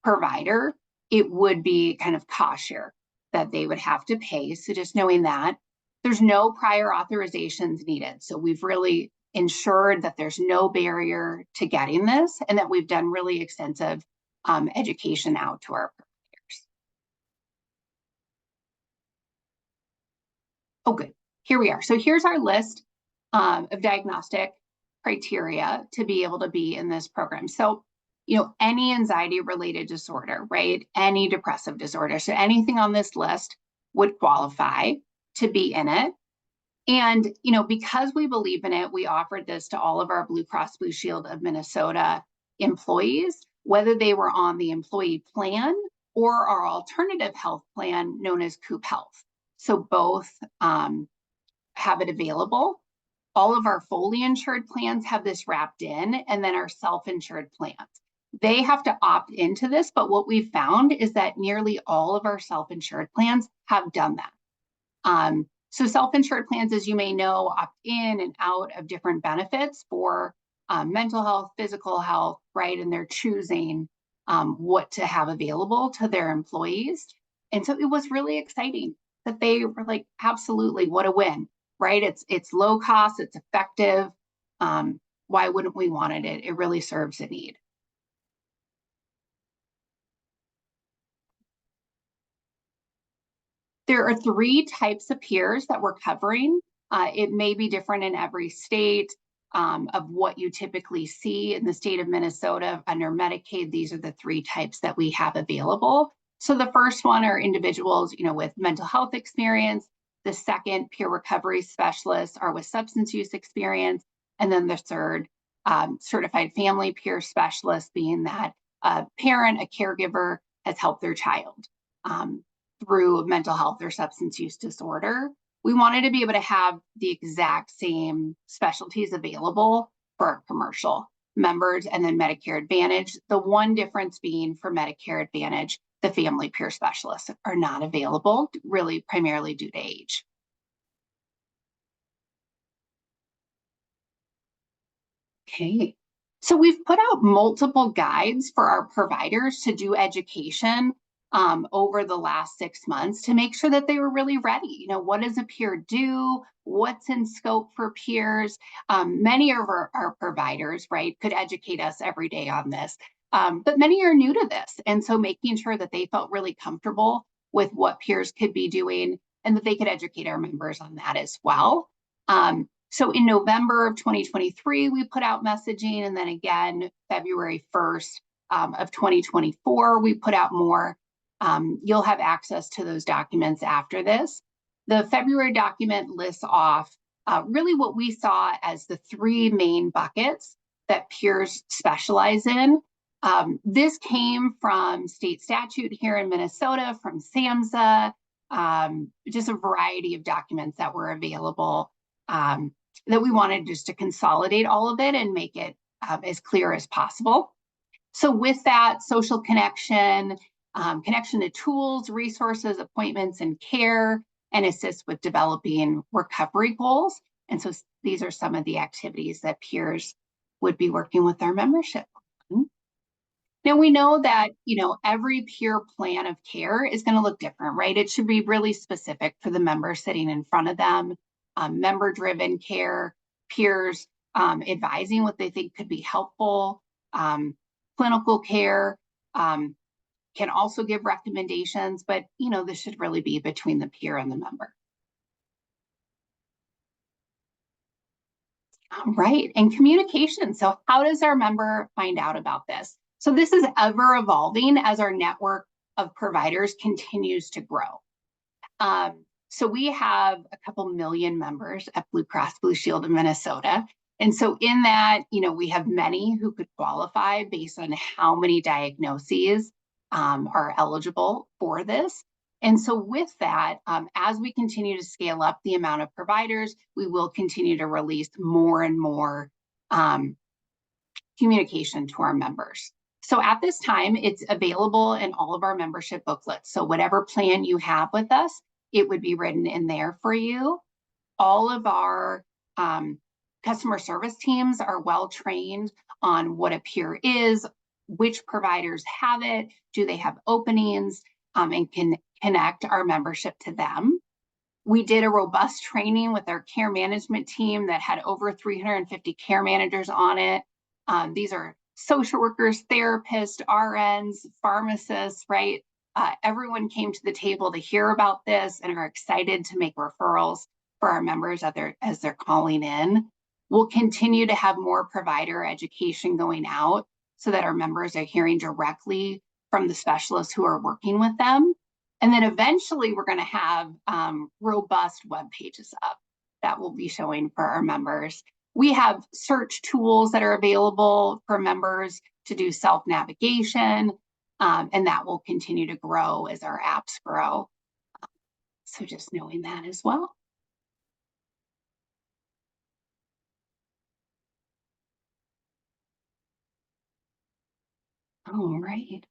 provider, it would be kind of cost share that they would have to pay. So just knowing that there's no prior authorizations needed. So we've really ensured that there's no barrier to getting this and that we've done really extensive education out to our providers. Oh, good. Here we are. So here's our list of diagnostic criteria to be able to be in this program. So, any anxiety related disorder, right? Any depressive disorder. So anything on this list would qualify to be in it. And, because we believe in it, we offered this to all of our Blue Cross Blue Shield of Minnesota employees, whether they were on the employee plan or our alternative health plan known as Coop Health. So both have it available. All of our fully insured plans have this wrapped in, and then our self-insured plans. They have to opt into this, but what we've found is that nearly all of our self-insured plans have done that. So self-insured plans, as you may know, opt in and out of different benefits for mental health, physical health, right? And they're choosing what to have available to their employees. And so it was really exciting that they were like, absolutely, what a win, right? It's low cost, it's effective. Why wouldn't we want it? It really serves a need. There are 3 types of peers that we're covering. It may be different in every state of what you typically see in the state of Minnesota under Medicaid. These are the 3 types that we have available. So the first one are individuals, with mental health experience. The second, peer recovery specialists are with substance use experience. And then the third, certified family peer specialist, being that a parent, a caregiver has helped their child through mental health or substance use disorder. We wanted to be able to have the exact same specialties available for our commercial members and then Medicare Advantage. The one difference being for Medicare Advantage, the family peer specialists are not available, really primarily due to age. Okay, so we've put out multiple guides for our providers to do education over the last 6 months to make sure that they were really ready. What does a peer do? What's in scope for peers? Many of our providers, right, could educate us every day on this, but many are new to this. And so making sure that they felt really comfortable with what peers could be doing and that they could educate our members on that as well. So in November of 2023, we put out messaging, and then again, February 1st of 2024, we put out more. You'll have access to those documents after this. The February document lists off really what we saw as the 3 main buckets that peers specialize in. This came from state statute here in Minnesota, from SAMHSA, just a variety of documents that were available that we wanted just to consolidate all of it and make it as clear as possible. So with that, social connection, connection to tools, resources, appointments, and care, and assist with developing recovery goals. And so these are some of the activities that peers would be working with our membership on. Now we know that, every peer plan of care is going to look different, right? It should be really specific for the member sitting in front of them. Member-driven care, peers advising what they think could be helpful. Clinical care can also give recommendations, but this should really be between the peer and the member. All right, and communication. So how does our member find out about this? So this is ever evolving as our network of providers continues to grow. So we have a couple million members at Blue Cross Blue Shield of Minnesota. And so in that, we have many who could qualify based on how many diagnoses are eligible for this. And so with that, as we continue to scale up the amount of providers, we will continue to release more and more communication to our members. So at this time, it's available in all of our membership booklets. So whatever plan you have with us, it would be written in there for you. All of our customer service teams are well trained on what a peer is, which providers have it, do they have openings, and can connect our membership to them. We did a robust training with our care management team that had over 350 care managers on it. These are social workers, therapists, RNs, pharmacists, right? Everyone came to the table to hear about this and are excited to make referrals for our members as they're calling in. We'll continue to have more provider education going out so that our members are hearing directly from the specialists who are working with them. And then eventually we're going to have robust web pages up that will be showing for our members. We have search tools that are available for members to do self-navigation, and that will continue to grow as our apps grow. So just knowing that as well. All right.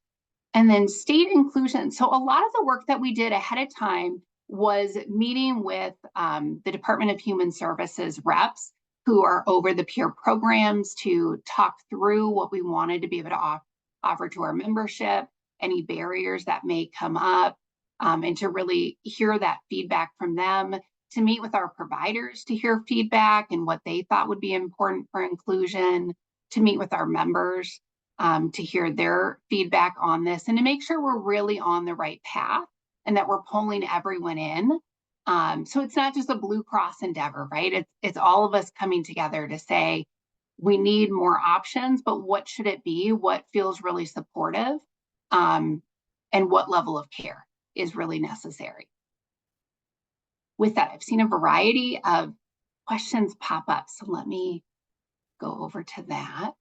And then state inclusion. So a lot of the work that we did ahead of time was meeting with the Department of Human Services reps who are over the peer programs to talk through what we wanted to be able to offer to our membership, any barriers that may come up, and to really hear that feedback from them, to meet with our providers to hear feedback and what they thought would be important for inclusion, to meet with our members to hear their feedback on this, and to make sure we're really on the right path and that we're pulling everyone in. So it's not just a Blue Cross endeavor, right? It's all of us coming together to say, we need more options, but what should it be? What feels really supportive? And what level of care is really necessary? With that, I've seen a variety of questions pop up. So let me go over to that.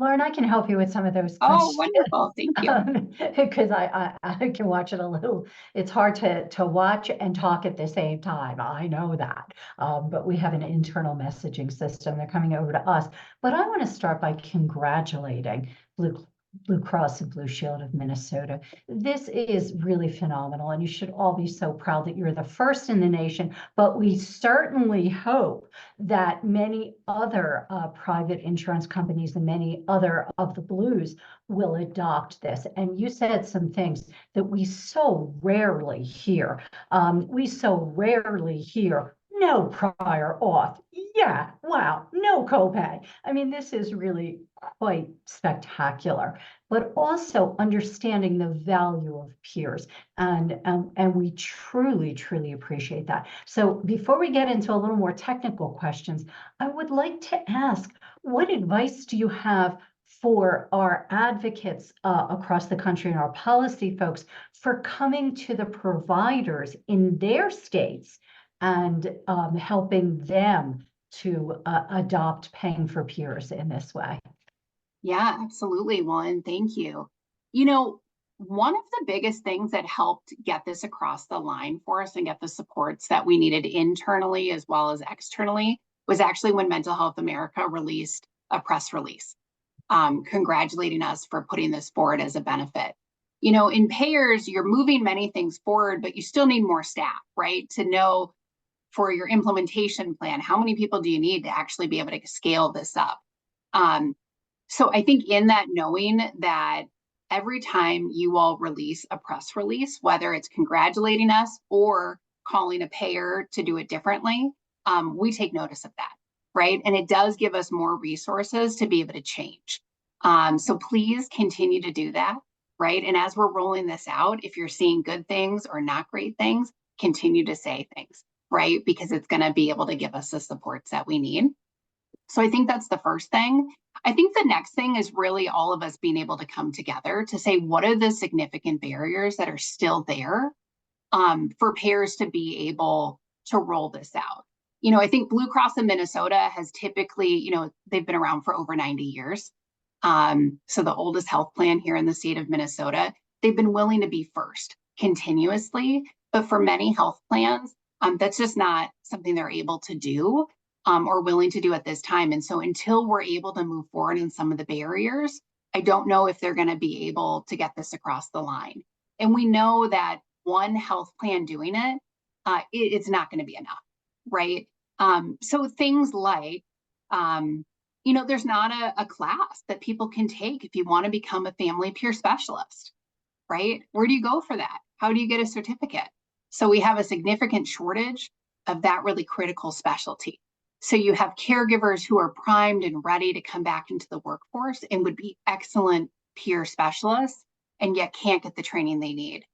Lauren, I can help you with some of those questions. Oh, wonderful. Thank you. Because I can watch it a little. It's hard to watch and talk at the same time. I know that. But we have an internal messaging system. They're coming over to us. But I want to start by congratulating Blue Cross and Blue Shield of Minnesota. This is really phenomenal, and you should all be so proud that you're the first in the nation, but we certainly hope that many other private insurance companies and many other of the Blues will adopt this. And you said some things that we so rarely hear. No prior auth. Yeah, wow, no copay. I mean, this is really quite spectacular, but also understanding the value of peers. And we truly, truly appreciate that. So before we get into a little more technical questions, I would like to ask, what advice do you have for our advocates across the country and our policy folks for coming to the providers in their states and helping them to adopt paying for peers in this way? Yeah, absolutely. Well, and thank you. You know, one of the biggest things that helped get this across the line for us and get the supports that we needed internally as well as externally was actually when Mental Health America released a press release congratulating us for putting this forward as a benefit. You know, in payers, you're moving many things forward, but you still need more staff, right? To know for your implementation plan, how many people do you need to actually be able to scale this up? So I think in that knowing that every time you all release a press release, whether it's congratulating us or calling a payer to do it differently, we take notice of that, right? And it does give us more resources to be able to change. So please continue to do that, right? And as we're rolling this out, if you're seeing good things or not great things, continue to say things, right? Because it's going to be able to give us the supports that we need. So I think that's the first thing. I think the next thing is really all of us being able to come together to say, what are the significant barriers that are still there for payers to be able to roll this out? You know, I think Blue Cross in Minnesota has typically, you know, they've been around for over 90 years. So the oldest health plan here in the state of Minnesota, they've been willing to be first continuously. But for many health plans, that's just not something they're able to do. Or willing to do at this time. And so until we're able to move forward in some of the barriers, I don't know if they're going to be able to get this across the line. And we know that one health plan doing it, it's not going to be enough, right? So things like, you know, there's not a class that people can take if you want to become a family peer specialist, right? Where do you go for that? How do you get a certificate? So we have a significant shortage of that really critical specialty. So you have caregivers who are primed and ready to come back into the workforce and would be excellent peer specialists and yet can't get the training they need.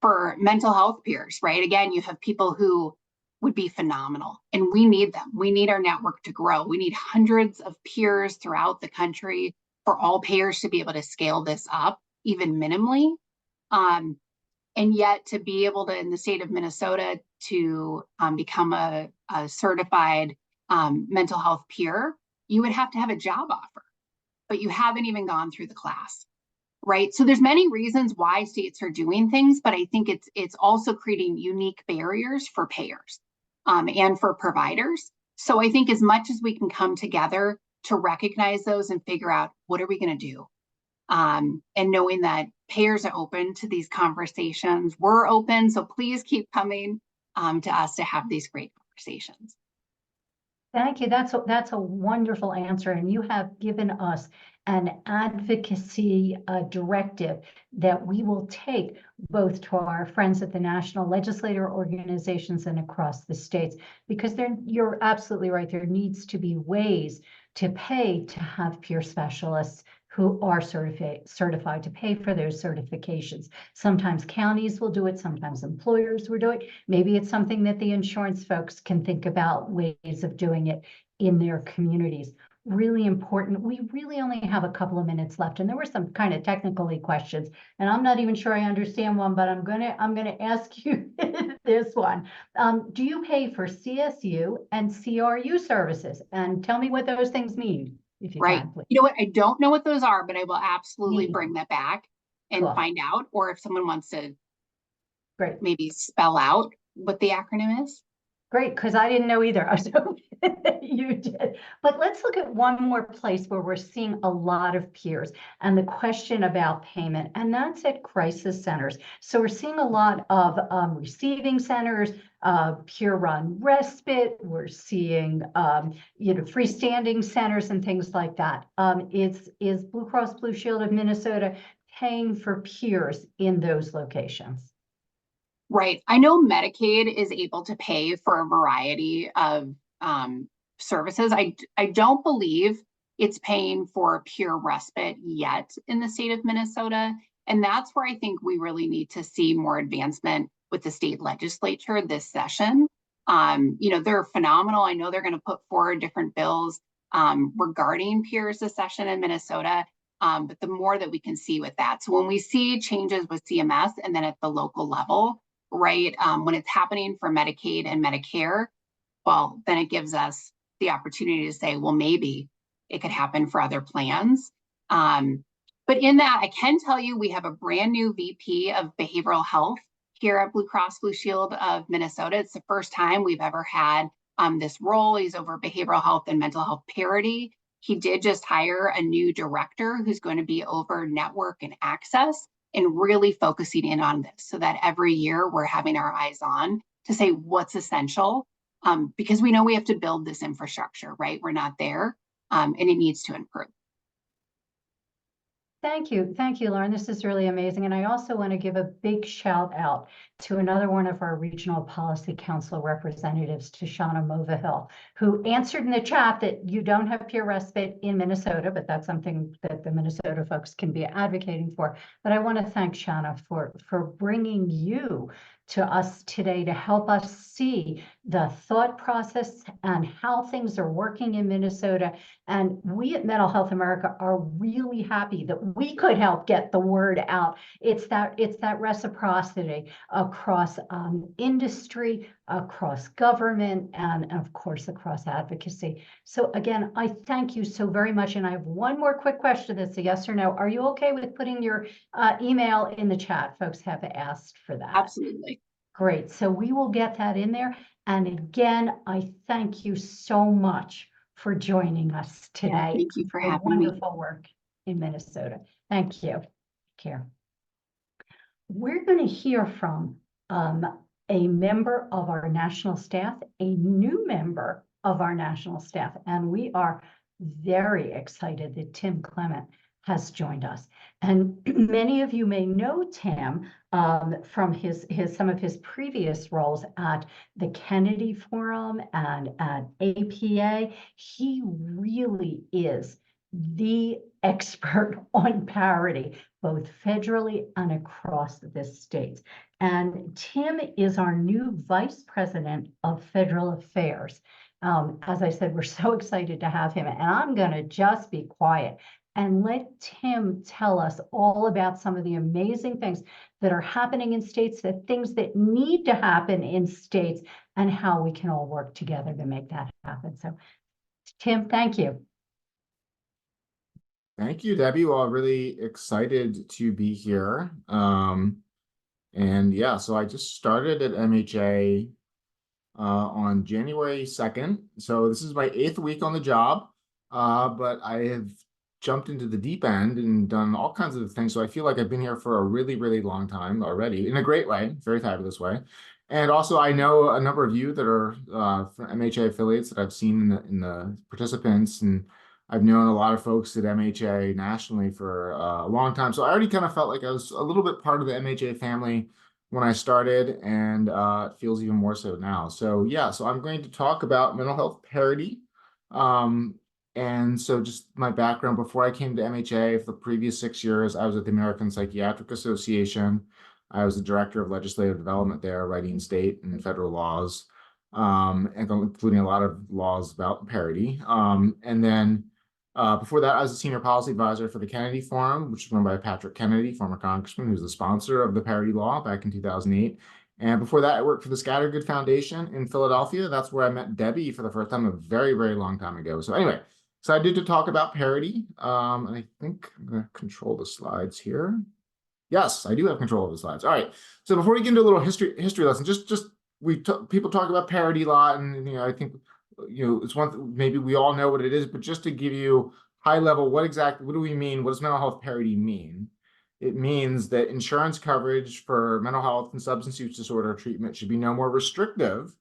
For mental health peers, right? Again, you have people who would be phenomenal and we need them. We need our network to grow. We need hundreds of peers throughout the country for all payers to be able to scale this up, even minimally. And yet to be able to, in the state of Minnesota, to become a certified mental health peer, you would have to have a job offer, but you haven't even gone through the class, right? So there's many reasons why states are doing things, but I think it's also creating unique barriers for payers and for providers. So I think as much as we can come together to recognize those and figure out what are we going to do, and knowing that payers are open to these conversations, we're open. So please keep coming to us to have these great conversations. Thank you. That's a wonderful answer. And you have given us an advocacy directive that we will take both to our friends at the national legislator organizations and across the states, because you're absolutely right. There needs to be ways to pay to have peer specialists who are certified to pay for those certifications. Sometimes counties will do it, sometimes employers will do it. Maybe it's something that the insurance folks can think about ways of doing it in their communities. Really important. We really only have a couple of minutes left, and there were some kind of technically questions, and I'm not even sure I understand one, but I'm gonna ask you this one. Do you pay for CSU and CRU services? And tell me what those things mean. If you Right. can, please. You know what? I don't know what those are, but I will absolutely Neat. bring that back and Cool. find out. Or if someone wants to Great. maybe spell out what the acronym is. Great, because I didn't know either. So you did. But let's look at one more place where we're seeing a lot of peers and the question about payment, and that's at crisis centers. So we're seeing a lot of receiving centers, peer-run respite. We're seeing freestanding centers and things like that. Is Blue Cross Blue Shield of Minnesota paying for peers in those locations? Right. I know Medicaid is able to pay for a variety of services. I don't believe it's paying for peer respite yet in the state of Minnesota. And that's where I think we really need to see more advancement with the state legislature this session. They're phenomenal. I know they're going to put forward different bills regarding peers this session in Minnesota. But the more that we can see with that. So when we see changes with CMS and then at the local level, right, when it's happening for Medicaid and Medicare, well, then it gives us the opportunity to say, well, maybe it could happen for other plans. But in that, I can tell you we have a brand new VP of behavioral health here at Blue Cross Blue Shield of Minnesota. It's the first time we've ever had this role. He's over behavioral health and mental health parity. He did just hire a new director who's going to be over network and access and really focusing in on this so that every year we're having our eyes on to say what's essential because we know we have to build this infrastructure, right? We're not there and it needs to improve. Thank you, Lauren. This is really amazing. And I also want to give a big shout out to another one of our Regional Policy Council representatives, Shoshana Movahill, who answered in the chat that you don't have peer respite in Minnesota, but that's something that the Minnesota folks can be advocating for. But I want to thank Shana for bringing you to us today to help us see the thought process and how things are working in Minnesota. And we at Mental Health America are really happy that we could help get the word out. It's that reciprocity across industry, across government, and of course, across advocacy. So again, I thank you so very much. And I have one more quick question that's a yes or no. Are you okay with putting your email in the chat? Folks have asked for that. Absolutely. Great. So we will get that in there. And again, I thank you so much for joining us today. Yeah, thank you for having me. Wonderful work in Minnesota. Thank you. Take care. We're going to hear from a member of our national staff, a new member of our national staff, and we are very excited that Tim Clement has joined us. And many of you may know Tim from some of his previous roles at the Kennedy Forum and at APA. He really is the expert on parity, both federally and across the states. And Tim is our new Vice President of Federal Affairs. As I said, we're so excited to have him, and I'm going to just be quiet and let Tim tell us all about some of the amazing things that are happening in states, the things that need to happen in states, and how we can all work together to make that happen. So, Tim, thank you. Thank you, Debbie. Well, really excited to be here. And yeah, so I just started at MHA on January 2nd. So this is my 8th week on the job, but I have jumped into the deep end and done all kinds of things. So I feel like I've been here for a really, really long time already, in a great way, very fabulous way. And also I know a number of you that are from MHA affiliates that I've seen in the participants, and I've known a lot of folks at MHA nationally for a long time. So I already kind of felt like I was a little bit part of the MHA family when I started, and it feels even more so now. So yeah, so I'm going to talk about mental health parity. And so just my background, before I came to MHA, for the previous 6 years, I was at the American Psychiatric Association. I was the director of legislative development there, writing state and federal laws, and including a lot of laws about parity. And then before that, I was a senior policy advisor for the Kennedy Forum, which was run by Patrick Kennedy, former congressman, who's the sponsor of the parity law back in 2008. And before that, I worked for the Scattergood Foundation in Philadelphia. That's where I met Debbie for the first time a very, very long time ago. So anyway, excited to talk about parity. And I think I'm going to control the slides here. Yes, I do have control of the slides. All right. So before we get into a little history lesson, people talk about parity a lot, and I think it's one maybe we all know what it is, but just to give you high level, what do we mean? What does mental health parity mean? It means that insurance coverage for mental health and substance use disorder treatment should be no more restrictive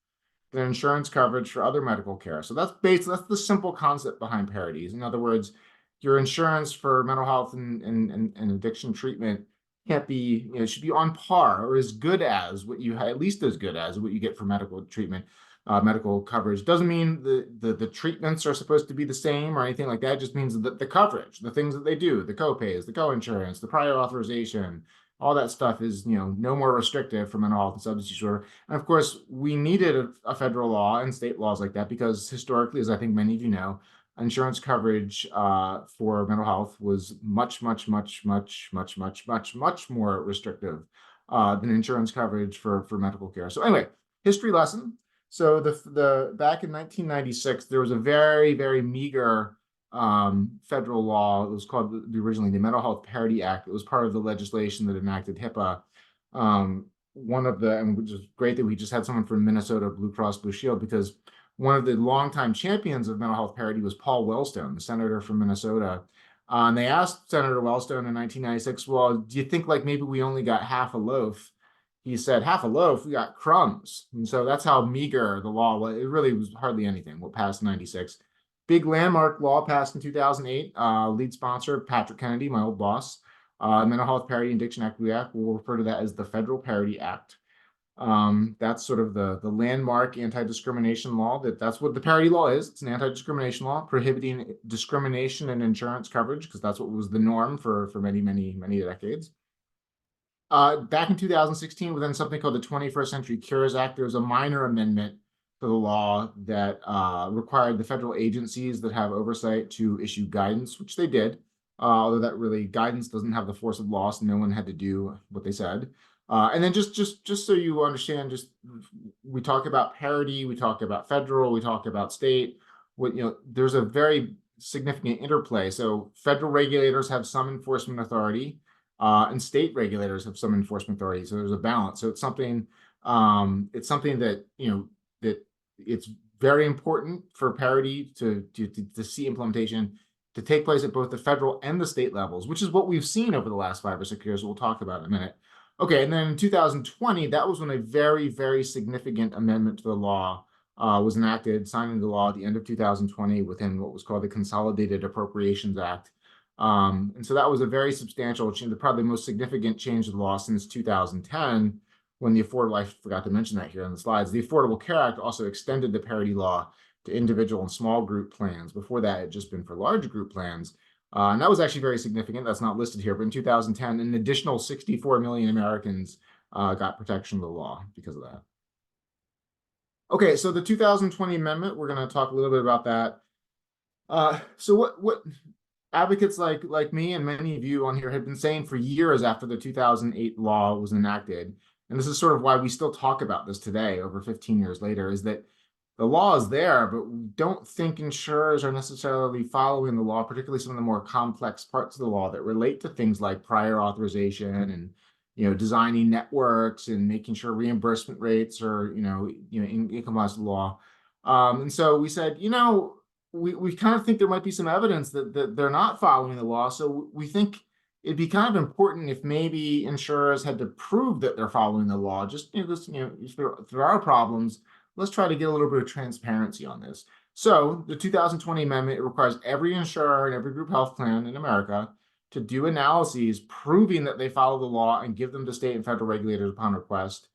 than insurance coverage for other medical care. So that's the simple concept behind parity. In other words, your insurance for mental health and addiction treatment can't be, it should be on par or as good as at least as good as what you get for medical treatment. medical coverage. Doesn't mean the treatments are supposed to be the same or anything like that. It just means that the coverage, the things that they do, the co-pays, the co-insurance, the prior authorization, all that stuff is, no more restrictive for mental health and substance disorder. And of course, we needed a federal law and state laws like that because historically, as I think many of you know, insurance coverage for mental health was much more restrictive than insurance coverage for medical care. So anyway, history lesson. So the back in 1996, there was a very, very meager federal law. It was called originally the Mental Health Parity Act. It was part of the legislation that enacted HIPAA. Which is great that we just had someone from Minnesota Blue Cross Blue Shield, because one of the longtime champions of mental health parity was Paul Wellstone, the senator from Minnesota. And they asked Senator Wellstone in 1996, well, do you think like maybe we only got half a loaf? He said, half a loaf, we got crumbs. And so that's how meager the law was. It really was hardly anything. What passed in 96. Big landmark law passed in 2008. Lead sponsor, Patrick Kennedy, my old boss. Mental Health Parity and Addiction Equity Act. We'll refer to that as the Federal Parity Act. That's sort of the landmark anti-discrimination law. That's what the parity law is. It's an anti-discrimination law prohibiting discrimination in insurance coverage, because that's what was the norm for many decades. Back in 2016, within something called the 21st Century Cures Act, there was a minor amendment to the law that required the federal agencies that have oversight to issue guidance, which they did, although that really guidance doesn't have the force of law, so no one had to do what they said. And then just so you understand, we talk about parity, we talk about federal, we talk about state. There's a very significant interplay. So federal regulators have some enforcement authority, and state regulators have some enforcement authority. So there's a balance. So it's something that that it's very important for parity to see implementation to take place at both the federal and the state levels, which is what we've seen over the last 5 or 6 years. We'll talk about in a minute. Okay, and then in 2020, that was when a very, very significant amendment to the law was enacted, signed into law at the end of 2020 within what was called the Consolidated Appropriations Act. And so that was a very substantial change, probably the most significant change to the law since 2010, when the I forgot to mention that here on the slides, the Affordable Care Act also extended the parity law to individual and small group plans. Before that, it had just been for large group plans. And that was actually very significant. That's not listed here, but in 2010, an additional 64 million Americans got protection of the law because of that. Okay, so the 2020 amendment, we're going to talk a little bit about that. So what advocates like me and many of you on here had been saying for years after the 2008 law was enacted, and this is sort of why we still talk about this today, over 15 years later, is that the law is there, but we don't think insurers are necessarily following the law, particularly some of the more complex parts of the law that relate to things like prior authorization and designing networks and making sure reimbursement rates are in compliance with the law. And so we said, we kind of think there might be some evidence that they're not following the law. So we think it'd be kind of important if maybe insurers had to prove that they're following the law. Just if there are problems, let's try to get a little bit of transparency on this. So the 2020 amendment, it requires every insurer and every group health plan in America to do analyses proving that they follow the law and give them to state and federal regulators upon request.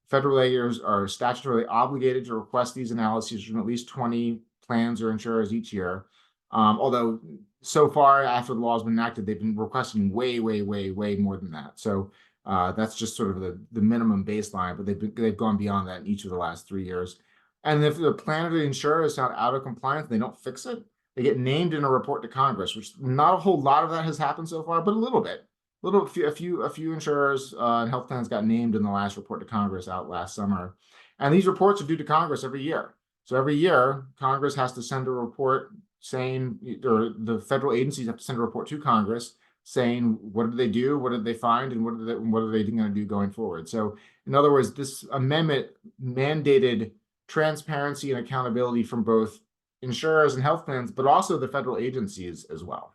Federal regulators are statutorily obligated to request these analyses from at least 20 plans or insurers each year. Although so far after the law has been enacted, they've been requesting way more than that. So that's just sort of the minimum baseline, but they've gone beyond that in each of the last 3 years. And if the plan or the insurer is found out of compliance, they don't fix it, they get named in a report to Congress, which not a whole lot of that has happened so far, but a little bit. A few insurers and health plans got named in the last report to Congress out last summer. And these reports are due to Congress every year. So every year, Congress has to send a report saying, or the federal agencies have to send a report to Congress saying, what did they do, what did they find, and what are they going to do going forward? So in other words, this amendment mandated transparency and accountability from both insurers and health plans, but also the federal agencies as well.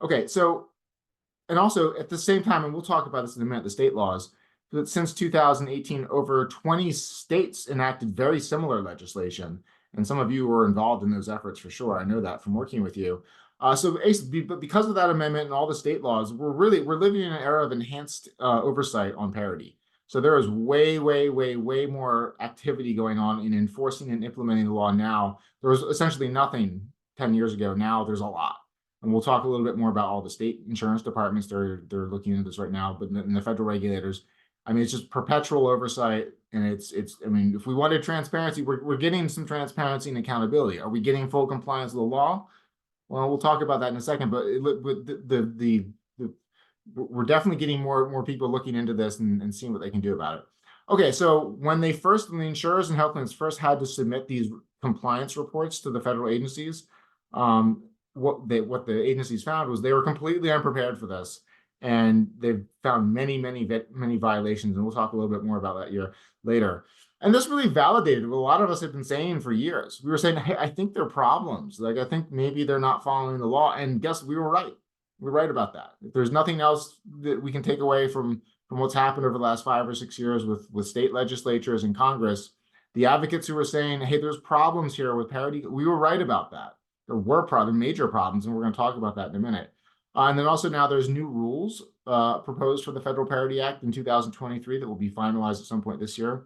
Okay, so, and also at the same time, and we'll talk about this in a minute, the state laws, that since 2018, over 20 states enacted very similar legislation. And some of you were involved in those efforts for sure. I know that from working with you. But because of that amendment and all the state laws, we're living in an era of enhanced oversight on parity. So there is way more activity going on in enforcing and implementing the law now. There was essentially nothing 10 years ago. Now there's a lot. And we'll talk a little bit more about all the state insurance departments. They're looking into this right now, but in the federal regulators, I mean, it's just perpetual oversight. And I mean, if we wanted transparency, we're getting some transparency and accountability. Are we getting full compliance with the law? Well, we'll talk about that in a second, but we're definitely getting more people looking into this and seeing what they can do about it. Okay, so when the insurers and health plans first had to submit these compliance reports to the federal agencies, what the agencies found was they were completely unprepared for this, and they've found many violations, and we'll talk a little bit more about that here later. And this really validated what a lot of us have been saying for years. We were saying, hey, I think there are problems. Like, I think maybe they're not following the law. And guess we were right. We're right about that. If there's nothing else that we can take away from what's happened over the last 5 or 6 years with state legislatures and Congress, the advocates who were saying, hey, there's problems here with parity, we were right about that. There were major problems, and we're going to talk about that in a minute. And then also now there's new rules proposed for the Federal Parity Act in 2023 that will be finalized at some point this year.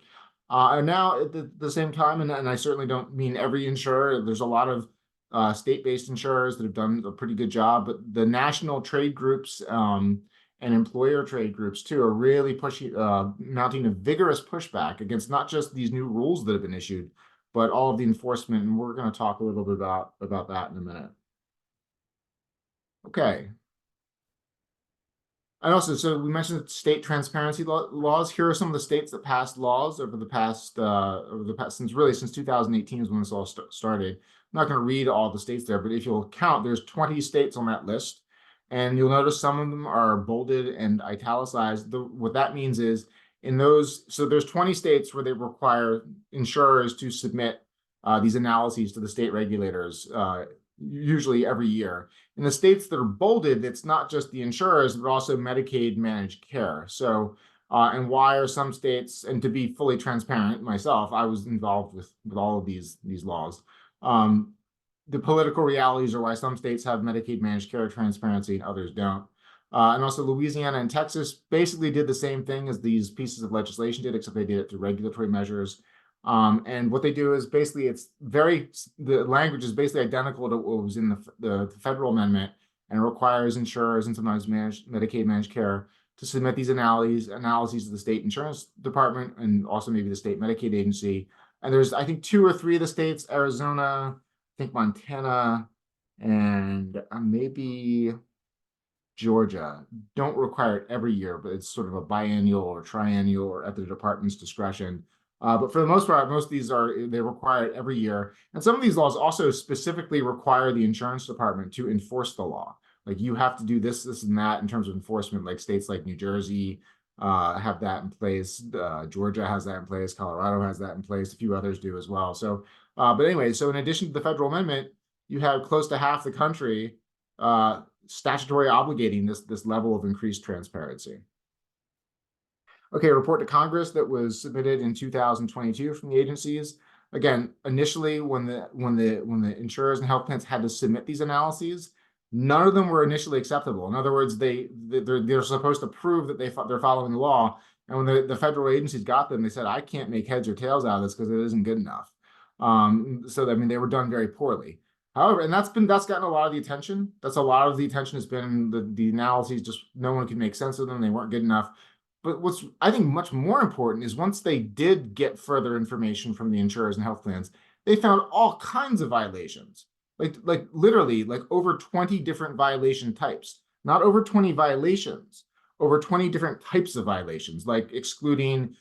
And now at the same time, and I certainly don't mean every insurer, there's a lot of state-based insurers that have done a pretty good job, but the national trade groups and employer trade groups too are really mounting a vigorous pushback against not just these new rules that have been issued, but all of the enforcement. And we're going to talk a little bit about that in a minute. Okay. And also, so we mentioned state transparency laws. Here are some of the states that passed laws since 2018 is when this all started. I'm not going to read all the states there, but if you'll count, there's 20 states on that list. And you'll notice some of them are bolded and italicized. What that means is so there's 20 states where they require insurers to submit these analyses to the state regulators, usually every year. In the states that are bolded, it's not just the insurers, but also Medicaid managed care. So, and why are some states, and to be fully transparent myself, I was involved with all of these laws. The political realities are why some states have Medicaid managed care transparency and others don't. And also Louisiana and Texas basically did the same thing as these pieces of legislation did, except they did it through regulatory measures. And what they do is basically the language is basically identical to what was in the federal amendment, and it requires insurers and sometimes Medicaid managed care to submit these analyses to the state insurance department and also maybe the state Medicaid agency. And there's, I think, 2 or 3 of the states, Arizona, I think Montana, and maybe Georgia, don't require it every year, but it's sort of a biannual or triennial or at the department's discretion. But for the most part, most of these they require it every year. And some of these laws also specifically require the insurance department to enforce the law. Like, you have to do this, and that in terms of enforcement. Like states like New Jersey have that in place. Georgia has that in place. Colorado has that in place. A few others do as well. So, but anyway, so in addition to the federal amendment, you have close to half the country statutory obligating this level of increased transparency. Okay, a report to Congress that was submitted in 2022 from the agencies. Again, initially, when the insurers and health plans had to submit these analyses, none of them were initially acceptable. In other words, they're supposed to prove that they're following the law. And when the federal agencies got them, they said, I can't make heads or tails out of this because it isn't good enough. So I mean, they were done very poorly. However, and that's gotten a lot of the attention. That's a lot of the attention has been the analyses, just no one could make sense of them. They weren't good enough. But what's, I think, much more important is once they did get further information from the insurers and health plans, they found all kinds of violations, like literally like over 20 different violation types, not over 20 violations, over 20 different types of violations, like excluding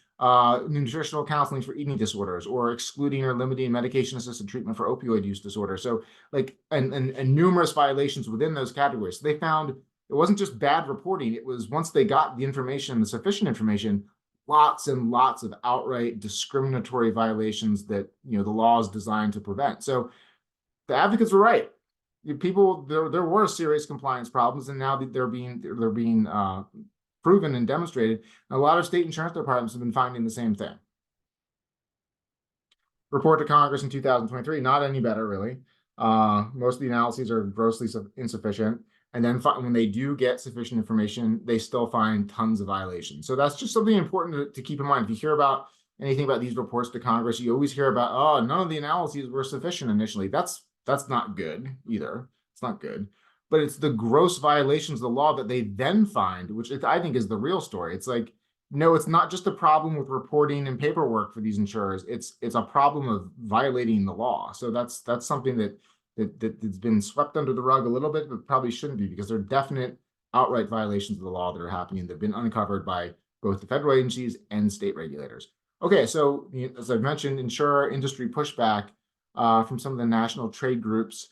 nutritional counseling for eating disorders, or excluding or limiting medication-assisted treatment for opioid use disorder. So like, and numerous violations within those categories. So they found it wasn't just bad reporting. It was, once they got the information, the sufficient information, lots and lots of outright discriminatory violations that, the law is designed to prevent. So the advocates were right. People, there were serious compliance problems, and now they're being proven and demonstrated. And a lot of state insurance departments have been finding the same thing. Report to Congress in 2023, not any better, really. Most of the analyses are grossly insufficient. And then when they do get sufficient information, they still find tons of violations. So that's just something important to keep in mind. If you hear about anything about these reports to Congress, you always hear about, oh, none of the analyses were sufficient initially. That's not good either. It's not good. But it's the gross violations of the law that they then find, which I think is the real story. It's like, no, it's not just a problem with reporting and paperwork for these insurers. It's a problem of violating the law. So that's something that's been swept under the rug a little bit, but probably shouldn't be, because there are definite outright violations of the law that are happening that have been uncovered by both the federal agencies and state regulators. Okay, so as I've mentioned, insurer industry pushback from some of the national trade groups.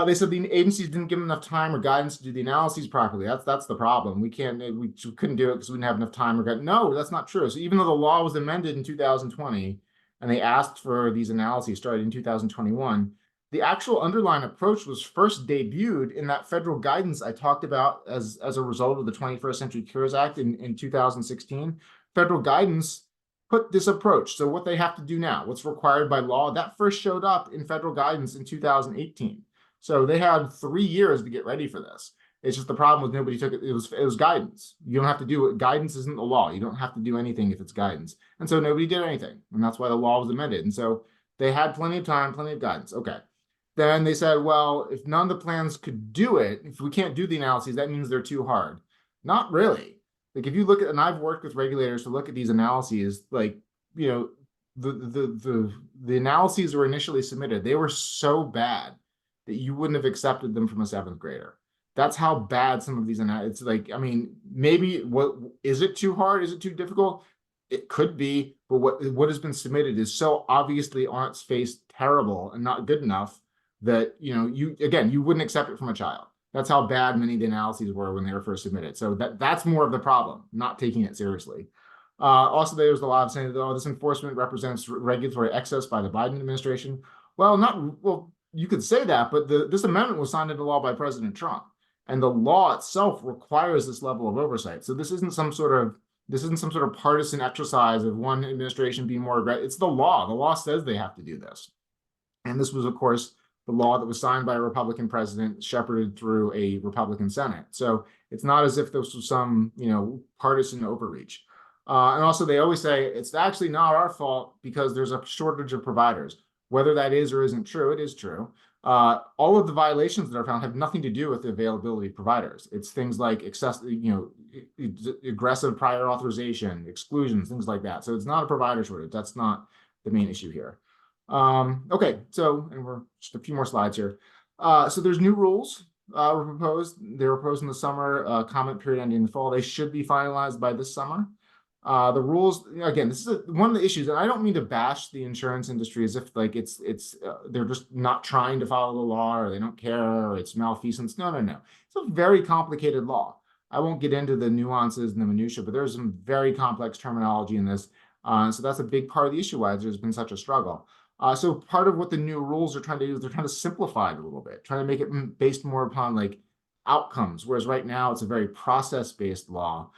They said the agencies didn't give them enough time or guidance to do the analyses properly. That's the problem. We couldn't do it because we didn't have enough time or guidance. No, that's not true. So even though the law was amended in 2020 and they asked for these analyses started in 2021, the actual underlying approach was first debuted in that federal guidance I talked about as a result of the 21st Century Cures Act in 2016. Federal guidance put this approach. So what they have to do now, what's required by law, that first showed up in federal guidance in 2018. So they had 3 years to get ready for this. It's just the problem with nobody took it. It was guidance. You don't have to do it. Guidance isn't the law. You don't have to do anything if it's guidance. And so nobody did anything. And that's why the law was amended. And so they had plenty of time, plenty of guidance. Okay. Then they said, well, if none of the plans could do it, if we can't do the analyses, that means they're too hard. Not really. Like if you look at, and I've worked with regulators to look at these analyses, like, you know, the analyses were initially submitted. They were so bad that you wouldn't have accepted them from a 7th grader. That's how bad some of these are. It's like, I mean, maybe what is it too hard? Is it too difficult? It could be, but what has been submitted is so obviously on its face terrible and not good enough that, you know, you wouldn't accept it from a child. That's how bad many of the analyses were when they were first submitted. So that's more of the problem, not taking it seriously. Also, there was a lot of saying that, oh, this enforcement represents regulatory excess by the Biden administration. Well, you could say that, but this amendment was signed into law by President Trump, and the law itself requires this level of oversight. So this isn't some sort of partisan exercise of one administration being more aggressive. It's the law. The law says they have to do this, and this was, of course, the law that was signed by a Republican president, shepherded through a Republican Senate. So it's not as if this was some, you know, partisan overreach. And also, they always say it's actually not our fault because there's a shortage of providers. Whether that is or isn't true, it is true. All of the violations that are found have nothing to do with the availability of providers. It's things like aggressive prior authorization, exclusions, things like that. So it's not a provider shortage. That's not the main issue here. Okay, so, and we're just a few more slides here. So there's new rules were proposed. They were proposed in the summer, comment period ending in the fall. They should be finalized by this summer. The rules, again, this is one of the issues, and I don't mean to bash the insurance industry as if like they're just not trying to follow the law, or they don't care, or it's malfeasance. No. It's a very complicated law. I won't get into the nuances and the minutia, but there's some very complex terminology in this. So that's a big part of the issue why there's been such a struggle. So part of what the new rules are trying to do is they're trying to simplify it a little bit, trying to make it based more upon like outcomes, whereas right now it's a very process-based law.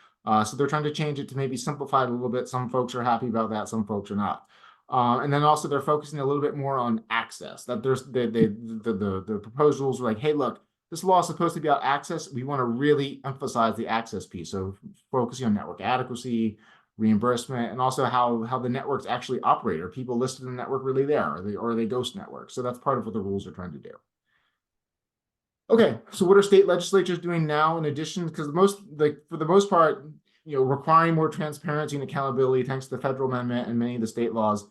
So they're trying to change it to maybe simplify it a little bit. Some folks are happy about that, some folks are not. And then also they're focusing a little bit more on access. That there's the proposed rules are like, hey, look, this law is supposed to be about access. We want to really emphasize the access piece. So focusing on network adequacy, reimbursement, and also how the networks actually operate. Are people listed in the network really there? Or are they ghost networks? So that's part of what the rules are trying to do. Okay, so what are state legislatures doing now in addition? Because for the most part, you know, requiring more transparency and accountability thanks to the federal amendment and many of the state laws,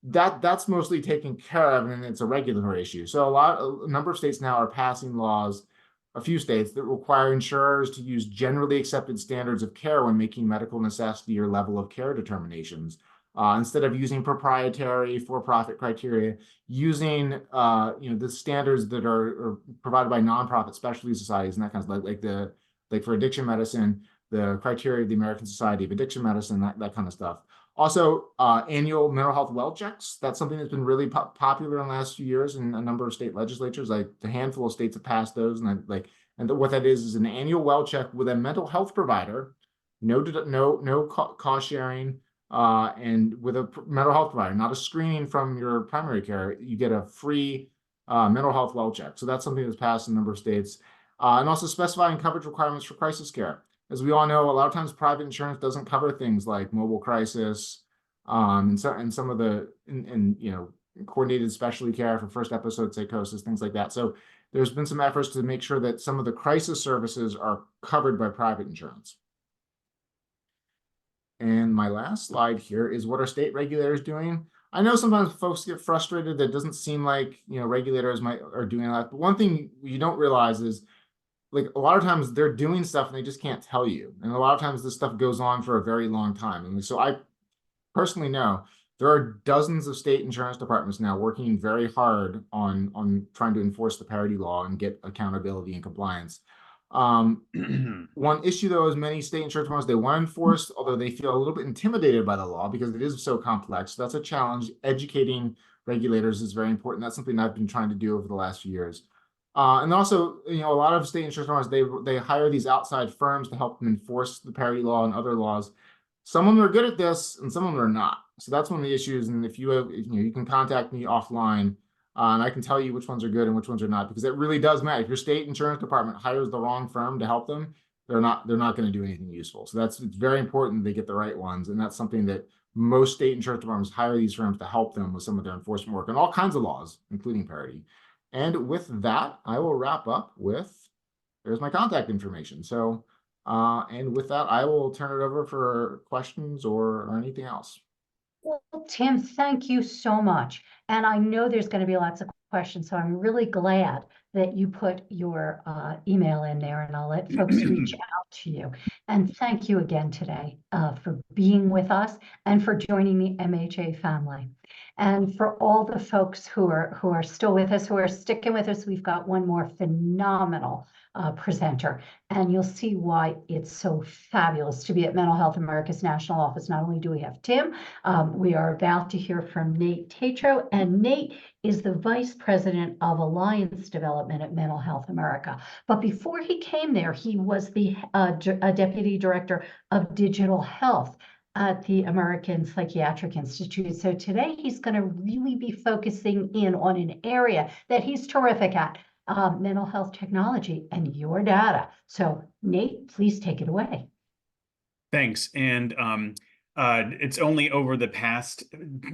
that's mostly taken care of, and it's a regulatory issue. So a number of states now are passing laws, a few states, that require insurers to use generally accepted standards of care when making medical necessity or level of care determinations. Instead of using proprietary for-profit criteria, using the standards that are provided by nonprofit specialty societies and that kind of like for addiction medicine, the criteria of the American Society of Addiction Medicine, that kind of stuff. Also, annual mental health well checks. That's something that's been really popular in the last few years in a number of state legislatures. Like a handful of states have passed those, and what that is an annual well check with a mental health provider, no cost sharing. And with a mental health provider, not a screening from your primary care, you get a free mental health well check. So that's something that's passed in a number of states. And also specifying coverage requirements for crisis care. As we all know, a lot of times private insurance doesn't cover things like mobile crisis, and some of the coordinated specialty care for first episode psychosis, things like that. So there's been some efforts to make sure that some of the crisis services are covered by private insurance. And my last slide here is what are state regulators doing? I know sometimes folks get frustrated that it doesn't seem like regulators are doing a lot. But one thing you don't realize is, like, a lot of times they're doing stuff and they just can't tell you. And a lot of times this stuff goes on for a very long time. And so I personally know there are dozens of state insurance departments now working very hard on trying to enforce the parity law and get accountability and compliance. One issue, though, is many state insurance departments, they want to enforce, although they feel a little bit intimidated by the law because it is so complex. So that's a challenge. Educating regulators is very important. That's something I've been trying to do over the last few years. And also, a lot of state insurance departments, they hire these outside firms to help them enforce the parity law and other laws. Some of them are good at this and some of them are not. So that's one of the issues. And if you have, you can contact me offline, and I can tell you which ones are good and which ones are not, because it really does matter. If your state insurance department hires the wrong firm to help them, they're not going to do anything useful. So it's very important they get the right ones. And that's something that most state insurance departments hire these firms to help them with some of their enforcement work on all kinds of laws, including parity. And with that, I will wrap up with, there's my contact information. So, and with that, I will turn it over for questions or anything else. Well, Tim, thank you so much. And I know there's going to be lots of questions, so I'm really glad that you put your email in there, and I'll let folks reach out to you. And thank you again today for being with us and for joining the MHA family. And for all the folks who are still with us, who are sticking with us, we've got one more phenomenal presenter, and you'll see why it's so fabulous to be at Mental Health America's national office. Not only do we have Tim, we are about to hear from Nate Tatro, and Nate is the Vice President of Alliance Development at Mental Health America. But before he came there, he was the Deputy Director of Digital Health at the American Psychiatric Institute. So today he's going to really be focusing in on an area that he's terrific at, mental health technology and your data. So Nate, please take it away. Thanks. And it's only over the past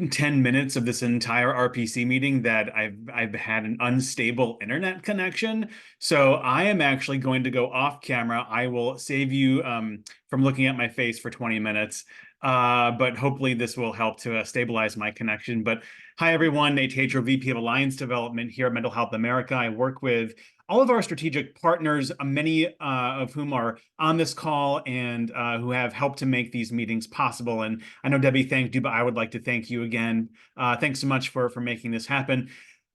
10 minutes of this entire RPC meeting that I've had an unstable internet connection. So I am actually going to go off camera. I will save you from looking at my face for 20 minutes. But hopefully this will help to stabilize my connection. But hi, everyone. Nate Tatro, VP of Alliance Development here at Mental Health America. I work with all of our strategic partners, many of whom are on this call and who have helped to make these meetings possible. And I know Debbie thanked you, but I would like to thank you again. Thanks so much for making this happen.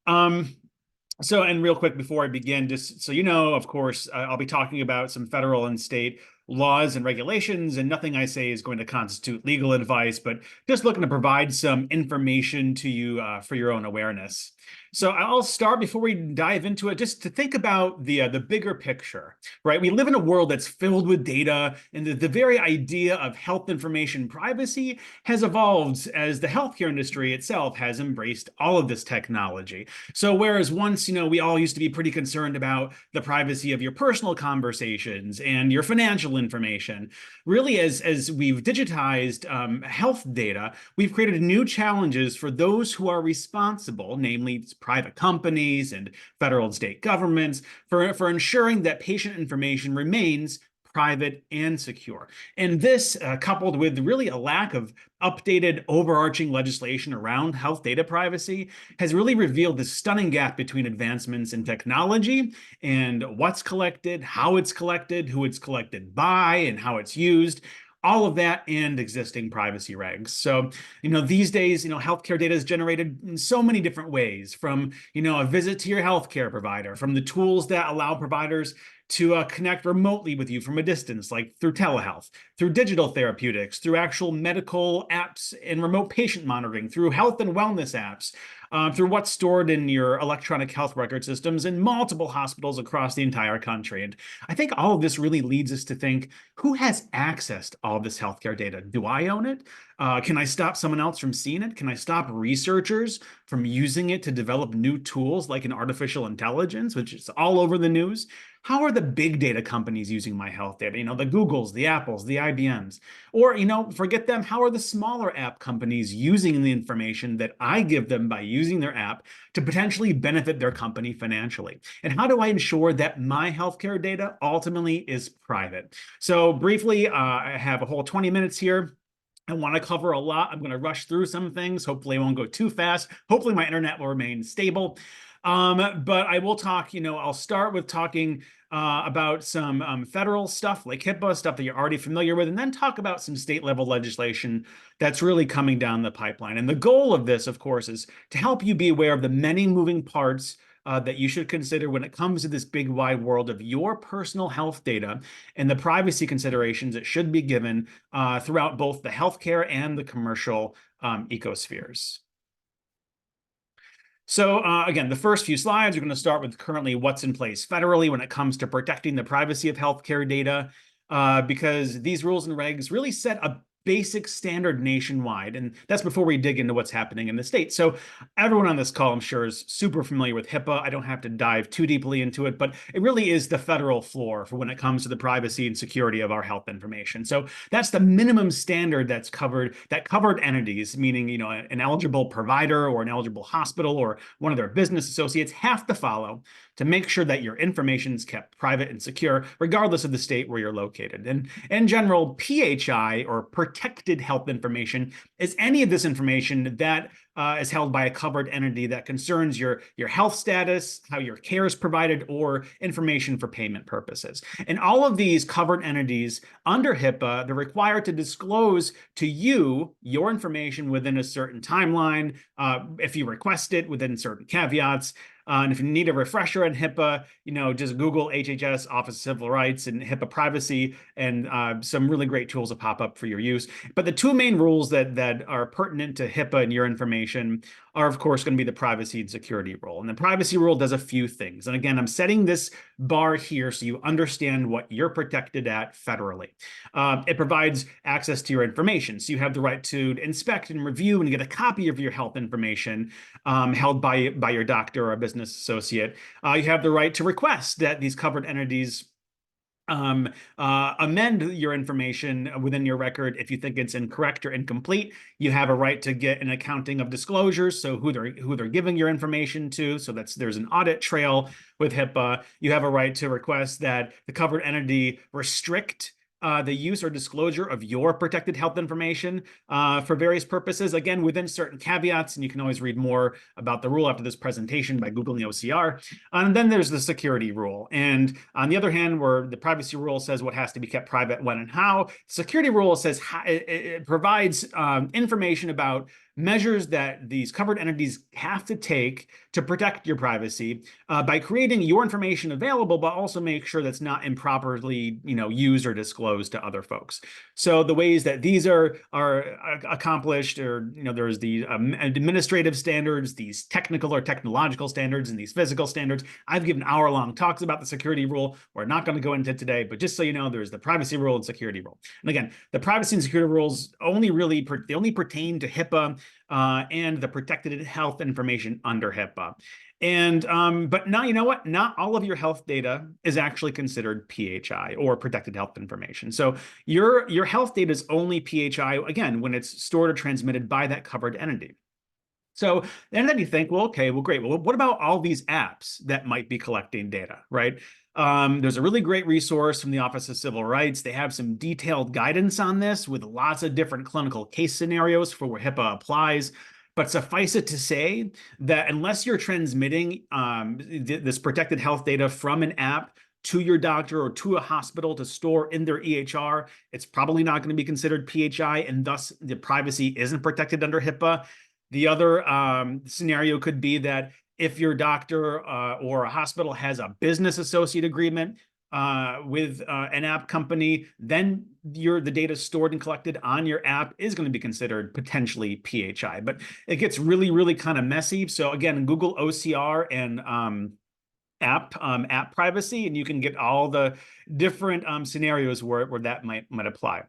So, and real quick before I begin, just so you know, of course, I'll be talking about some federal and state laws and regulations, and nothing I say is going to constitute legal advice, but just looking to provide some information to you for your own awareness. So I'll start before we dive into it, just to think about the bigger picture, right? We live in a world that's filled with data, and the very idea of health information privacy has evolved as the healthcare industry itself has embraced all of this technology. So whereas once, we all used to be pretty concerned about the privacy of your personal conversations and your financial information, really as we've digitized health data, we've created new challenges for those who are responsible, namely private companies and federal and state governments, for ensuring that patient information remains private and secure. And this, coupled with really a lack of updated overarching legislation around health data privacy, has really revealed this stunning gap between advancements in technology and what's collected, how it's collected, who it's collected by, and how it's used. All of that and existing privacy regs. So, these days, healthcare data is generated in so many different ways, from, a visit to your healthcare provider, from the tools that allow providers to connect remotely with you from a distance, like through telehealth, through digital therapeutics, through actual medical apps and remote patient monitoring, through health and wellness apps, through what's stored in your electronic health record systems in multiple hospitals across the entire country. And I think all of this really leads us to think, who has access to all this healthcare data? Do I own it? Can I stop someone else from seeing it? Can I stop researchers from using it to develop new tools like an artificial intelligence, which is all over the news? How are the big data companies using my health data? You know, the Googles, the Apples, the IBMs. Or, you know, forget them, how are the smaller app companies using the information that I give them by using their app to potentially benefit their company financially? And how do I ensure that my healthcare data ultimately is private? So briefly, I have a whole 20 minutes here. I want to cover a lot. I'm going to rush through some things. Hopefully I won't go too fast. Hopefully my internet will remain stable. But I will talk, you know, I'll start with talking about some federal stuff like HIPAA, stuff that you're already familiar with, and then talk about some state level legislation that's really coming down the pipeline. And the goal of this, of course, is to help you be aware of the many moving parts that you should consider when it comes to this big wide world of your personal health data and the privacy considerations that should be given throughout both the healthcare and the commercial ecospheres. So again, the first few slides are going to start with currently what's in place federally when it comes to protecting the privacy of healthcare data, because these rules and regs really set a basic standard nationwide. And that's before we dig into what's happening in the state. So everyone on this call, I'm sure, is super familiar with HIPAA. I don't have to dive too deeply into it, but it really is the federal floor for when it comes to the privacy and security of our health information. So that's the minimum standard that's covered, that covered entities, meaning, you know, an eligible provider or an eligible hospital or one of their business associates have to follow to make sure that your information is kept private and secure, regardless of the state where you're located. And in general, PHI, or protected health information, is any of this information that is held by a covered entity that concerns your health status, how your care is provided, or information for payment purposes. And all of these covered entities under HIPAA, they're required to disclose to you your information within a certain timeline, if you request it, within certain caveats. And if you need a refresher on HIPAA, you know, just Google HHS Office of Civil Rights and HIPAA privacy, and some really great tools will pop up for your use. But the two main rules that are pertinent to HIPAA and your information are, of course, going to be the privacy and security rule. And the privacy rule does a few things. And again, I'm setting this bar here so you understand what you're protected at federally. It provides access to your information. So you have the right to inspect and review and get a copy of your health information held by your doctor or a business associate. You have the right to request that these covered entities amend your information within your record if you think it's incorrect or incomplete. You have a right to get an accounting of disclosures, so who they're giving your information to. So there's an audit trail with HIPAA. You have a right to request that the covered entity restrict the use or disclosure of your protected health information for various purposes, again, within certain caveats, and you can always read more about the rule after this presentation by Googling OCR. And then there's the security rule. And on the other hand, where the privacy rule says what has to be kept private, when and how, security rule says it provides information about measures that these covered entities have to take to protect your privacy by creating your information available, but also make sure that's not improperly, you know, used or disclosed to other folks. So the ways that these are accomplished, or, you know, there's the administrative standards, these technical or technological standards, and these physical standards. I've given hour-long talks about the security rule. We're not going to go into today, but just so you know, there's the privacy rule and security rule. And again, the privacy and security rules only pertain to HIPAA and the protected health information under HIPAA. And but now, you know what? Not all of your health data is actually considered PHI, or protected health information. So your health data is only PHI, again, when it's stored or transmitted by that covered entity. So then you think, well, okay, well, great. Well, what about all these apps that might be collecting data, right? There's a really great resource from the Office of Civil Rights. They have some detailed guidance on this with lots of different clinical case scenarios for where HIPAA applies. But suffice it to say that unless you're transmitting this protected health data from an app to your doctor or to a hospital to store in their EHR, it's probably not going to be considered PHI, and thus the privacy isn't protected under HIPAA. The other scenario could be that if your doctor or a hospital has a business associate agreement with an app company, then the data stored and collected on your app is going to be considered potentially PHI. But it gets really, really kind of messy. So again, Google OCR and app privacy, and you can get all the different scenarios where that might apply.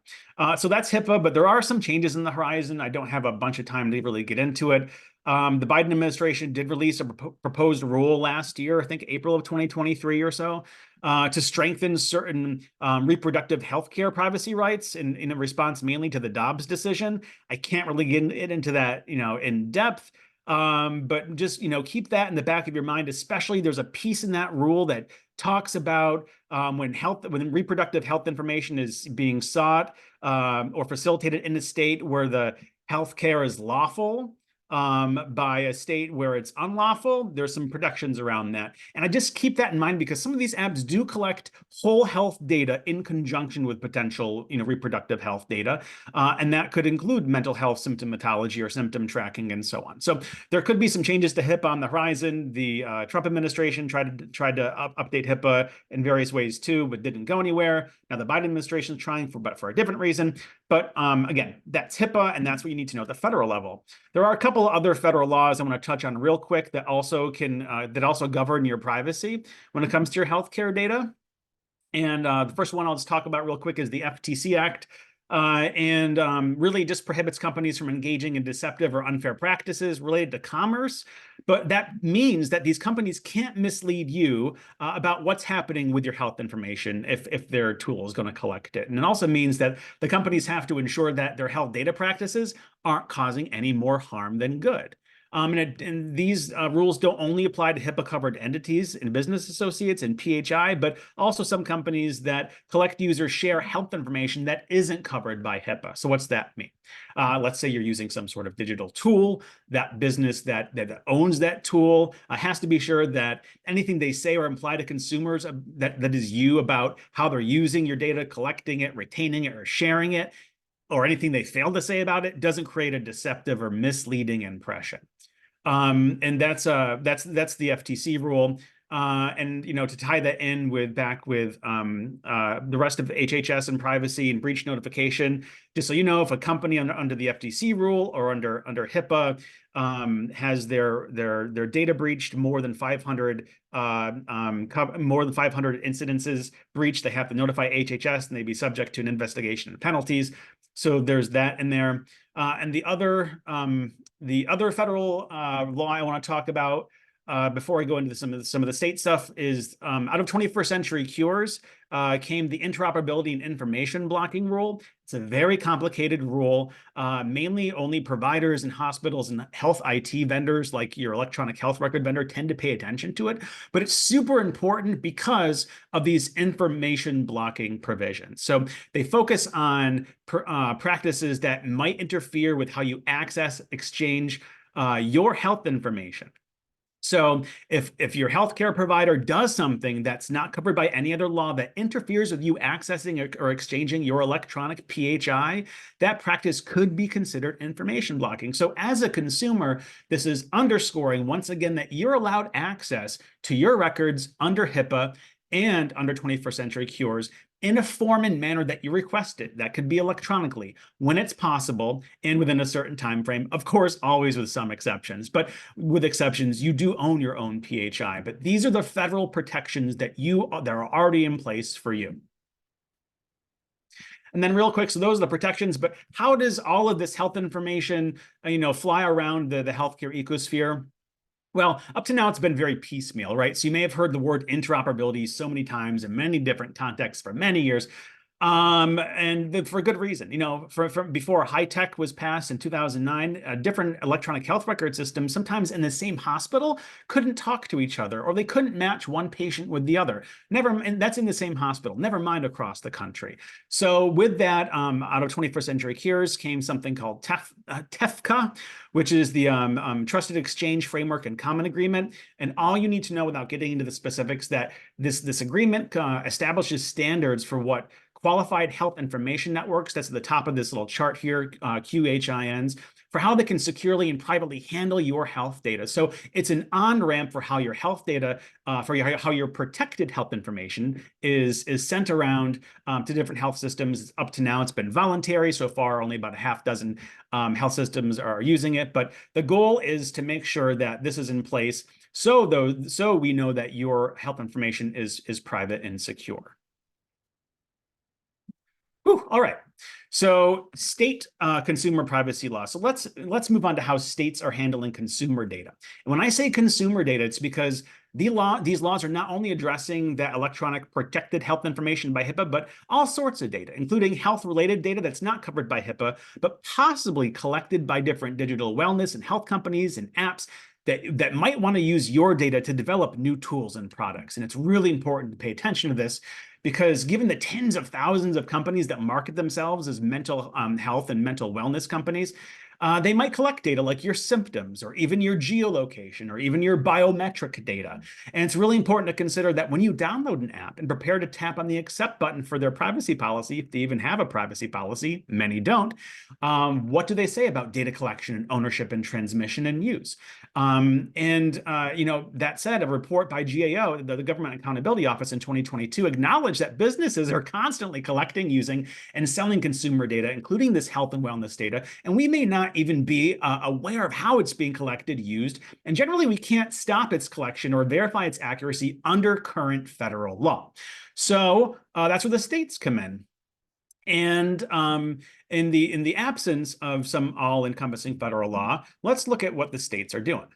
So that's HIPAA, but there are some changes in the horizon. I don't have a bunch of time to really get into it. The Biden administration did release a proposed rule last year, I think April of 2023 or so, to strengthen certain reproductive healthcare privacy rights in response mainly to the Dobbs decision. I can't really get into that, in depth. But just, keep that in the back of your mind, especially there's a piece in that rule that talks about when reproductive health information is being sought or facilitated in a state where the healthcare is lawful, by a state where it's unlawful, there's some protections around that. And I just keep that in mind because some of these apps do collect whole health data in conjunction with potential, reproductive health data. And that could include mental health symptomatology or symptom tracking and so on. So there could be some changes to HIPAA on the horizon. The Trump administration tried to update HIPAA in various ways too, but didn't go anywhere. Now the Biden administration is trying but for a different reason. But again, that's HIPAA, and that's what you need to know at the federal level. There are a couple of other federal laws I want to touch on real quick that also govern your privacy when it comes to your healthcare data. And the first one I'll just talk about real quick is the FTC Act. And really just prohibits companies from engaging in deceptive or unfair practices related to commerce. But that means that these companies can't mislead you about what's happening with your health information if their tool is going to collect it. And it also means that the companies have to ensure that their health data practices aren't causing any more harm than good. And these rules don't only apply to HIPAA-covered entities and business associates and PHI, but also some companies that collect users share health information that isn't covered by HIPAA. So what's that mean? Let's say you're using some sort of digital tool. That business that owns that tool has to be sure that anything they say or imply to consumers that is you about how they're using your data, collecting it, retaining it, or sharing it, or anything they fail to say about it doesn't create a deceptive or misleading impression. And that's the FTC rule. And to tie that in with the rest of HHS and privacy and breach notification, just so you know, if a company under the FTC rule or under HIPAA has their data breached more than 500 incidences breached, they have to notify HHS and they'd be subject to an investigation and penalties. So there's that in there. And the other federal law I want to talk about before I go into some of the state stuff is out of 21st Century Cures came the interoperability and information blocking rule. It's a very complicated rule. Mainly only providers and hospitals and health IT vendors like your electronic health record vendor tend to pay attention to it. But it's super important because of these information blocking provisions. So they focus on practices that might interfere with how you access, exchange your health information. So if your healthcare provider does something that's not covered by any other law that interferes with you accessing or exchanging your electronic PHI, that practice could be considered information blocking. So as a consumer, this is underscoring once again that you're allowed access to your records under HIPAA and under 21st Century Cures in a form and manner that you requested. That could be electronically when it's possible and within a certain time frame. Of course, always with some exceptions, but with exceptions, you do own your own PHI. But these are the federal protections that are already in place for you. And then real quick, so those are the protections, but how does all of this health information, fly around the healthcare ecosphere? Well, up to now, it's been very piecemeal, right? So you may have heard the word interoperability so many times in many different contexts for many years. And for good reason. From before high-tech was passed in 2009, different electronic health record systems, sometimes in the same hospital, couldn't talk to each other, or they couldn't match one patient with the other. And that's in the same hospital, never mind across the country. So with that, out of 21st Century Cures came something called TEFCA, which is the Trusted Exchange Framework and Common Agreement. And all you need to know without getting into the specifics that this agreement establishes standards for what qualified health information networks, that's at the top of this little chart here, QHINs, for how they can securely and privately handle your health data. So it's an on-ramp for how your health data, how your protected health information is sent around to different health systems. Up to now, it's been voluntary. So far, only about a half dozen health systems are using it. But the goal is to make sure that this is in place so we know that your health information is private and secure. Whew, all right. So state consumer privacy law. So let's move on to how states are handling consumer data. And when I say consumer data, it's because these laws are not only addressing that electronic protected health information by HIPAA, but all sorts of data, including health-related data that's not covered by HIPAA, but possibly collected by different digital wellness and health companies and apps that might want to use your data to develop new tools and products. And it's really important to pay attention to this, because given the tens of thousands of companies that market themselves as mental health and mental wellness companies, they might collect data like your symptoms or even your geolocation or even your biometric data. And it's really important to consider that when you download an app and prepare to tap on the accept button for their privacy policy, if they even have a privacy policy, many don't, what do they say about data collection and ownership and transmission and use? That said, a report by GAO, the Government Accountability Office in 2022, acknowledged that businesses are constantly collecting, using, and selling consumer data, including this health and wellness data. And we may not even be aware of how it's being collected, used, and generally we can't stop its collection or verify its accuracy under current federal law. So that's where the states come in. And in the absence of some all-encompassing federal law, let's look at what the states are doing.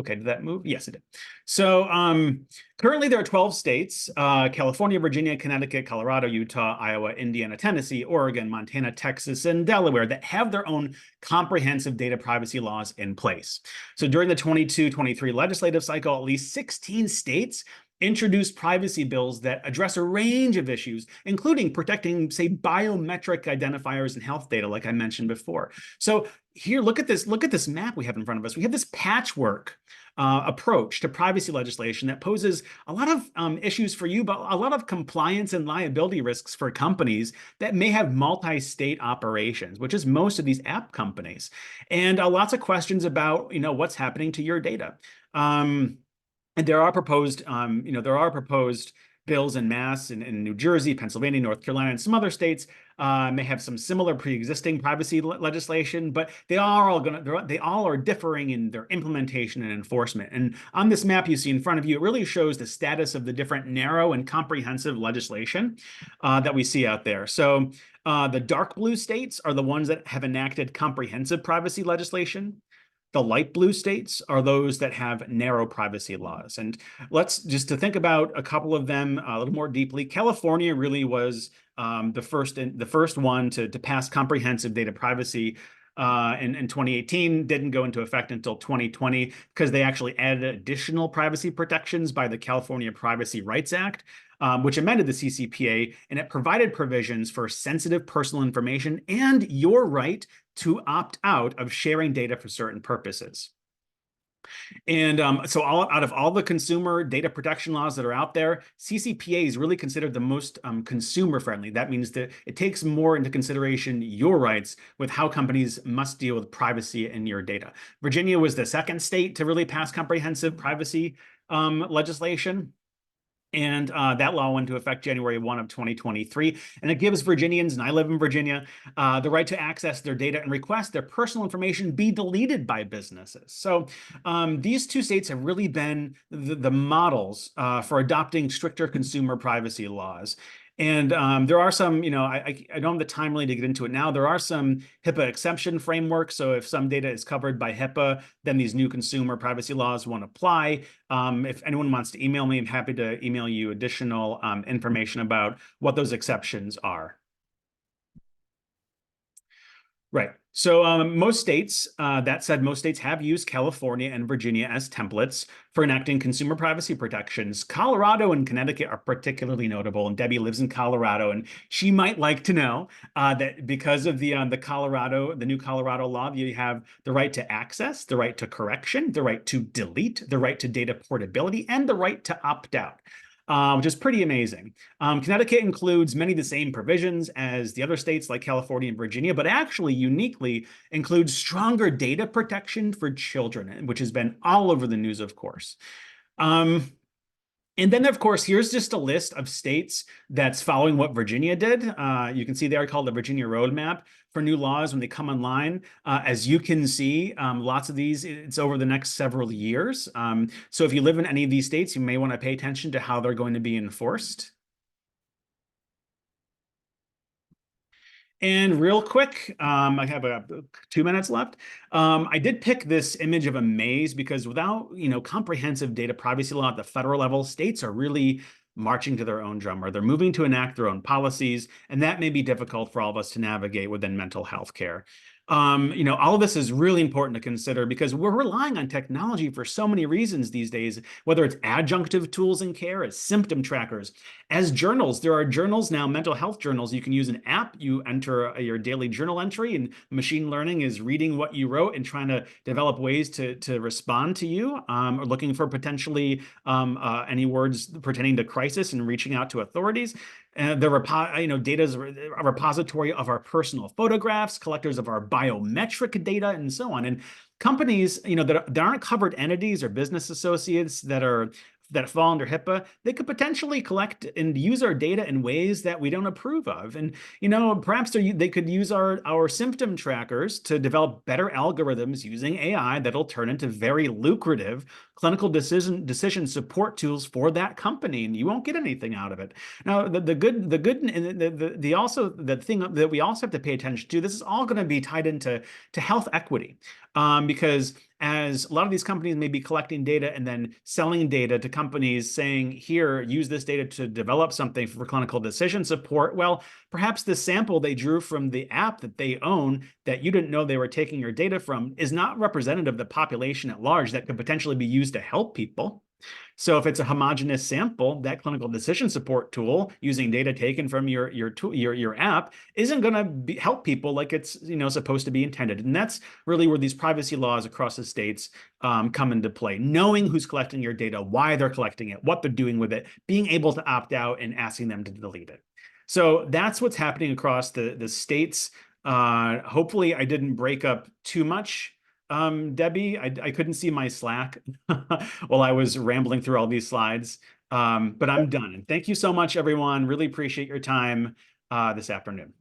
Okay, did that move? Yes, it did. So currently there are 12 states, California, Virginia, Connecticut, Colorado, Utah, Iowa, Indiana, Tennessee, Oregon, Montana, Texas, and Delaware that have their own comprehensive data privacy laws in place. So during the 22-23 legislative cycle, at least 16 states introduced privacy bills that address a range of issues, including protecting, say, biometric identifiers and health data, like I mentioned before. So here, look at this map we have in front of us. We have this patchwork approach to privacy legislation that poses a lot of issues for you, but a lot of compliance and liability risks for companies that may have multi-state operations, which is most of these app companies, and lots of questions about what's happening to your data. And there are proposed bills in Mass, in New Jersey, Pennsylvania, North Carolina, and some other states may have some similar pre-existing privacy legislation, but they all are differing in their implementation and enforcement. And on this map you see in front of you, it really shows the status of the different narrow and comprehensive legislation that we see out there. So the dark blue states are the ones that have enacted comprehensive privacy legislation. The light blue states are those that have narrow privacy laws. And let's just to think about a couple of them a little more deeply. California really was the first one to pass comprehensive data privacy in 2018, didn't go into effect until 2020 because they actually added additional privacy protections by the California Privacy Rights Act, which amended the CCPA, and it provided provisions for sensitive personal information and your right to opt out of sharing data for certain purposes. And so out of all the consumer data protection laws that are out there, CCPA is really considered the most consumer friendly. That means that it takes more into consideration your rights with how companies must deal with privacy in your data. Virginia was the second state to really pass comprehensive privacy legislation. And that law went into effect January 1 of 2023. And it gives Virginians, and I live in Virginia, the right to access their data and request their personal information be deleted by businesses. So these two states have really been the models for adopting stricter consumer privacy laws. And there are some, I don't have the time really to get into it now. There are some HIPAA exception frameworks. So if some data is covered by HIPAA, then these new consumer privacy laws won't apply. If anyone wants to email me, I'm happy to email you additional information about what those exceptions are. Right. So most states, that said, most states have used California and Virginia as templates for enacting consumer privacy protections. Colorado and Connecticut are particularly notable, and Debbie lives in Colorado, and she might like to know that because of the new Colorado law, you have the right to access, the right to correction, the right to delete, the right to data portability, and the right to opt out. Which is pretty amazing. Connecticut includes many of the same provisions as the other states like California and Virginia, but actually uniquely includes stronger data protection for children, which has been all over the news, of course. And then, of course, here's just a list of states that's following what Virginia did. You can see there called the Virginia Roadmap for new laws when they come online. As you can see, lots of these, it's over the next several years. So if you live in any of these states, you may want to pay attention to how they're going to be enforced. And real quick, I have 2 minutes left. I did pick this image of a maze because without, comprehensive data privacy law at the federal level, states are really marching to their own drum, or they're moving to enact their own policies, and that may be difficult for all of us to navigate within mental health care. All of this is really important to consider because we're relying on technology for so many reasons these days, whether it's adjunctive tools in care, as symptom trackers, as journals. There are journals now, mental health journals. You can use an app, you enter your daily journal entry, and machine learning is reading what you wrote and trying to develop ways to respond to you, or looking for potentially any words pertaining to crisis and reaching out to authorities. Data is a repository of our personal photographs, collectors of our biometric data, and so on. And companies, that aren't covered entities or business associates that fall under HIPAA, they could potentially collect and use our data in ways that we don't approve of. And, perhaps they could use our symptom trackers to develop better algorithms using AI that'll turn into very lucrative clinical decision support tools for that company, and you won't get anything out of it. Now, the thing that we also have to pay attention to, this is all going to be tied into health equity, because as a lot of these companies may be collecting data and then selling data to companies saying, here, use this data to develop something for clinical decision support. Well, perhaps the sample they drew from the app that they own that you didn't know they were taking your data from is not representative of the population at large that could potentially be used to help people. So if it's a homogeneous sample, that clinical decision support tool using data taken from your app isn't going to help people like it's supposed to be intended. And that's really where these privacy laws across the states come into play. Knowing who's collecting your data, why they're collecting it, what they're doing with it, being able to opt out and asking them to delete it. So that's what's happening across the states. Hopefully I didn't break up too much. Debbie, I couldn't see my Slack while I was rambling through all these slides, but I'm done. And thank you so much, everyone. Really appreciate your time this afternoon.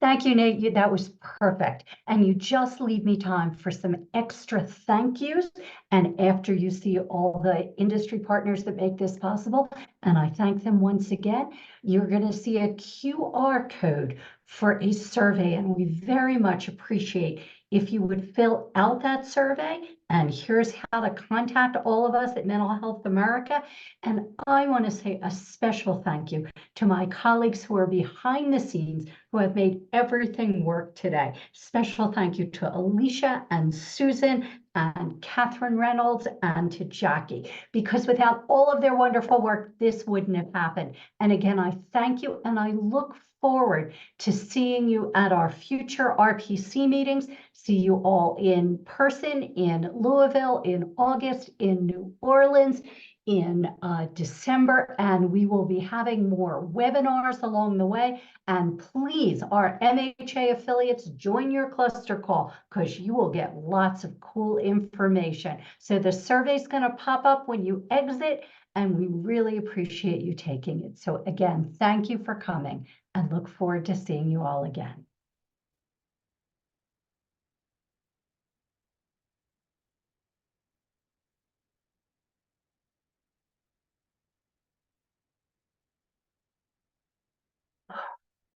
Thank you, Nate. That was perfect. And you just leave me time for some extra thank yous. And after you see all the industry partners that make this possible, and I thank them once again, you're going to see a QR code for a survey. And we very much appreciate if you would fill out that survey. And here's how to contact all of us at Mental Health America. And I want to say a special thank you to my colleagues who are behind the scenes who have made everything work today. Special thank you to Alicia and Susan and Catherine Reynolds and to Jackie, because without all of their wonderful work, this wouldn't have happened. And again, I thank you and I look forward to seeing you at our future RPC meetings. See you all in person in Louisville in August, in New Orleans in December, and we will be having more webinars along the way. And please, our MHA affiliates, join your cluster call because you will get lots of cool information. So the survey's going to pop up when you exit, and we really appreciate you taking it. So again, thank you for coming and look forward to seeing you all again.